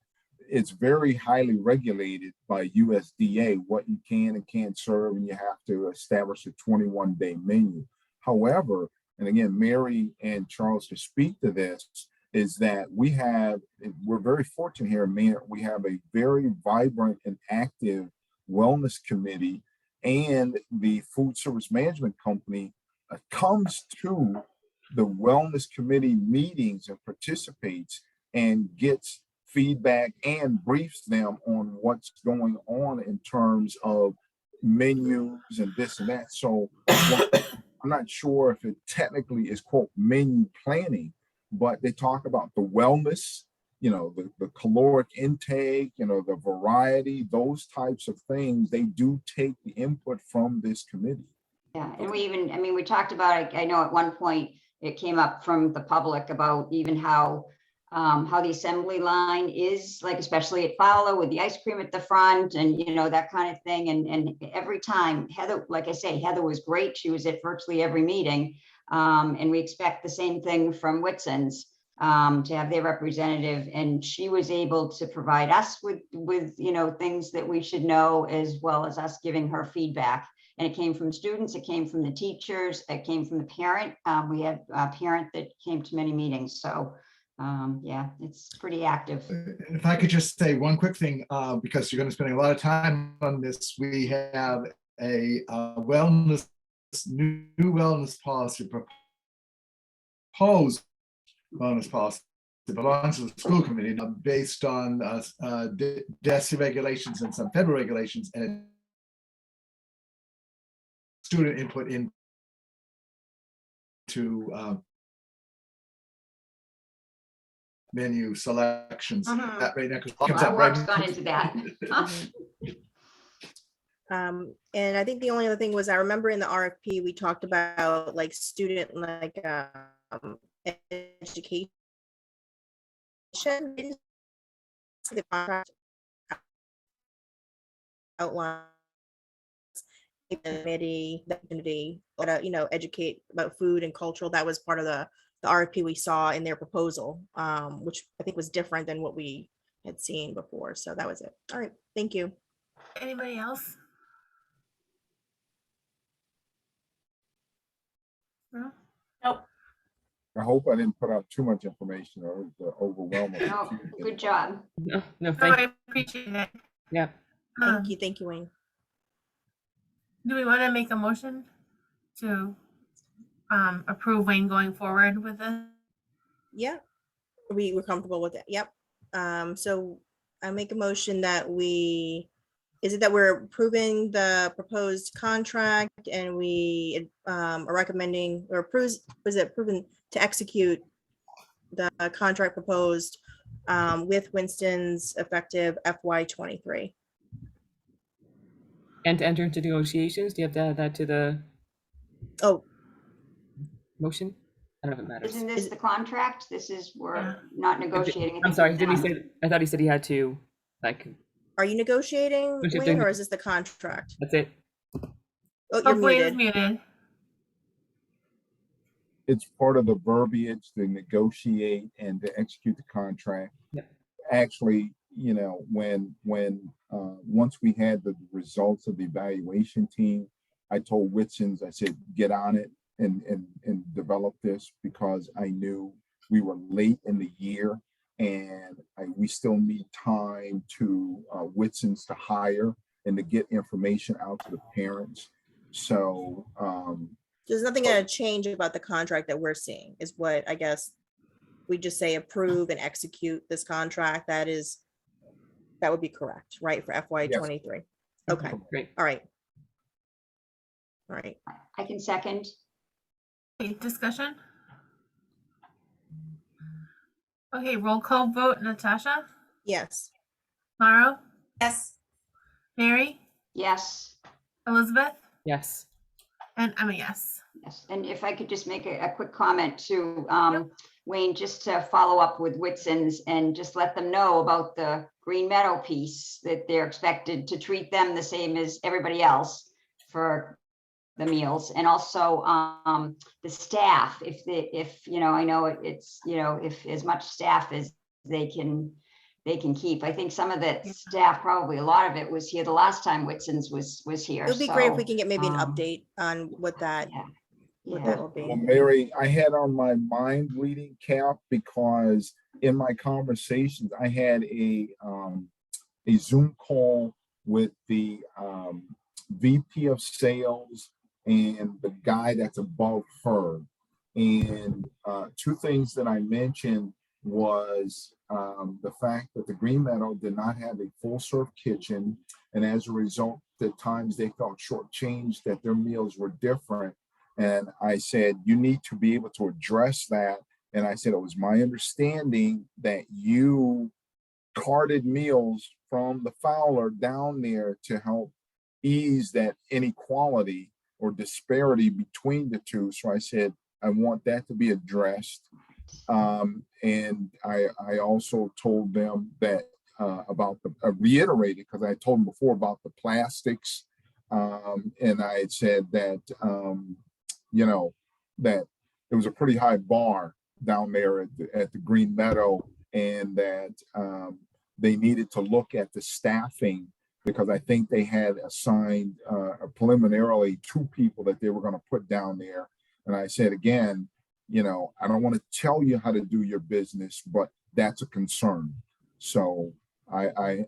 it's very highly regulated by USDA, what you can and can't serve, and you have to establish a 21-day menu. However, and again, Mary and Charles to speak to this, is that we're very fortunate here in Maynard. We have a very vibrant and active wellness committee, and the food service management company comes to the wellness committee meetings and participates and gets feedback and briefs them on what's going on in terms of menus and this and that. So I'm not sure if it technically is quote menu planning, but they talk about the wellness, the caloric intake, the variety, those types of things. They do take the input from this committee. Yeah, and we talked about, I know at one point it came up from the public about even how the assembly line is, like, especially at Fowler with the ice cream at the front and, that kind of thing. And every time Heather, like I say, Heather was great. She was at virtually every meeting. And we expect the same thing from Whitson's, to have their representative. And she was able to provide us with things that we should know, as well as us giving her feedback. And it came from students, it came from the teachers, it came from the parent. We had a parent that came to many meetings. So yeah, it's pretty active. If I could just say one quick thing, because you're going to spend a lot of time on this, we have a new wellness policy, proposed wellness policy that belongs to the school committee, based on DESI regulations and some federal regulations, and student input into menu selections. That right now, comes out Work's right gone into that. And I think the only other thing was, I remember in the RFP, we talked about like student, education. The contract outlines the committee, the community, educate about food and cultural. That was part of the RFP we saw in their proposal, which I think was different than what we had seen before. So that was it. All right, thank you. Anybody else? No? Nope. I hope I didn't put out too much information or overwhelming. No, good job. No, No, thank I appreciate it. Yeah. Thank you, Wayne. Do we want to make a motion to approve Wayne going forward with this? Yeah, we're comfortable with it. Yep. So I make a motion that we're approving the proposed contract, and we are recommending or approving to execute the contract proposed with Winston's effective FY23. And to enter into negotiations, do you have to add that to the Oh, motion? I don't know if it matters. Isn't this the contract? We're not negotiating. I'm sorry, didn't he say, I thought he said he had to, are you negotiating, Which is Wayne, doing- or is this the contract? that's it. Oh, you're Wayne's muted. muted. It's part of the verbiage to negotiate and to execute the contract. Yep. Actually, when once we had the results of the evaluation team, I told Whitson's, I said, get on it and develop this, because I knew we were late in the year and we still need time to Whitson's to hire and to get information out to the parents. So There's nothing going to change about the contract that we're seeing, is what I guess we just say approve and execute this contract. That would be correct, right, for FY23? Yes. Okay, Great. all right. All right, I can second. Okay, discussion? Okay, roll call vote. Natasha? yes. Mauro? Yes. Mary? Yes. Elizabeth? Yes. And I'm a yes. Yes, and if I could just make a quick comment to Wayne, just to follow up with Whitson's and just let them know about the Green Meadow piece, that they're expected to treat them the same as everybody else for the meals, and also the staff, if I know it's if as much staff as they can keep. I think some of that staff, probably a lot of it, was here the last time Whitson's was here. It would be great if we can get maybe an update on what that what Yeah. that will Well, be. Mary, I had on my mind reading cap because in my conversations, I had a Zoom call with the VP of sales and the guy that's above her. And two things that I mentioned was the fact that the Green Meadow did not have a full serve kitchen. And as a result, at times they felt shortchanged that their meals were different. And I said, you need to be able to address that. And I said, it was my understanding that you carted meals from the Fowler down there to help ease that inequality or disparity between the two. So I said, I want that to be addressed. And I also told them that about the, reiterated, because I told them before about the plastics. And I had said that, you know, that it was a pretty high bar down there at the Green Meadow, and that they needed to look at the staffing, because I think they had assigned preliminarily 2 people that they were going to put down there. And I said, again, you know, I don't want to tell you how to do your business, but that's a concern. So I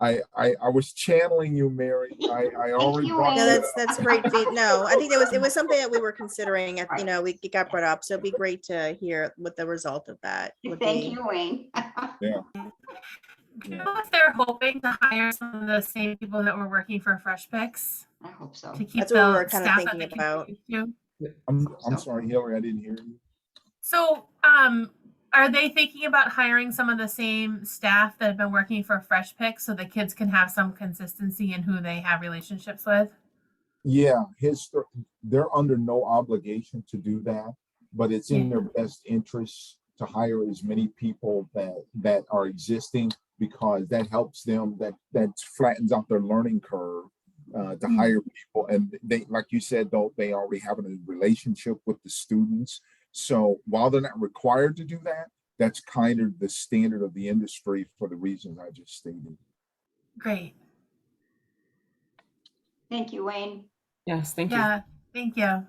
was channeling you, Mary. I already you, brought Wayne. No, it up. that's great. No, I think it was something that we were considering. You know, it got brought up, so it'd be great to hear what the result of that would Thank be. you, Wayne. Yeah. Do you know if they're hoping to hire some of the same people that were working for Fresh Picks I hope so. to keep That's what we the were kind of staff that thinking they about. continue to? I'm sorry, Hillary, I didn't hear you. So, are they thinking about hiring some of the same staff that have been working for Fresh Picks so the kids can have some consistency in who they have relationships with? Yeah, they're under no obligation to do that, but it's in their best interest to hire as many people that are existing, because that helps them, that flattens out their learning curve to hire people. And they, like you said, though, they already have a relationship with the students. So while they're not required to do that, that's kind of the standard of the industry for the reasons I just stated. Great. Thank you, Wayne. Yes, thank you. Yeah, thank you. Yeah.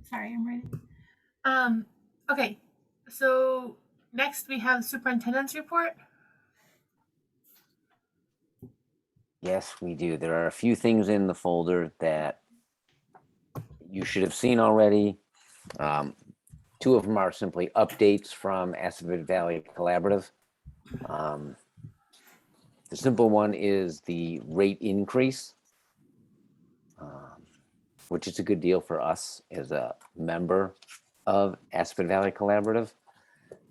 Sorry, I'm writing. Okay, so next we have superintendent's report. Yes, we do. There are a few things in the folder that you should have seen already. 2 of them are simply updates from Aspen Valley Collaborative. The simple one is the rate increase, which is a good deal for us as a member of Aspen Valley Collaborative.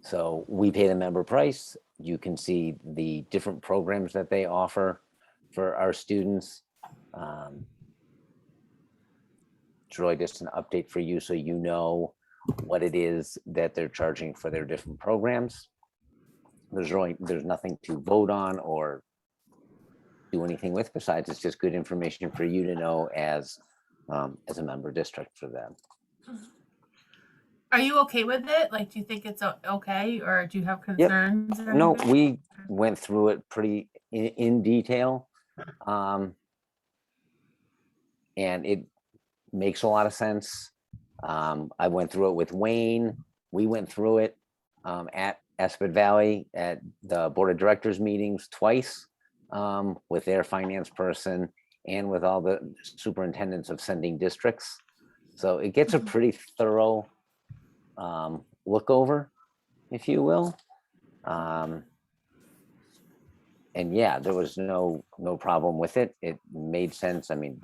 So we pay the member price. You can see the different programs that they offer for our students. It's really just an update for you so you know what it is that they're charging for their different programs. There's nothing to vote on or do anything with, besides it's just good information for you to know as a member district for them. Are you okay with it? Like, do you think it's okay, or do you have concerns? Or No, anything? we went through it pretty in detail. And it makes a lot of sense. I went through it with Wayne. We went through it at Aspen Valley at the board of directors meetings twice with their finance person and with all the superintendents of sending districts. So it gets a pretty thorough look over, if you will. And yeah, there was no problem with it. It made sense. I mean,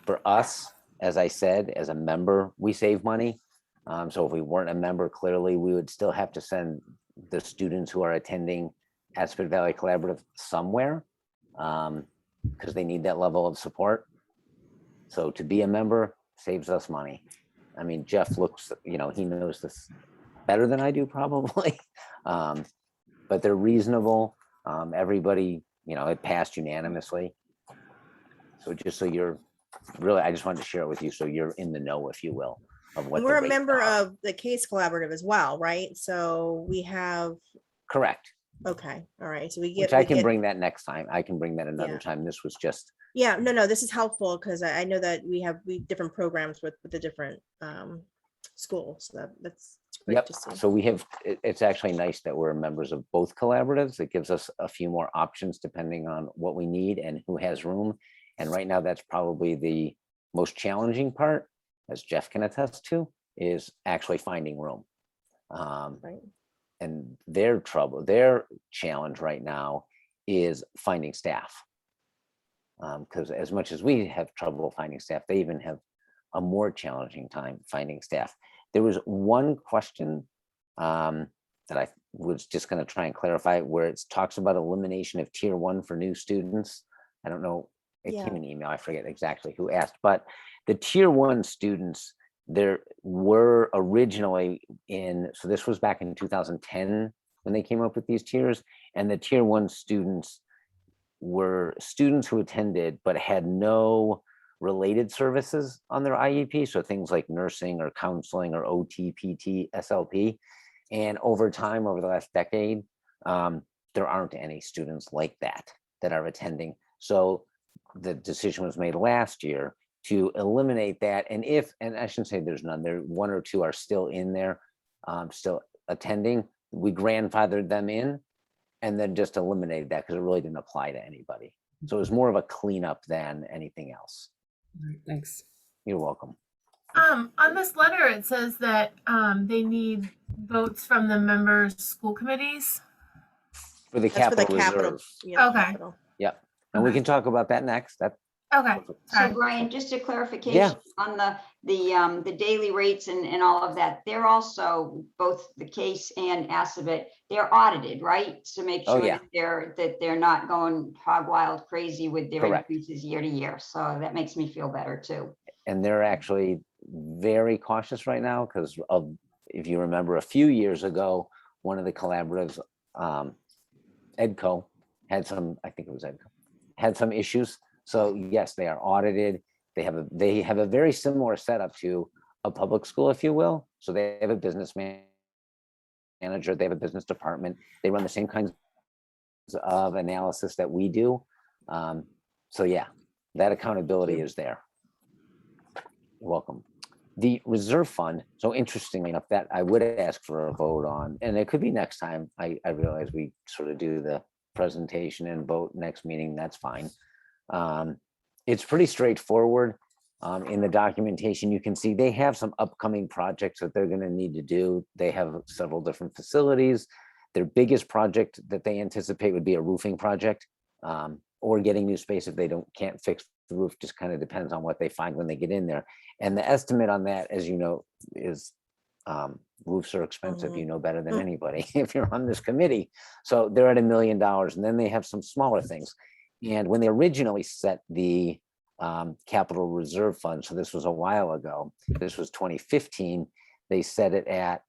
for us, as I said, as a member, we save money. So if we weren't a member, clearly we would still have to send the students who are attending Aspen Valley Collaborative somewhere because they need that level of support. So to be a member saves us money. I mean, Jeff looks, he knows this better than I do probably, but they're reasonable. Everybody, it passed unanimously. So just so you're really, I just wanted to share it with you so you're in the know, if you will, of what And we're the a rates member are. of the Case Collaborative as well, right? So we have, Correct. okay, all right. So we get, Which I can bring that next time. I can bring that another Yeah. time. This was just Yeah, no, this is helpful because I know that we have different programs with the different schools. So that's great Yep. to see. So we have, it's actually nice that we're members of both collaboratives. It gives us a few more options depending on what we need and who has room. And right now, that's probably the most challenging part, as Jeff can attest to, is actually finding room. Right. And their challenge right now is finding staff. Because as much as we have trouble finding staff, they even have a more challenging time finding staff. There was one question that I was just going to try and clarify, where it talks about elimination of tier 1 for new students. I don't know, it Yeah. came in email, I forget exactly who asked, but the tier 1 students, there were originally so this was back in 2010 when they came up with these tiers, and the tier 1 students were students who attended but had no related services on their IEP. So things like nursing or counseling or OT, PT, SLP. And over time, over the last decade, there aren't any students like that are attending. So the decision was made last year to eliminate that. And I shouldn't say there's none, there 1 or 2 are still in there, still attending. We grandfathered them in and then just eliminated that because it really didn't apply to anybody. So it was more of a cleanup than anything else. Thanks. You're welcome. On this letter, it says that they need votes from the members' school committees. For the That's for the capital capital. reserve. Yeah, Okay. capital. Yep. And we Okay. can talk about that next. That's Okay. So Sorry. Brian, just a clarification on the daily rates and all of that. They're also, both the case and Assabet, they're audited, right? So make Oh, sure yeah. that they're not going hog wild crazy with their Correct. increases year to year. So that makes me feel better too. And they're actually very cautious right now because if you remember a few years ago, one of the collaboratives, EDCO, had some, I think it was EDCO, had some issues. So yes, they are audited. They have a very similar setup to a public school, if you will. So they have a business manager, they have a business department. They run the same kinds of analysis that we do. So yeah, that accountability is there. You're welcome. The reserve fund, so interestingly enough, that I would ask for a vote on, and it could be next time. I realize we sort of do the presentation and vote next meeting, that's fine. It's pretty straightforward. In the documentation, you can see they have some upcoming projects that they're going to need to do. They have several different facilities. Their biggest project that they anticipate would be a roofing project, or getting new space if they can't fix the roof. Just kind of depends on what they find when they get in there. And the estimate on that, as you know, is roofs are expensive. You know better than anybody if you're on this committee. So they're at $1 million, and then they have some smaller things. And when they originally set the capital reserve fund, so this was a while ago, this was 2015, they set it at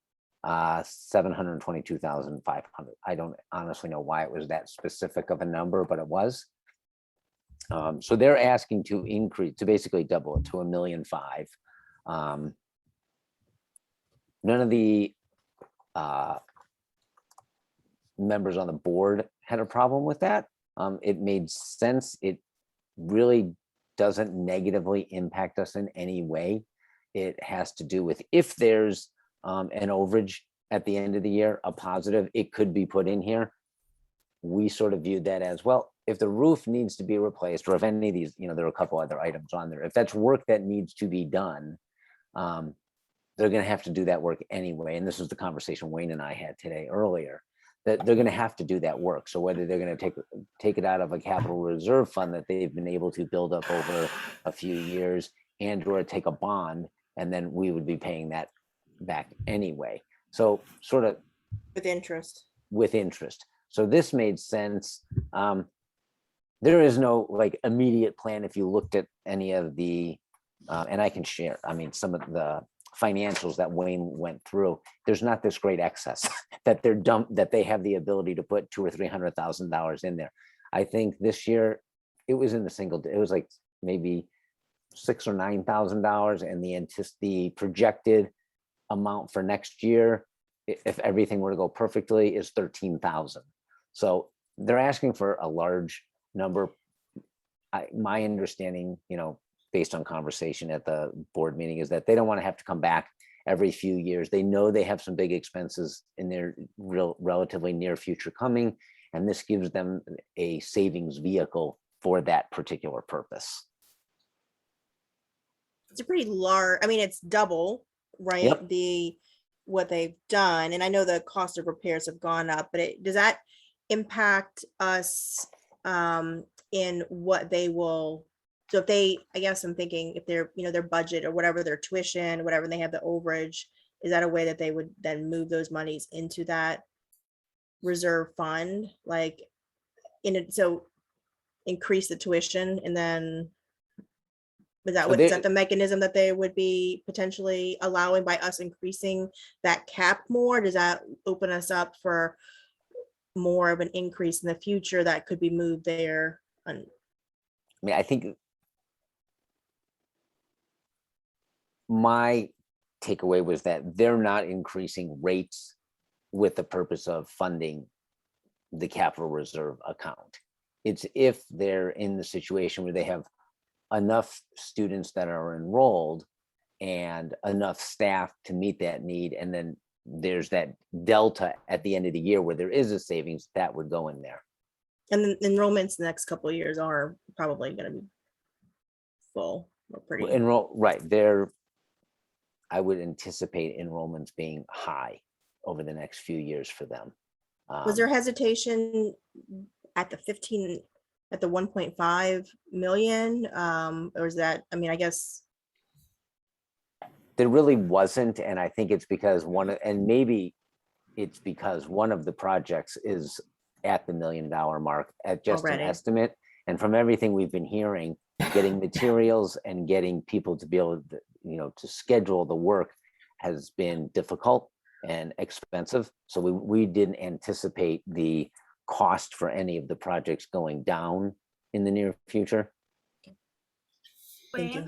722,500. I don't honestly know why it was that specific of a number, but it was. So they're asking to increase, to basically double it to $1.5 million. None of the members on the board had a problem with that. It made sense. It really doesn't negatively impact us in any way. It has to do with if there's an overage at the end of the year, a positive, it could be put in here. We sort of viewed that as, well, if the roof needs to be replaced, or if any of these, there are a couple other items on there, if that's work that needs to be done, they're going to have to do that work anyway. And this was the conversation Wayne and I had today earlier, that they're going to have to do that work. So whether they're going to take it out of a capital reserve fund that they've been able to build up over a few years, and or take a bond, and then we would be paying that back anyway. So sort of With interest. So this made sense. There is no immediate plan. If you looked at any of the, and I can share, some of the financials that Wayne went through, there's not this great excess that that they have the ability to put $200,000 or $300,000 in there. I think this year it was in the it was like maybe $6,000 or $9,000, and the projected amount for next year, if everything were to go perfectly, is 13,000. So they're asking for a large number. my understanding, based on conversation at the board meeting, is that they don't want to have to come back every few years. They know they have some big expenses in their relatively near future coming, and this gives them a savings vehicle for that particular purpose. It's a pretty large, I mean, it's double, right? Yep. What they've done. And I know the cost of repairs have gone up, but does that impact us in what they will, so if they, I guess I'm thinking if they're, their budget or whatever, their tuition, whatever, and they have the overage, is that a way that they would then move those monies into that reserve fund? Like so increase the tuition and then is that the mechanism that they would be potentially allowing by us increasing that cap more? Does that open us up for more of an increase in the future that could be moved there? I mean, I think my takeaway was that they're not increasing rates with the purpose of funding the capital reserve account. It's if they're in the situation where they have enough students that are enrolled and enough staff to meet that need, and then there's that delta at the end of the year where there is a savings that would go in there. And then enrollments the next couple of years are probably going to be full or pretty. Right. I would anticipate enrollments being high over the next few years for them. Was there hesitation at the 1.5 million? Or is that, I mean, I guess. There really wasn't. And I think it's because maybe it's because one of the projects is at the $1 million mark at just Already. an estimate. And from everything we've been hearing, getting materials and getting people to be able to, to schedule the work has been difficult and expensive. So we didn't anticipate the cost for any of the projects going down in the near future. Thank you.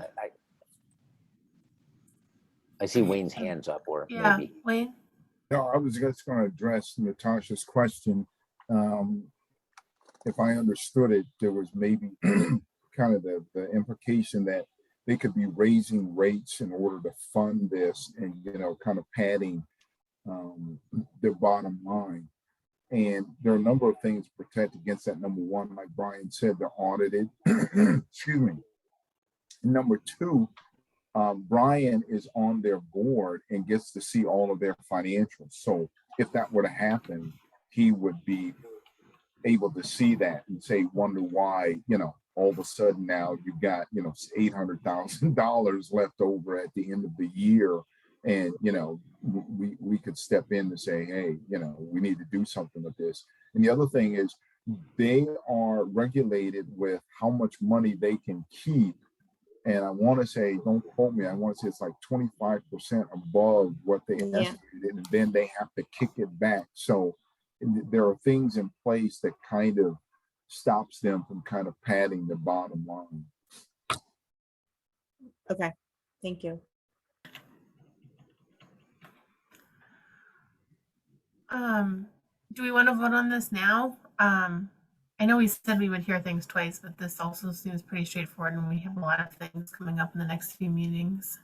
I see Wayne's hands up, or Yeah, maybe. Wayne? No, I was just going to address Natasha's question. If I understood it, there was maybe kind of the implication that they could be raising rates in order to fund this and, kind of padding their bottom line. And there are a number of things to protect against that. Number one, like Brian said, they're audited. Excuse me. Number two, Brian is on their board and gets to see all of their financials. So if that were to happen, he would be able to see that and say, wonder why, all of a sudden now you've got, $800,000 left over at the end of the year. And, we could step in and say, hey, we need to do something with this. And the other thing is they are regulated with how much money they can keep. And I want to say, don't quote me, I want to say it's like 25% above what they estimated, and then they have to kick it back. So there are things in place that kind of stops them from kind of padding the bottom line. Okay, thank you. Do we want to vote on this now? I know we said we would hear things twice, but this also seems pretty straightforward and we have a lot of things coming up in the next few meetings.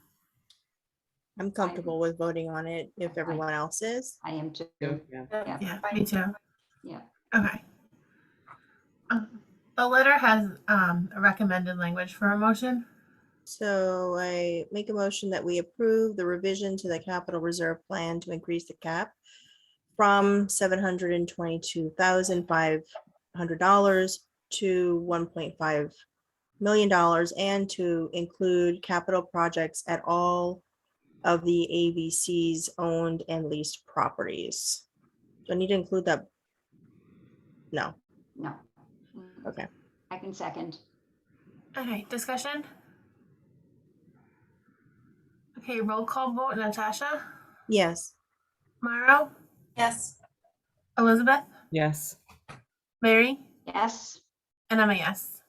I'm comfortable with voting on it if everyone else is. I am too. Yeah, me too. Yeah. Okay. The letter has a recommended language for a motion. So I make a motion that we approve the revision to the capital reserve plan to increase the cap from $722,500 to $1.5 million and to include capital projects at all of the ABC's owned and leased properties. Do I need to include that? No. No. Okay. I can second. Okay, discussion? Okay, roll call vote. Natasha? Yes. Mauro? Yes. Elizabeth? Yes. Mary? Yes. And I'm a yes.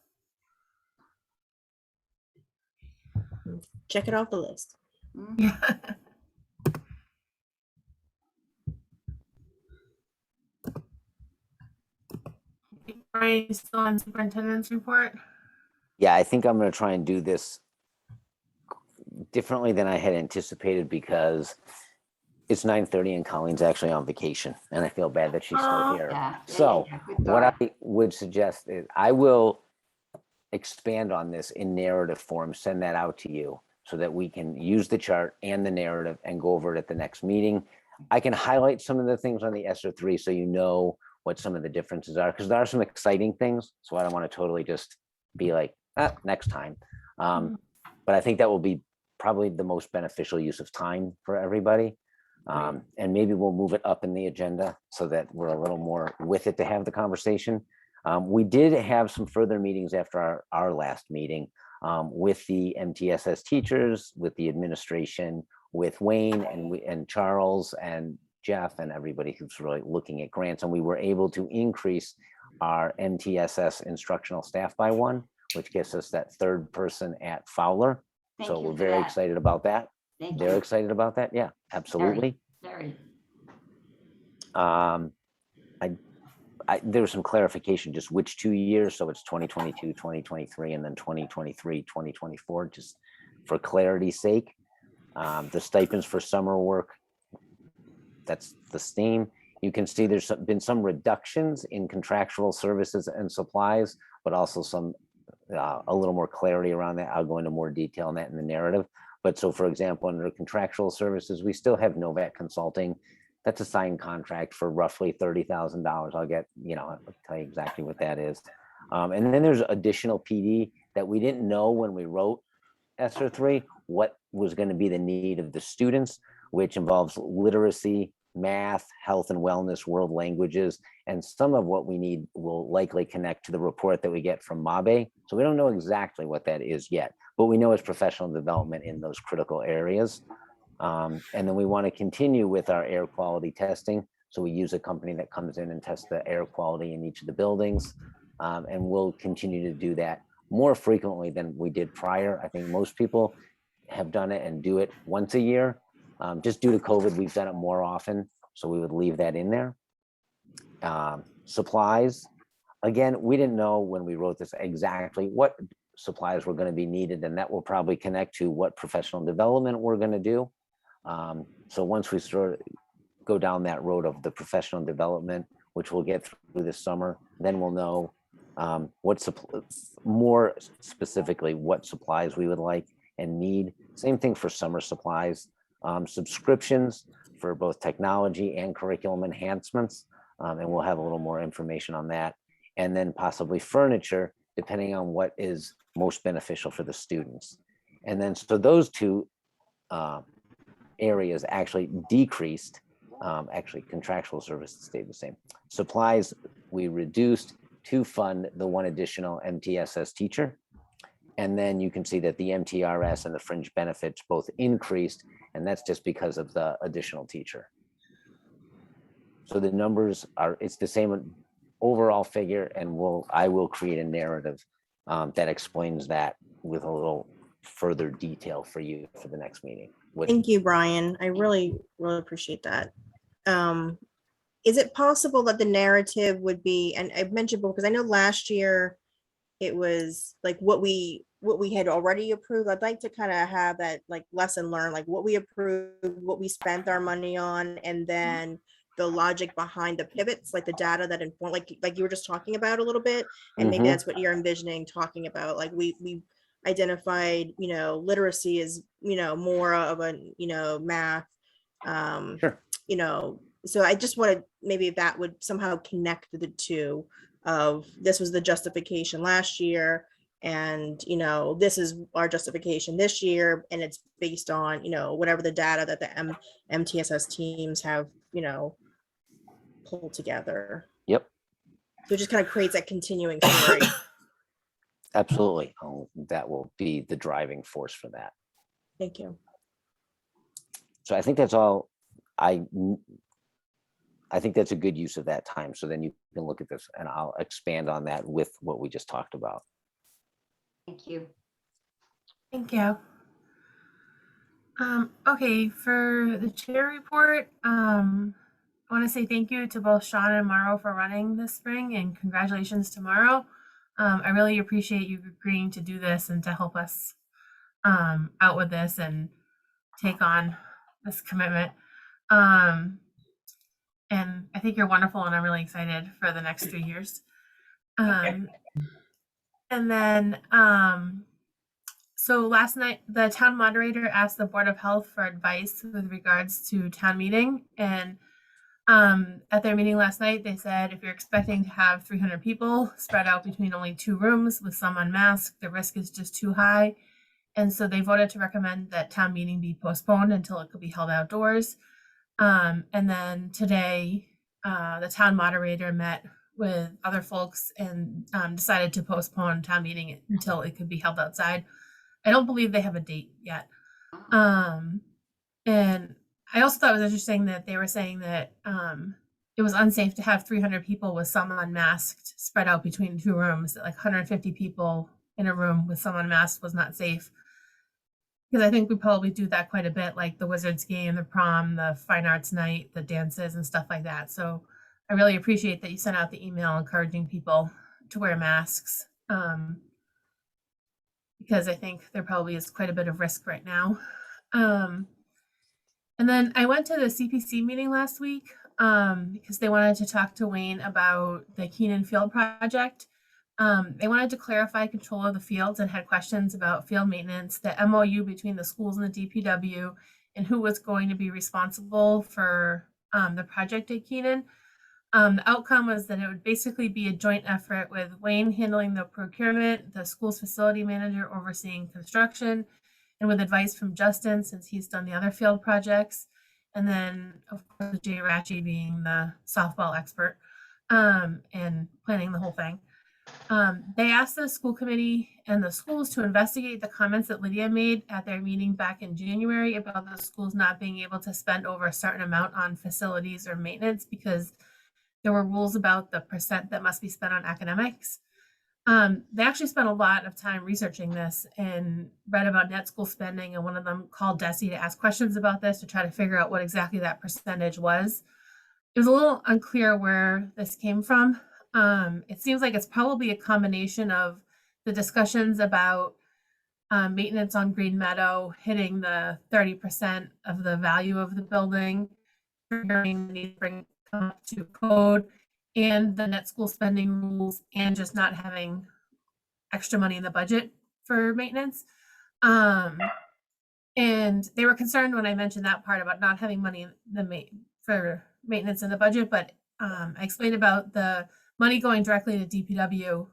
Check it off the list. Yeah. Brian, you still on superintendent's report? Yeah, I think I'm going to try and do this differently than I had anticipated because it's 9:30 and Colleen's actually on vacation, and I feel bad that she's still Aw. here. Yeah. So Good what thought. I would suggest is I will expand on this in narrative form, send that out to you so that we can use the chart and the narrative and go over it at the next meeting. I can highlight some of the things on the ESSER 3 so you know what some of the differences are, because there are some exciting things. So I don't want to totally just be like, next time. But I think that will be probably the most beneficial use of time for everybody. And maybe we'll move it up in the agenda so that we're a little more with it to have the conversation. We did have some further meetings after our last meeting with the MTSS teachers, with the administration, with Wayne and Charles and Jeff and everybody who's really looking at grants. And we were able to increase our MTSS instructional staff by 1, which gets us that 3rd person at Fowler. Thank So you we're for very that. excited about that. Thank They're you. excited about that. Yeah, absolutely. Very. There was some clarification, just which 2 years. So it's 2022, 2023, and then 2023, 2024, just for clarity's sake. The stipends for summer work, that's the same. You can see there's been some reductions in contractual services and supplies, but also some a little more clarity around that. I'll go into more detail on that in the narrative. But so, for example, under contractual services, we still have Novak Consulting. That's a signed contract for roughly $30,000. I'll get, I'll tell you exactly what that is. And then there's additional PD that we didn't know when we wrote ESSER 3, what was going to be the need of the students, which involves literacy, math, health and wellness, world languages, and some of what we need will likely connect to the report that we get from MABE. So we don't know exactly what that is yet, but we know it's professional development in those critical areas. And then we want to continue with our air quality testing. So we use a company that comes in and tests the air quality in each of the buildings. And we'll continue to do that more frequently than we did prior. I think most people have done it and do it once a year. Just due to COVID, we've done it more often. So we would leave that in there. Supplies. Again, we didn't know when we wrote this exactly what supplies were going to be needed, and that will probably connect to what professional development we're going to do. So once we go down that road of the professional development, which we'll get through this summer, then we'll know more specifically what supplies we would like and need. Same thing for summer supplies, subscriptions for both technology and curriculum enhancements. And we'll have a little more information on that. And then possibly furniture, depending on what is most beneficial for the students. And then, so those two areas actually decreased. Actually, contractual services stayed the same. Supplies, we reduced to fund the 1 additional MTSS teacher. And then you can see that the MTRS and the fringe benefits both increased, and that's just because of the additional teacher. So the numbers it's the same overall figure, and I will create a narrative that explains that with a little further detail for you for the next meeting. Thank you, Brian. I really, really appreciate that. Is it possible that the narrative would be, and I've mentioned because I know last year it was like what we had already approved. I'd like to kind of have that like lesson learned, like what we approved, what we spent our money on, and then the logic behind the pivots, like the data that inform, like you were just talking about a little bit, and maybe that's what you're envisioning talking about. Like we identified, literacy is, more of a, math, Sure. So I just wanted, maybe that would somehow connect the two of this was the justification last year, and, this is our justification this year, and it's based on, whatever the data that the MTSS teams have, pulled together. Yep. So it just kind of creates that continuing story. Absolutely. That will be the driving force for that. Thank you. So I think that's all. I think that's a good use of that time. So then you can look at this, and I'll expand on that with what we just talked about. Thank you. Thank you. Okay, for the chair report, I want to say thank you to both Sean and Mauro for running this spring, and congratulations to Mauro. I really appreciate you agreeing to do this and to help us out with this and take on this commitment. And I think you're wonderful, and I'm really excited for the next 3 years. And then, so last night, the town moderator asked the Board of Health for advice with regards to town meeting. And at their meeting last night, they said if you're expecting to have 300 people spread out between only 2 rooms with some unmasked, the risk is just too high. And so they voted to recommend that town meeting be postponed until it could be held outdoors. And then today, the town moderator met with other folks and decided to postpone town meeting until it could be held outside. I don't believe they have a date yet. And I also thought it was interesting that they were saying that it was unsafe to have 300 people with some unmasked spread out between 2 rooms. That like 150 people in a room with someone masked was not safe. Because I think we probably do that quite a bit, like the Wizards game, the prom, the fine arts night, the dances and stuff like that. So I really appreciate that you sent out the email encouraging people to wear masks. Because I think there probably is quite a bit of risk right now. And then I went to the CPC meeting last week because they wanted to talk to Wayne about the Keenan Field project. They wanted to clarify control of the fields and had questions about field maintenance, the MOU between the schools and the DPW, and who was going to be responsible for the project at Keenan. The outcome was that it would basically be a joint effort with Wayne handling the procurement, the school's facility manager overseeing construction, and with advice from Justin, since he's done the other field projects. And then, of course, Jay Ratchie being the softball expert and planning the whole thing. They asked the school committee and the schools to investigate the comments that Lydia made at their meeting back in January about the schools not being able to spend over a certain amount on facilities or maintenance because there were rules about the percent that must be spent on academics. They actually spent a lot of time researching this and read about net school spending, and one of them called Desi to ask questions about this to try to figure out what exactly that percentage was. It was a little unclear where this came from. It seems like it's probably a combination of the discussions about maintenance on Green Meadow hitting the 30% of the value of the building, bring up to code, and the net school spending rules, and just not having extra money in the budget for maintenance. And they were concerned when I mentioned that part about not having money for maintenance in the budget, but I explained about the money going directly to DPW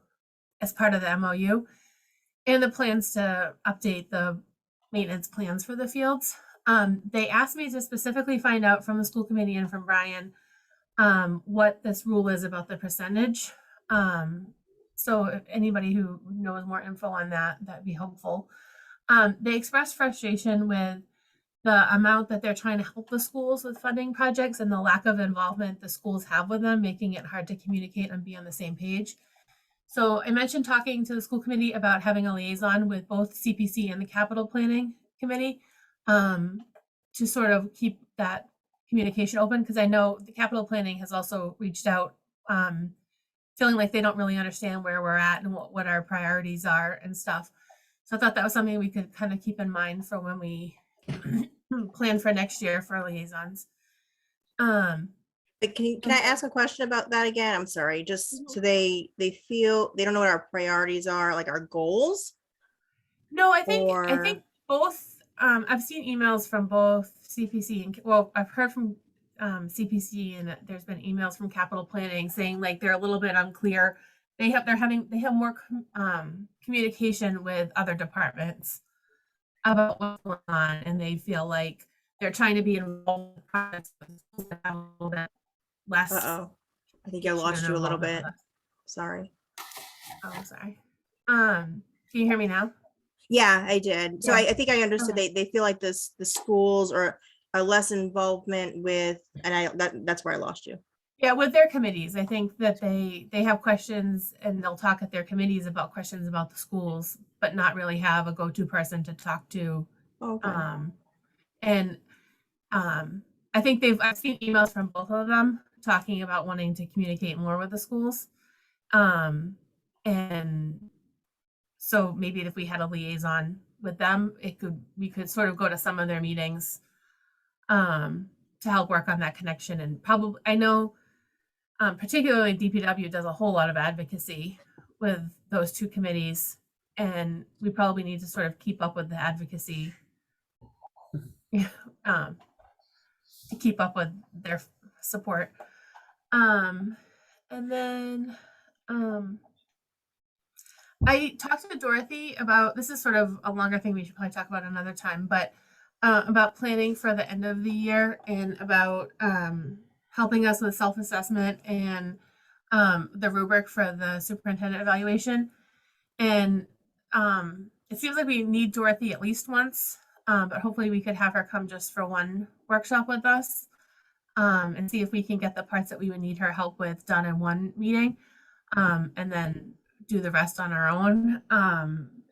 as part of the MOU and the plans to update the maintenance plans for the fields. They asked me to specifically find out from the school committee and from Brian what this rule is about the percentage. So if anybody who knows more info on that, that'd be helpful. They expressed frustration with the amount that they're trying to help the schools with funding projects and the lack of involvement the schools have with them, making it hard to communicate and be on the same page. So I mentioned talking to the school committee about having a liaison with both CPC and the capital planning committee to sort of keep that communication open, because I know the capital planning has also reached out feeling like they don't really understand where we're at and what our priorities are and stuff. So I thought that was something we could kind of keep in mind for when we plan for next year for liaisons. But can I ask a question about that again? I'm sorry, just so they feel they don't know what our priorities are, like our goals. No, I think both. I've seen emails from both CPC and I've heard from CPC, and there's been emails from capital planning saying like they're a little bit unclear. They have more communication with other departments about what's going on, and they feel like they're trying to be involved in the process, but have a little bit less. I think I lost you a little bit. Sorry. Oh, sorry. Can you hear me now? Yeah, I did. So Yeah. I think I understood. Okay. They feel like the schools are less involvement with, and that's where I lost you. Yeah, with their committees. I think that they have questions and they'll talk at their committees about questions about the schools, but not really have a go-to person to talk to. Okay. I think I've seen emails from both of them talking about wanting to communicate more with the schools. And so maybe if we had a liaison with them, we could sort of go to some of their meetings to help work on that connection. And probably, I know particularly DPW does a whole lot of advocacy with those two committees, and we probably need to sort of keep up with the advocacy to keep up with their support. And then I talked to Dorothy about, this is sort of a longer thing we should probably talk about another time, but about planning for the end of the year and about helping us with self-assessment and the rubric for the superintendent evaluation. And it seems like we need Dorothy at least once, but hopefully we could have her come just for one workshop with us and see if we can get the parts that we would need her help with done in one meeting, and then do the rest on our own.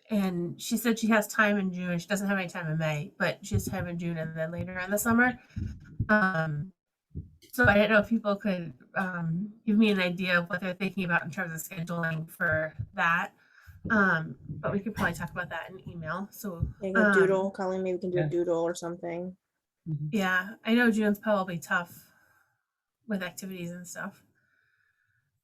And she said she has time in June. She doesn't have any time in May, but she has time in June and then later in the summer. So I didn't know if people could give me an idea of what they're thinking about in terms of scheduling for that. But we could probably talk about that in email. So Maybe a doodle, Colleen, maybe we can do yeah. a doodle or something. yeah, I know June's probably tough with activities and stuff.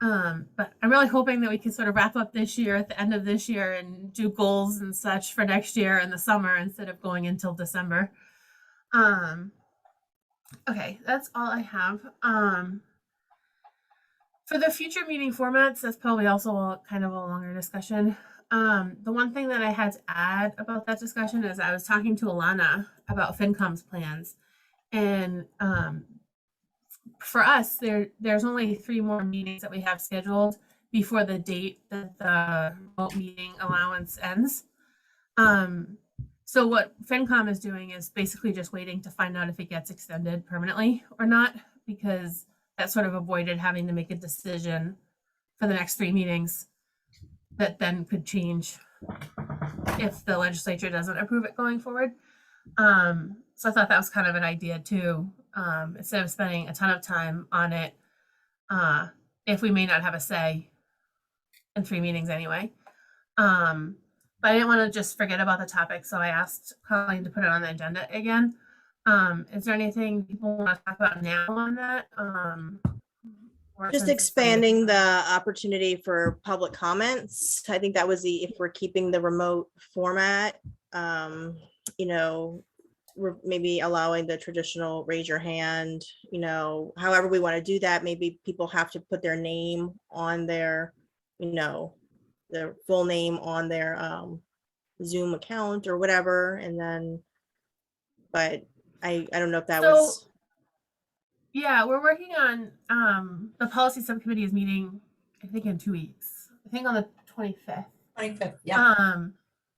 But I'm really hoping that we can sort of wrap up this year at the end of this year and do goals and such for next year in the summer instead of going until December. Okay, that's all I have. For the future meeting formats, that's probably also kind of a longer discussion. The one thing that I had to add about that discussion is I was talking to Alana about FinCom's plans, and for us, there's only 3 more meetings that we have scheduled before the date that the remote meeting allowance ends. So what FinCom is doing is basically just waiting to find out if it gets extended permanently or not, because that sort of avoided having to make a decision for the next 3 meetings that then could change if the legislature doesn't approve it going forward. So I thought that was kind of an idea too. Instead of spending a ton of time on it, if we may not have a say in 3 meetings anyway. But I didn't want to just forget about the topic, so I asked Colleen to put it on the agenda again. Is there anything people want to talk about now on that? Just expanding the opportunity for public comments. I think that was if we're keeping the remote format, maybe allowing the traditional raise your hand, however we want to do that. Maybe people have to put their name on their, their full name on their Zoom account or whatever. And then, but I don't know if that was. Yeah, we're working on the policy subcommittee is meeting, I think, in 2 weeks. I think on the 25th. 25th, yeah.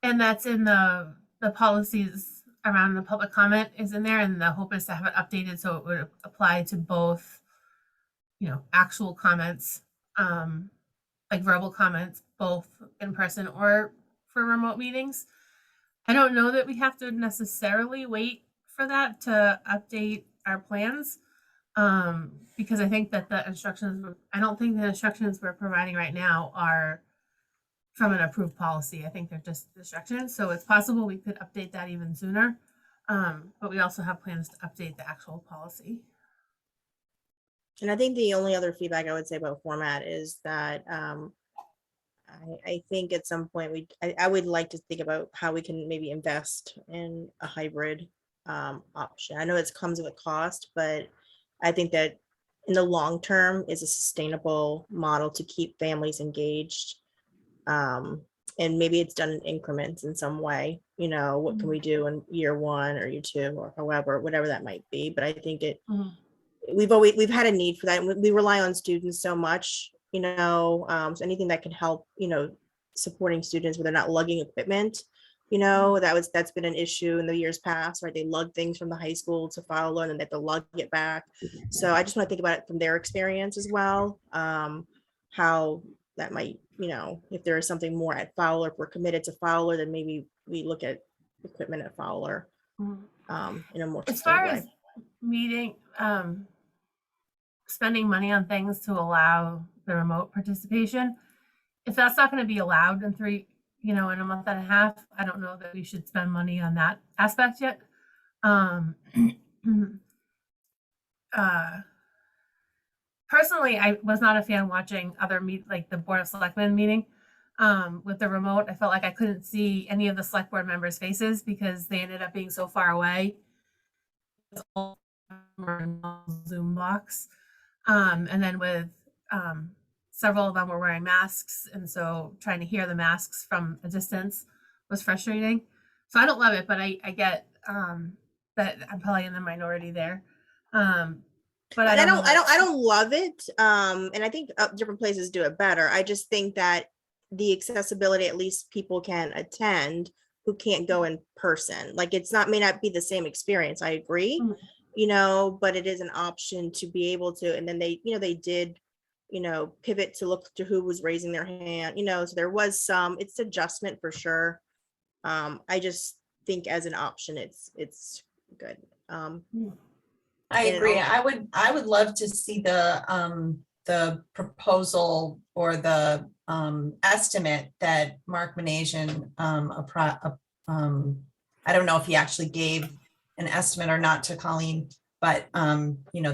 And that's in the policies around the public comment is in there, and the hope is to have it updated so it would apply to both, actual comments, like verbal comments, both in person or for remote meetings. I don't know that we have to necessarily wait for that to update our plans. Because I think that I don't think the instructions we're providing right now are from an approved policy. I think they're just instructions. So it's possible we could update that even sooner. But we also have plans to update the actual policy. And I think the only other feedback I would say about format is that I think at some point I would like to think about how we can maybe invest in a hybrid option. I know it comes with a cost, but I think that in the long term is a sustainable model to keep families engaged. And maybe it's done in increments in some way, what can we do in year 1 or year 2 or whatever that might be. But I think we've had a need for that. And we rely on students so much, so anything that can help, supporting students where they're not lugging equipment. That's been an issue in the years past, right? They lug things from the high school to Fowler and then they have to lug it back. So I just want to think about it from their experience as well. How that might, if there is something more at Fowler, if we're committed to Fowler, then maybe we look at equipment at Fowler in a more As far as way. Spending money on things to allow the remote participation, if that's not going to be allowed in in a month and a half, I don't know that we should spend money on that aspect yet. Personally, I was not a fan watching other like the Board of Selectmen meeting with the remote. I felt like I couldn't see any of the select board members' faces because they ended up being so far away. Zoom box. And then with several of them were wearing masks, and so trying to hear the masks from a distance was frustrating. So I don't love it, but I get that I'm probably in the minority there. But I don't love it. And I think different places do it better. I just think that the accessibility, at least people can attend who can't go in person. Like may not be the same experience. I agree, but it is an option to be able to. And then they did, pivot to look to who was raising their hand, so there was it's adjustment for sure. I just think as an option, it's good. I agree. I would love to see the proposal or the estimate that Mark Manasian, I don't know if he actually gave an estimate or not to Colleen, but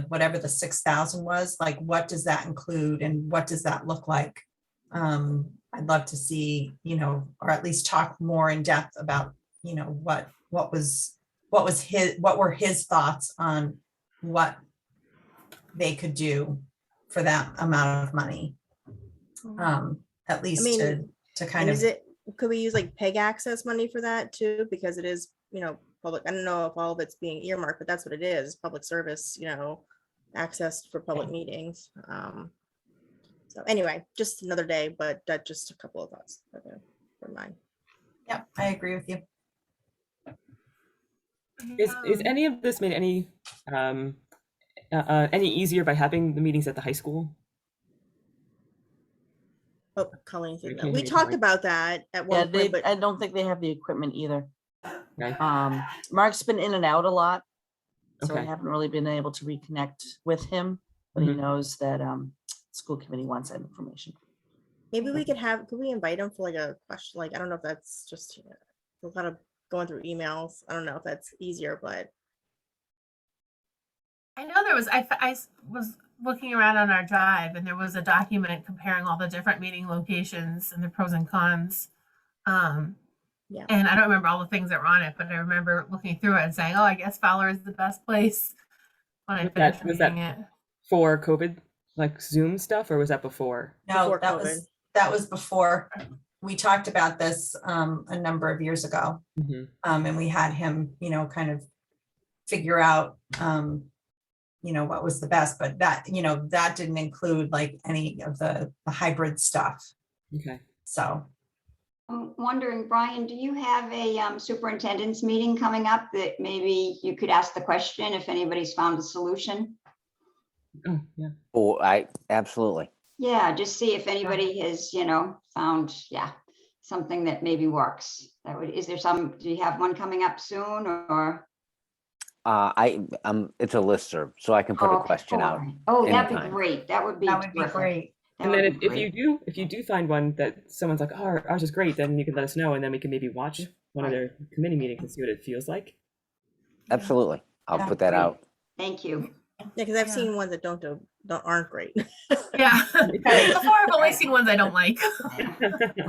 whatever the 6,000 was, like, what does that include and what does that look like? I'd love to see, or at least talk more in depth about, what were his thoughts on what they could do for that amount of money. At least to kind of. Could we use like PEG access money for that too? Because it is, public. I don't know if all of it's being earmarked, but that's what it is, public service, access for public meetings. So anyway, just another day, but just a couple of thoughts for mine. Yeah, I agree with you. Is any of this made any easier by having the meetings at the high school? Oh, Colleen said no. We talked about that at one point, but I don't think they have the equipment either. Okay. Mark's been in and out a lot, so I Okay. haven't really been able to reconnect with him, but he knows that school committee wants that information. maybe we could we invite him for like a question? Like, I don't know if that's just a lot of going through emails. I don't know if that's easier, but I know there was, I was looking around on our drive and there was a document comparing all the different meeting locations and the pros and cons. Yeah. And I don't remember all the things that were on it, but I remember looking through it and saying, oh, I guess Fowler is the best place when I finished reading it. For COVID, like Zoom stuff, or was that before? No, Before that COVID. was before. We talked about this a number of years ago. And we had him, kind of figure out, what was the best, but that, that didn't include like any of the hybrid stuff. Okay. So. I'm wondering, Brian, do you have a superintendent's meeting coming up that maybe you could ask the question if anybody's found a solution? Oh, yeah. Oh, absolutely. Yeah, just see if anybody has, found, something that maybe works. Do you have one coming up soon or? It's a listserv, so I can put a question out. Oh, that'd be anytime. great. That would be terrific. great. That And would then be if you do find one that someone's like, oh, ours is great, then you can let us know, and then we can maybe watch one of their committee meetings and see what it feels like. Absolutely. I'll Yeah, put that great. out. Thank you. yeah, because I've seen ones that aren't great. Yeah. Before I've only seen ones I don't like.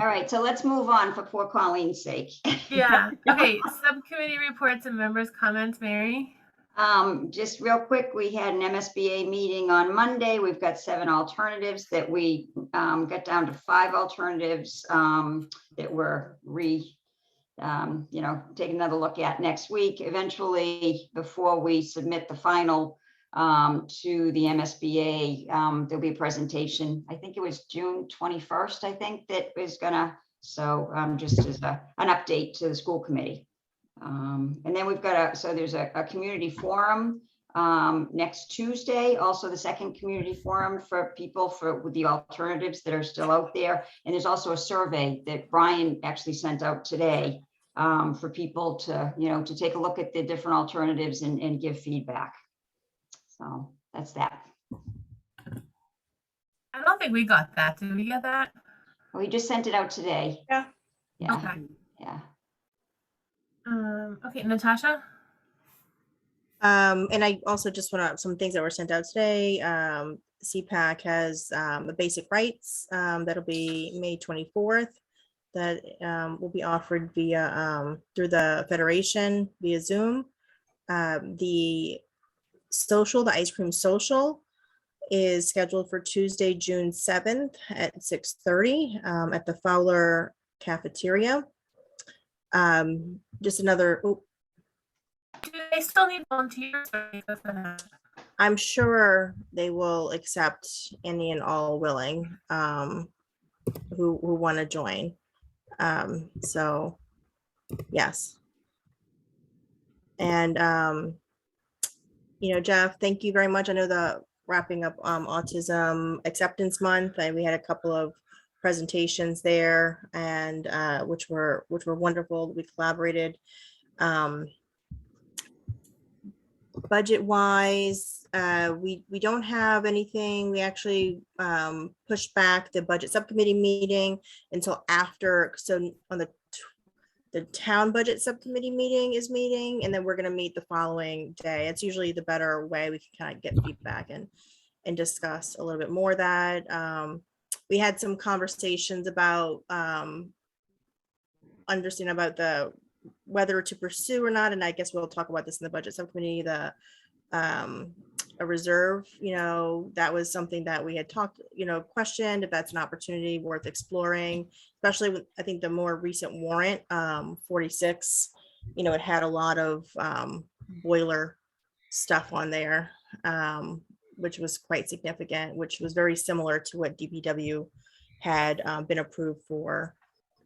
All right, so let's move on for poor Colleen's sake. Yeah. Okay. Subcommittee reports and members' comments, Mary. Just real quick, we had an MSBA meeting on Monday. We've got 7 alternatives that we got down to 5 alternatives that we're taking another look at next week. Eventually, before we submit the final to the MSBA, there'll be a presentation. I think it was June 21st, I think, that was gonna, so just as an update to the school committee. And then we've got there's a community forum next Tuesday, also the second community forum for people with the alternatives that are still out there. And there's also a survey that Brian actually sent out today for people to, to take a look at the different alternatives and give feedback. So that's that. I don't think we got that. Did we get that? We just sent it out today. Yeah. Yeah, Okay. yeah. Okay, Natasha? And I also just want to, some things that were sent out today. CPAC has the basic rights that'll be May 24th. That will be offered via through the Federation via Zoom. The social, the ice cream social, is scheduled for Tuesday, June 7th at 6:30 at the Fowler Cafeteria. Just another, oh, Do they still need volunteers? Or is it for that? I'm sure they will accept any and all willing who want to join. So, yes. And, Jeff, thank you very much. I know the wrapping up Autism Acceptance Month, and we had a couple of presentations there, and which were wonderful. We collaborated. Budget wise, we don't have anything. We actually pushed back the budget subcommittee meeting until after. So on the town budget subcommittee meeting is meeting, and then we're going to meet the following day. It's usually the better way. We can kind of get feedback and discuss a little bit more of that. We had some conversations about understanding about the whether to pursue or not, and I guess we'll talk about this in the budget subcommittee. A reserve, that was something that we had talked, questioned if that's an opportunity worth exploring, especially with, I think, the more recent warrant 46. It had a lot of boiler stuff on there, which was quite significant, which was very similar to what DPW had been approved for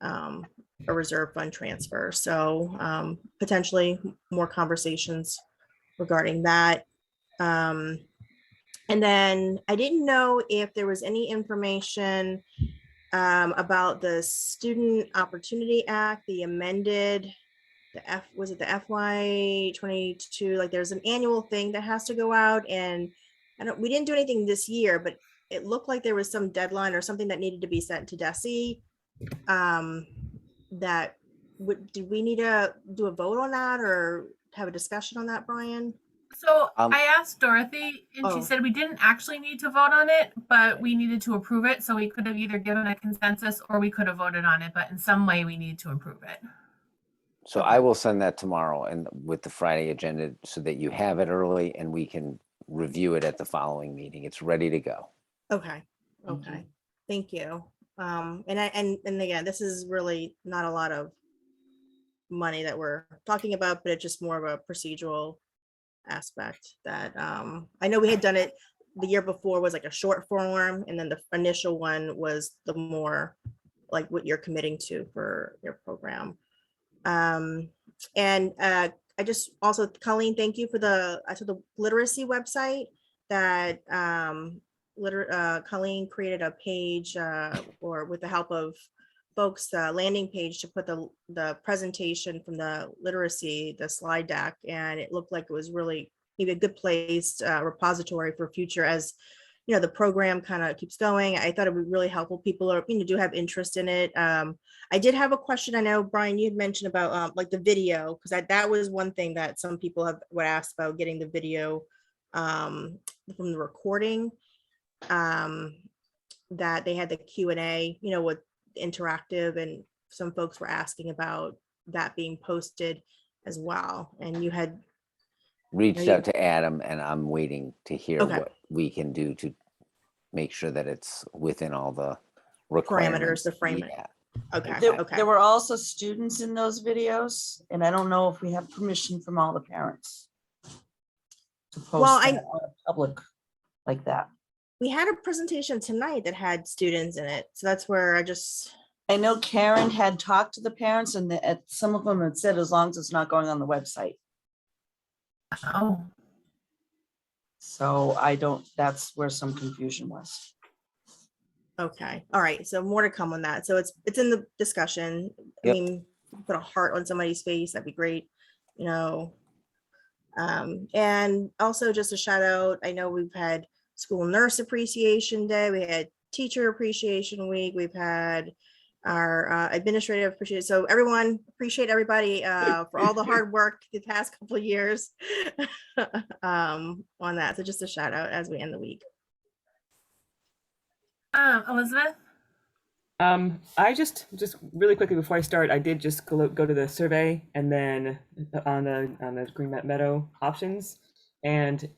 a reserve fund transfer. So potentially more conversations regarding that. And then I didn't know if there was any information about the Student Opportunity Act, the amended, was it the FY 22? Like there's an annual thing that has to go out, and we didn't do anything this year, but it looked like there was some deadline or something that needed to be sent to DESE. Do we need to do a vote on that or have a discussion on that, Brian? So I asked Dorothy, and she said we didn't actually need to vote on it, but we needed to approve it. So we could have either given a consensus or we could have voted on it, but in some way we need to approve it. So I will send that tomorrow and with the Friday agenda so that you have it early and we can review it at the following meeting. It's ready to go. Okay. Thank you. And again, this is really not a lot of money that we're talking about, but it's just more of a procedural aspect that I know we had done it the year before was like a short form, and then the initial one was the more like what you're committing to for your program. And I just also, Colleen, thank you for the literacy website that Colleen created a page or with the help of folks, landing page to put the presentation from the literacy, the slide deck, and it looked like it was really maybe a good place, repository for future as the program kind of keeps going. I thought it would be really helpful. People are, do have interest in it. I did have a question. I know, Brian, you had mentioned about like the video, because that was one thing that some people would ask about, getting the video from the recording, that they had the Q&A, with interactive, and some folks were asking about that being posted as well. And you had Reached out to Adam, and I'm waiting to hear Okay. what we can do to make sure that it's within all the parameters, requirements. the frame. Yeah. Okay. There were also students in those videos, and I don't know if we have permission from all the parents to post Well, that on a public like that. We had a presentation tonight that had students in it, so that's where I know Karen had talked to the parents, and some of them had said as long as it's not going on the website. Oh, So that's where some confusion was. Okay. All right. So more to come on that. So it's in the discussion. I Yep. mean, put a heart on somebody's face, that'd be great. And also just a shout out. I know we've had School Nurse Appreciation Day. We had Teacher Appreciation Week. We've had our administrative appreciation. So everyone, appreciate everybody for all the hard work the past couple of years on that. So just a shout out as we end the week. Elizabeth? I just really quickly before I start, I did just go to the survey and then on the Green Meadow options, and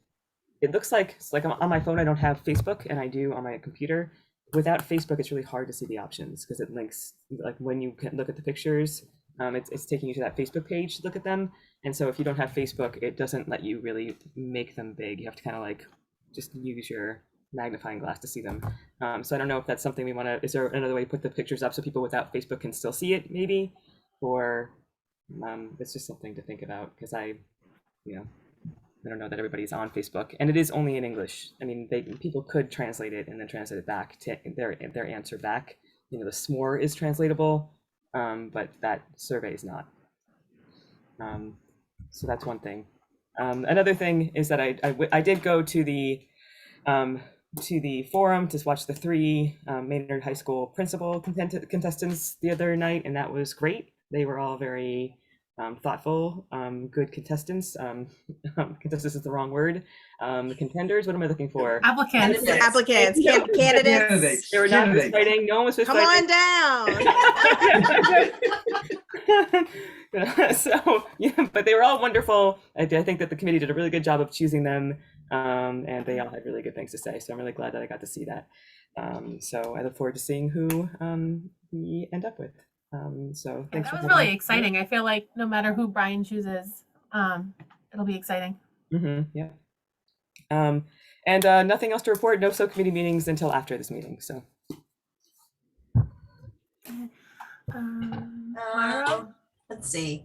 it looks like on my phone I don't have Facebook, and I do on my computer. Without Facebook, it's really hard to see the options because it links, like when you can look at the pictures, it's taking you to that Facebook page to look at them. And so if you don't have Facebook, it doesn't let you really make them big. You have to kind of like just use your magnifying glass to see them. So I don't know if that's something we want to, is there another way to put the pictures up so people without Facebook can still see it maybe? Or it's just something to think about because I don't know that everybody's on Facebook, and it is only in English. I mean, people could translate it and then translate it back to their answer back. The SMORE is translatable, but that survey is not. So that's one thing. Another thing is that I did go to the forum to watch the 3 Maynard High School principal contestants the other night, and that was great. They were all very thoughtful, good contestants. Contestants is the wrong word. Contenders, what am I looking for? Applicants. Candidates. They were not fist fighting. No one was fist Come fighting. on down. So yeah, but they were all wonderful. I think that the committee did a really good job of choosing them, and they all had really good things to say. So I'm really glad that I got to see that. So I look forward to seeing who we end up with. So thanks. That was really exciting. I feel like no matter who Brian chooses, it'll be exciting. Yeah. And nothing else to report. No subcommittee meetings until after this meeting. So. Let's see.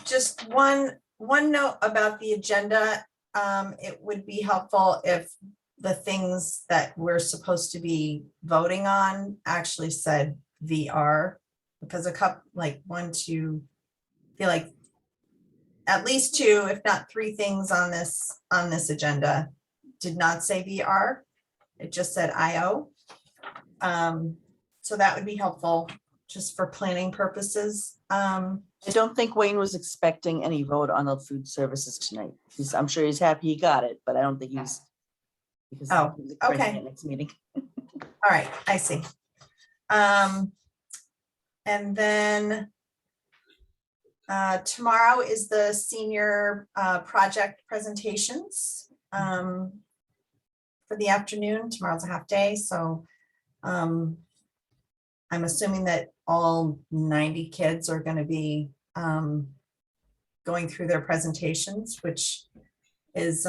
Just one note about the agenda. It would be helpful if the things that we're supposed to be voting on actually said VR, because a couple, like 1, 2, feel like at least 2, if not 3 things on this agenda did not say VR. It just said IO. So that would be helpful just for planning purposes. I don't think Wayne was expecting any vote on the food services tonight. I'm sure he's happy he got it, but I don't think he's. Because Oh, he's expecting okay. it next meeting. All right, I see. And then tomorrow is the senior project presentations for the afternoon. Tomorrow's a half day, so I'm assuming that all 90 kids are going to be going through their presentations, which is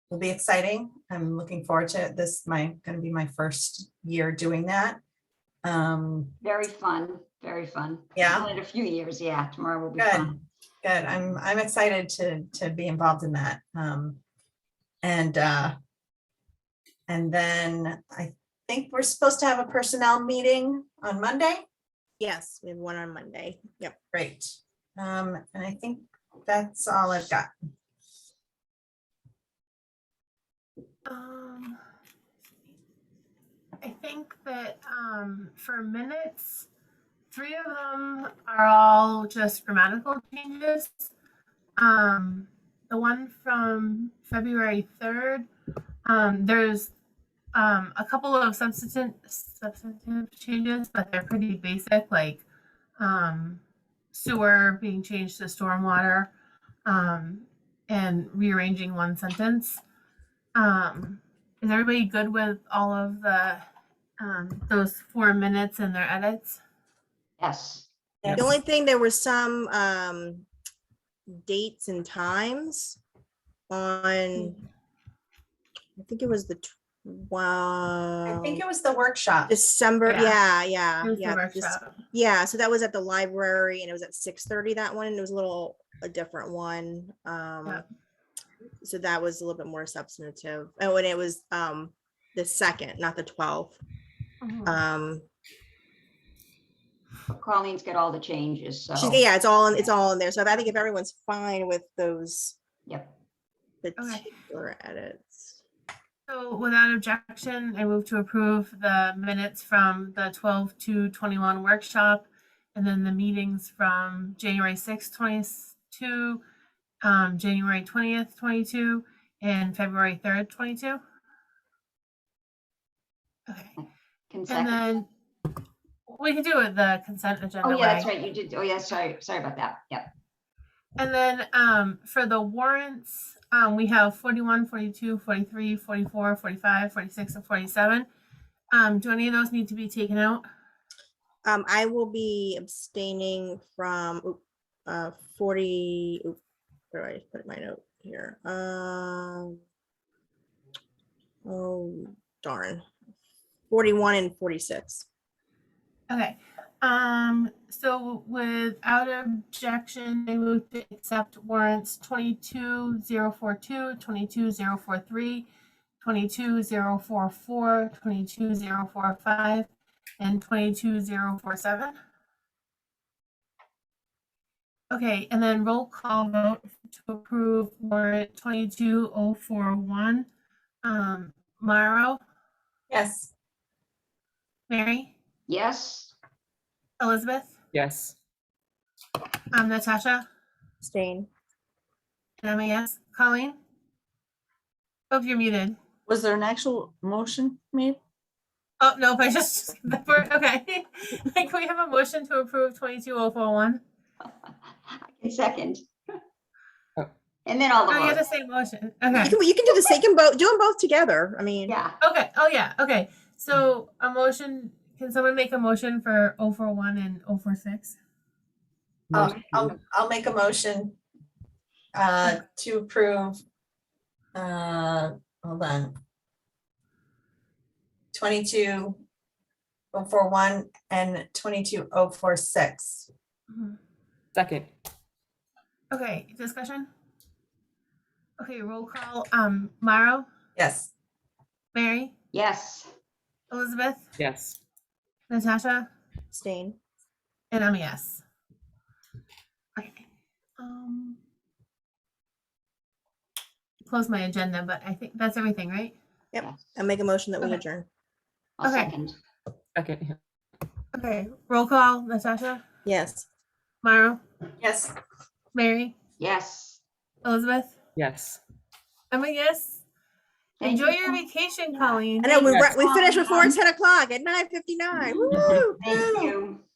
will be exciting. I'm looking forward to it. This going to be my first year doing that. Very fun, very fun. Yeah. Done it a few years. Yeah, tomorrow will be Good. fun. Good. I'm excited to be involved in that. And then I think we're supposed to have a personnel meeting on Monday. Yes, we have one on Monday. Yep. Great. And I think that's all I've got. I think that for minutes, 3 of them are all just grammatical changes. The one from February 3rd, there's a couple of substantive changes, but they're pretty basic, like sewer being changed to stormwater, and rearranging one sentence. Is everybody good with all of the those 4 minutes and their edits? Yes. Yes. The only thing, there were some dates and times on, I think it was the I think it was the workshop. December. Yeah. It was the workshop. Yeah, so that was at the library and it was at 6:30, that one, and it was a different one. So that was a little bit more substantive. Oh, and it was the 2nd, not the 12th. Colleen's got all the changes, so. Yeah, it's all in there. So I think if everyone's fine with those Yep. particular edits. So without objection, I move to approve the minutes from the 12/2/21 workshop, and then the meetings from January 6th, 22, January 20th, 22, and February 3rd, 22. Okay, and Consent. then we can do it the consent agenda Oh, yeah, that's way. right. You did. Oh, yeah, sorry about that. Yep. And then for the warrants, we have 41, 42, 43, 44, 45, 46, and 47. Do any of those need to be taken out? I will be abstaining from 40. Where do I put my note here? Oh, darn. 41 and 46. Okay. So without objection, I move to accept warrants 22-042, 22-043, 22-044, 22-045, and 22-047. Okay, and then roll call vote to approve warrant 22-041. Mauro, Yes. Mary, Yes. Elizabeth, Yes. Natasha, Abstain. and I'm a yes. Colleen? Oh, you're muted. Was there an actual motion made? Oh, no, I just, okay. Can we have a motion to approve 22-041? I can second. Oh. And then all the Oh, you have the votes. same motion. You Okay. can do the second vote, do them both together. I mean, Yeah. Okay. Oh, yeah. Okay. So a motion, can someone make a motion for 041 and 046? I'll make a motion to approve, hold on. 22-041 and 22-046. Mhm. Second. Okay. Discussion? Okay. Roll call. Mauro, Yes. Mary, Yes. Elizabeth, Yes. Natasha, abstain. and I'm a yes. Okay. Close my agenda, but I think that's everything, right? Yep. I make a motion that we Okay. adjourn. I'll Okay. second. Second. Yeah. Okay. Roll call. Natasha, Yes. Mauro, Yes. Mary, Yes. Elizabeth, Yes. I'm a yes. Thank Enjoy you. your vacation, Yeah. Colleen. I know we Yes. we finished before 10 o'clock at 9:59. Woo! Thank you.